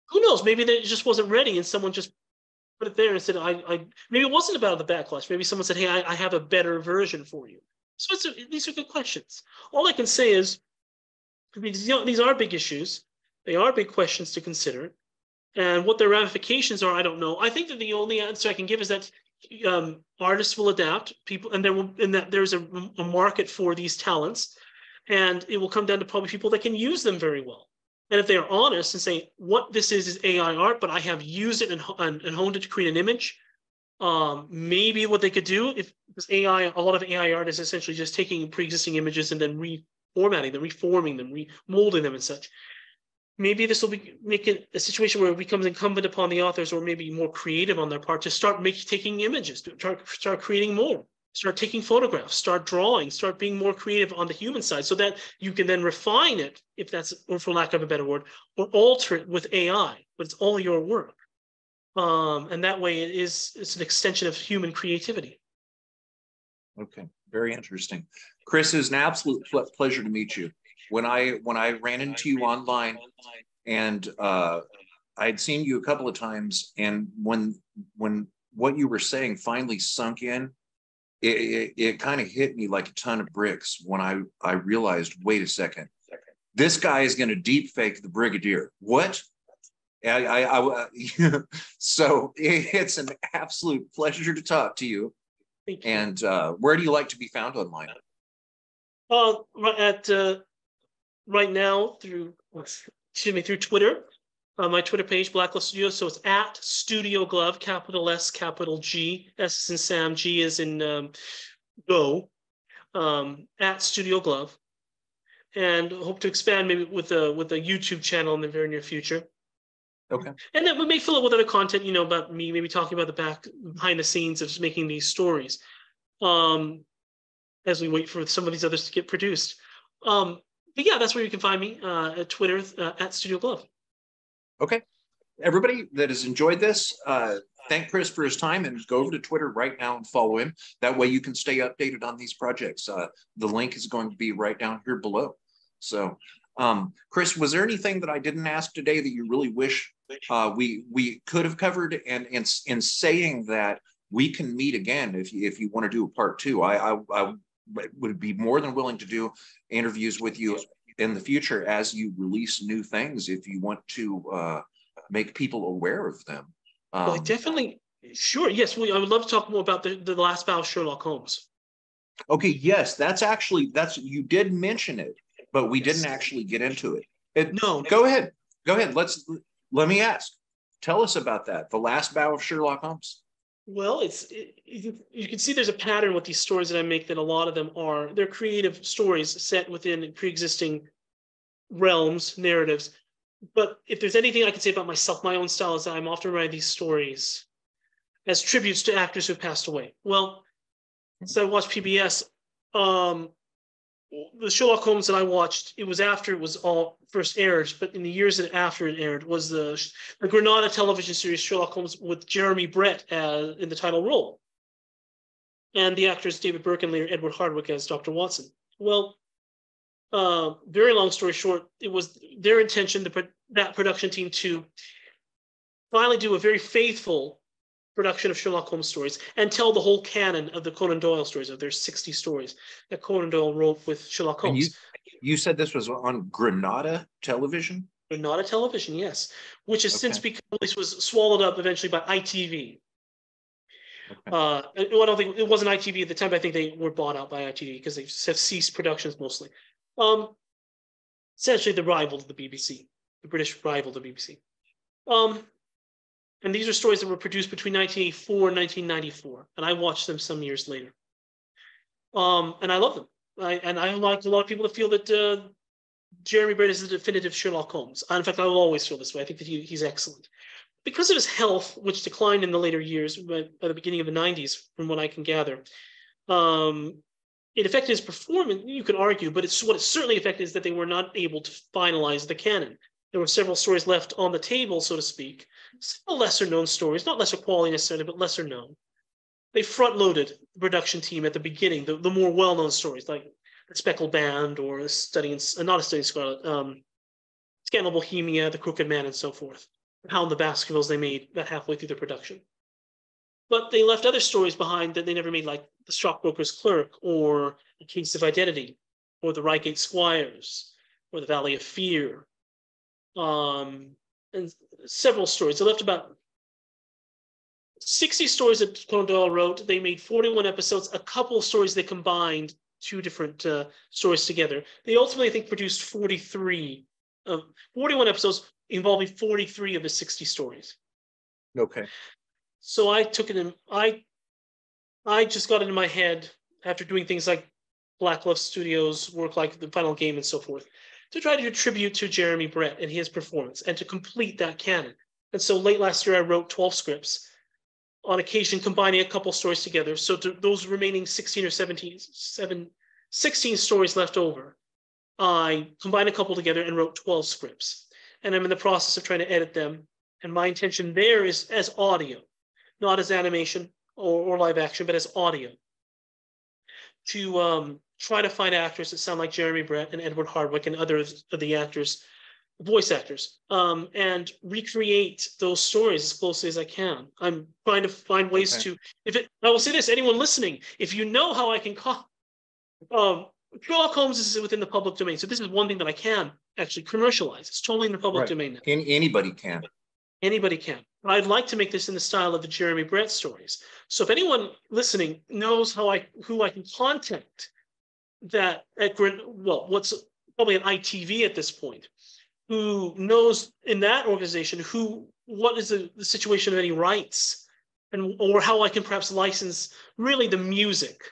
who knows? Maybe it just wasn't ready, and someone just put it there and said, maybe it wasn't about the backlash. Maybe someone said, hey, I have a better version for you. So these are good questions. All I can say is, these are big issues. They are big questions to consider. And what their ramifications are, I don't know. I think that the only answer I can give is that artists will adapt, and that there's a market for these talents, and it will come down to probably people that can use them very well. And if they are honest and say, what this is AI art, but I have used it and honed it to create an image, maybe what they could do, because a lot of AI art is essentially just taking pre-existing images and then reformatting them, reforming them, remolding them and such. Maybe this will make it a situation where it becomes incumbent upon the authors, or maybe more creative on their part, to start taking images, to start creating more, start taking photographs, start drawing, start being more creative on the human side, so that you can then refine it, if that's, or for lack of a better word, or alter it with AI, but it's all your work. And that way it's an extension of human creativity. Okay, very interesting. Chris, it's an absolute pleasure to meet you. When I ran into you online, and I'd seen you a couple of times, and when what you were saying finally sunk in, it kind of hit me like a ton of bricks when I realized, wait a second, this guy is going to deep fake the Brigadier. What? So it's an absolute pleasure to talk to you. Thank you. And where do you like to be found online? Right now through Twitter. My Twitter page, Blacklist Studios. So it's at Studio Glove, capital S, capital G. S is in Sam, G is in Go. At Studio Glove, and hope to expand maybe with a YouTube channel in the very near future. Okay. And then we may fill it with other content, about me, maybe talking about behind the scenes of making these stories, as we wait for some of these others to get produced. But yeah, that's where you can find me at Twitter at Studio Glove. Okay. Everybody that has enjoyed this, thank Chris for his time, and go over to Twitter right now and follow him. That way you can stay updated on these projects. The link is going to be right down here below. So, Chris, was there anything that I didn't ask today that you really wish we could have covered? And in saying that, we can meet again if you want to do a part 2. I would be more than willing to do interviews with you in the future as you release new things, if you want to make people aware of them. Well, definitely, sure. Yes, I would love to talk more about the last battle of Sherlock Holmes. Okay, yes, you did mention it, but we didn't actually get into it. No. Go ahead. Let me ask. Tell us about that, the last battle of Sherlock Holmes. Well, you can see there's a pattern with these stories that I make, that a lot of them they're creative stories set within pre-existing realms, narratives. But if there's anything I can say about myself, my own style is that I'm often writing these stories as tributes to actors who have passed away. Well, since I watched PBS, the Sherlock Holmes that I watched, it was after it was all first aired, but in the years that after it aired was the Granada television series Sherlock Holmes with Jeremy Brett in the title role, and the actors David Burke and later Edward Hardwicke as Dr. Watson. Well, very long story short, it was their intention, that production team, to finally do a very faithful production of Sherlock Holmes stories and tell the whole canon of the Conan Doyle stories. Of their 60 stories that Conan Doyle wrote with Sherlock Holmes. And you said this was on Granada television? Granada television, yes, which has since become, this was swallowed up eventually by ITV. Okay. I don't think it wasn't ITV at the time, but I think they were bought out by ITV because they have ceased productions mostly. Essentially the rival to the BBC, the British rival to the BBC. And these are stories that were produced between 1984 and 1994, and I watched them some years later. And I love them. I like a lot of people to feel that Jeremy Brett is the definitive Sherlock Holmes. In fact, I will always feel this way. I think that he's excellent. Because of his health, which declined in the later years, by the beginning of the 90s, from what I can gather, it affected his performance, you could argue, but what it certainly affected is that they were not able to finalize the canon. There were several stories left on the table, so to speak, still lesser-known stories, not lesser quality necessarily, but lesser-known. They front-loaded the production team at the beginning, the more well-known stories, like The Speckled Band, or not a Study in Scarlet, Scandal Bohemia, The Crooked Man, and so forth. Hound the Baskervilles they made about halfway through the production. But they left other stories behind that they never made, like The Stockbroker's Clerk, or The Case of Identity, or The Reigate Squires, or The Valley of Fear, and several stories. They left about 60 stories that Conan Doyle wrote. They made 41 episodes, a couple of stories they combined, 2 different stories together. They ultimately, I think, produced 41 episodes involving 43 of the 60 stories. Okay. So I took it in, I just got it in my head after doing things like Blacklist Studios, work like The Final Game and so forth, to try to do tribute to Jeremy Brett and his performance and to complete that canon. And so late last year, I wrote 12 scripts, on occasion combining a couple stories together. So to those remaining 16 or 16 stories left over, I combined a couple together and wrote 12 scripts. And I'm in the process of trying to edit them And my intention there is as audio, not as animation or live action, but as audio, to try to find actors that sound like Jeremy Brett and Edward Hardwicke and others of the actors, voice actors, and recreate those stories as closely as I can. I'm trying to find ways to, I will say this, anyone listening, if you know how I can call, Sherlock Holmes is within the public domain. So this is one thing that I can actually commercialize. It's totally in the public domain now. Anybody can. Anybody can. I'd like to make this in the style of the Jeremy Brett stories. So if anyone listening knows who I can contact that at what's probably an ITV at this point, who knows in that organization what is the situation of any rights, or how I can perhaps license really the music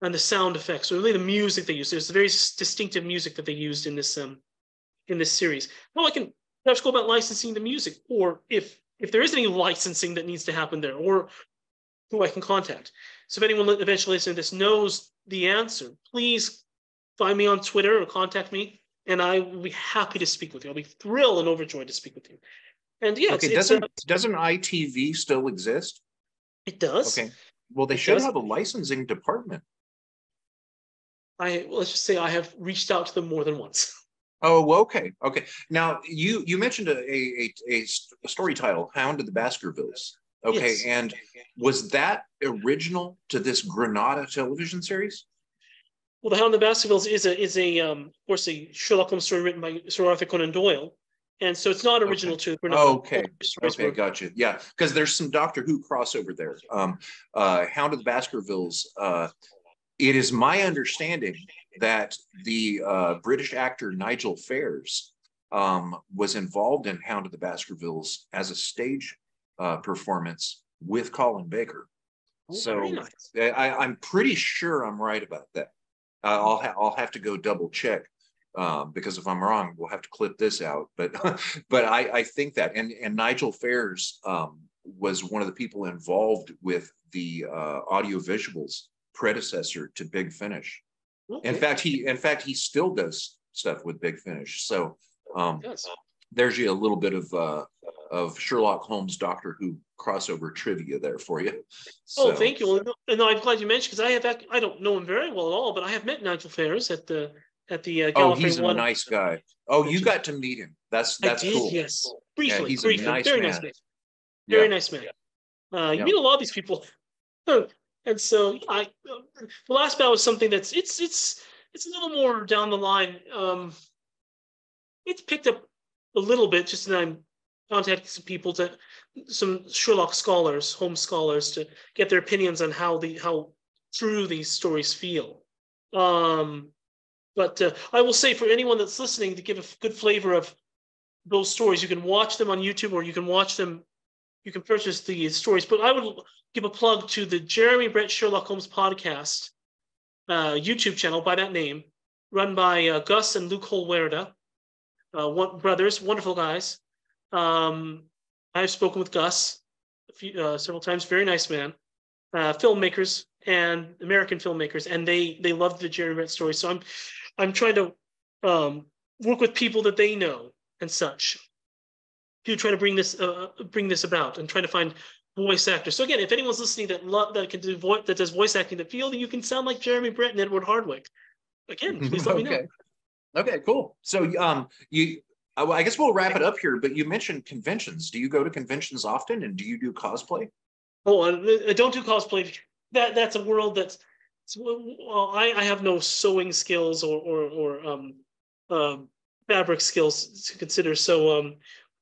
and the sound effects, or really the music they use. There's very distinctive music that they used in this series. How I can perhaps go about licensing the music, or if there is any licensing that needs to happen there, or who I can contact. So if anyone eventually listening to this knows the answer, please find me on Twitter or contact me, and I will be happy to speak with you. I'll be thrilled and overjoyed to speak with you. And yeah, okay, doesn't ITV still exist? It does. Okay. Well, they should have a licensing department. Let's just say I have reached out to them more than once. Oh, okay. Okay. Now you mentioned a story title, Hound of the Baskervilles. Okay, yes. And was that original to this Granada television series? Well, The Hound of the Baskervilles is of course a Sherlock Holmes story written by Sir Arthur Conan Doyle, and so it's not original to Granada. Okay. Okay, gotcha. Yeah, because there's some Doctor Who crossover there. Hound of the Baskervilles. It is my understanding that the British actor Nigel Fares was involved in Hound of the Baskervilles as a stage performance with Colin Baker. Oh, so nice. I'm pretty sure I'm right about that. I'll have to go double check because if I'm wrong, we'll have to clip this out. But I think that and Nigel Fares was one of the people involved with the audio visuals predecessor to Big Finish. Okay. In fact he still does stuff with Big Finish. So yes. There's you a little bit of Sherlock Holmes Doctor Who crossover trivia there for you. So, oh, thank you. And I'm glad you mentioned, because I don't know him very well at all, but I have met Nigel Fares at the oh, he's a nice guy. Oh, you got to meet him. That's I did, cool. Yes, briefly. Yeah, he's briefly. A nice very man. nice man. Very nice man. You meet a lot of these people. And so the last bout was something that's it's a little more down the line. It's picked up a little bit, just that I'm contacting some Sherlock scholars, Holmes scholars, to get their opinions on how true these stories feel. But I will say, for anyone that's listening, to give a good flavor of those stories, you can watch them on YouTube, or you can watch them. You can purchase the stories, but I would give a plug to the Jeremy Brett Sherlock Holmes podcast YouTube channel by that name, run by Gus and Luke Holwerda, brothers, wonderful guys. I've spoken with Gus several times, very nice man. Filmmakers and American filmmakers, and they loved the Jeremy Brett story. So I'm trying to work with people that they know and such, to try to bring this about, and try to find voice actors. So again, if anyone's listening that can do that does voice acting, that feel that you can sound like Jeremy Brett and Edward Hardwicke, again, please let me know. Okay, cool. So I guess we'll wrap it up here. But you mentioned conventions. Do you go to conventions often, and do you do cosplay? Oh, I don't do cosplay. That's a world that's. Well, I have no sewing skills or fabric skills to consider. So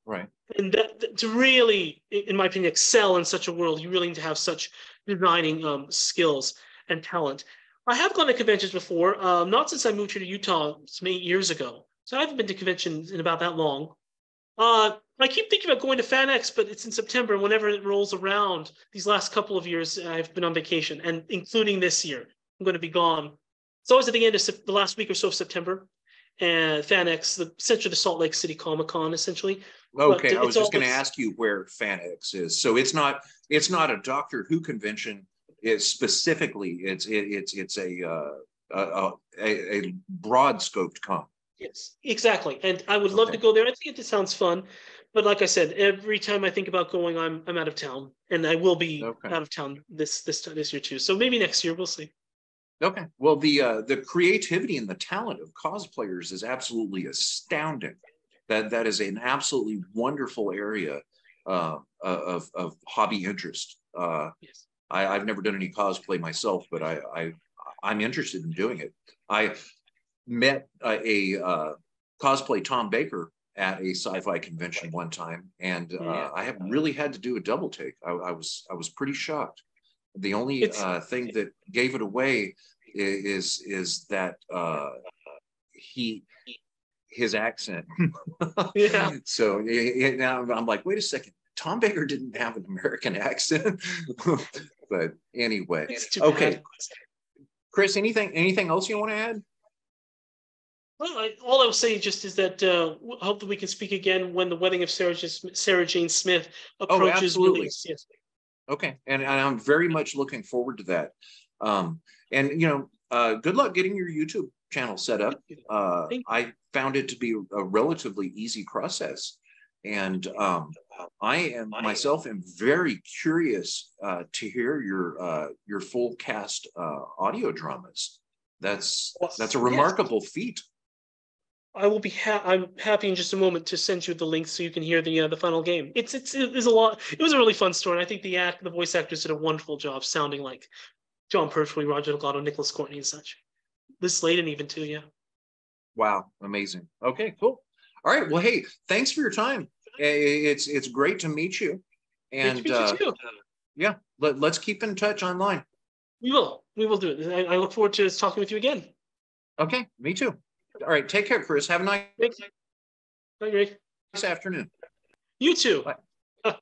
right. And to really, in my opinion, excel in such a world, you really need to have such designing skills and talent. I have gone to conventions before, not since I moved here to Utah some 8 years ago. So I haven't been to conventions in about that long. I keep thinking about going to FanX, but it's in September. Whenever it rolls around, these last couple of years, I've been on vacation, and including this year, I'm going to be gone. It's always at the end of the last week or so of September. And FanX, essentially the Salt Lake City Comic-Con, essentially. Okay, I was just going to ask you where FanX is. So it's not a Doctor Who convention. It's specifically it's a broad scoped con. Yes, exactly. And I would love to go there. I think it sounds fun. But like I said, every time I think about going, I'm out of town, and I will be Okay. out of town this year too. So maybe next year we'll see. Okay. Well, the creativity and the talent of cosplayers is absolutely astounding. That is an absolutely wonderful area of hobby interest. Yes. I've never done any cosplay myself, but I'm interested in doing it. I met a cosplay Tom Baker at a sci-fi convention one time, and Yeah. I have really had to do a double take. I was pretty shocked. The only It's thing that gave it away is that he his accent. yeah. So now I'm like, wait a second, Tom Baker didn't have an American accent. But anyway, It's too okay, bad. Chris, anything else you want to add? Well, all I will say just is that I hope that we can speak again when the wedding of Sarah Jane Smith Oh, approaches absolutely. release. Yes. Okay, and I'm very much looking forward to that. And good luck getting your YouTube channel set up. I found it to be a relatively easy process, and I am myself am very curious to hear your full cast audio dramas. That's a Yes. remarkable feat. I will be. I'm happy in just a moment to send you the link so you can hear the final game. It is a lot. It was a really fun story. And I think the voice actors did a wonderful job sounding like John Pertwee, Roger Delgado, Nicholas Courtney, and such. Liz Sladen even too. Yeah. Wow, amazing. Okay, cool. All right. Well, hey, thanks for your time. It's great to meet you, Great to and meet you too. yeah, let's keep in touch online. We will. We will do it. I look forward to talking with you again. Okay, me too. All right, take care, Chris. Have a Thanks. Bye, Greg. nice afternoon. You too. Bye.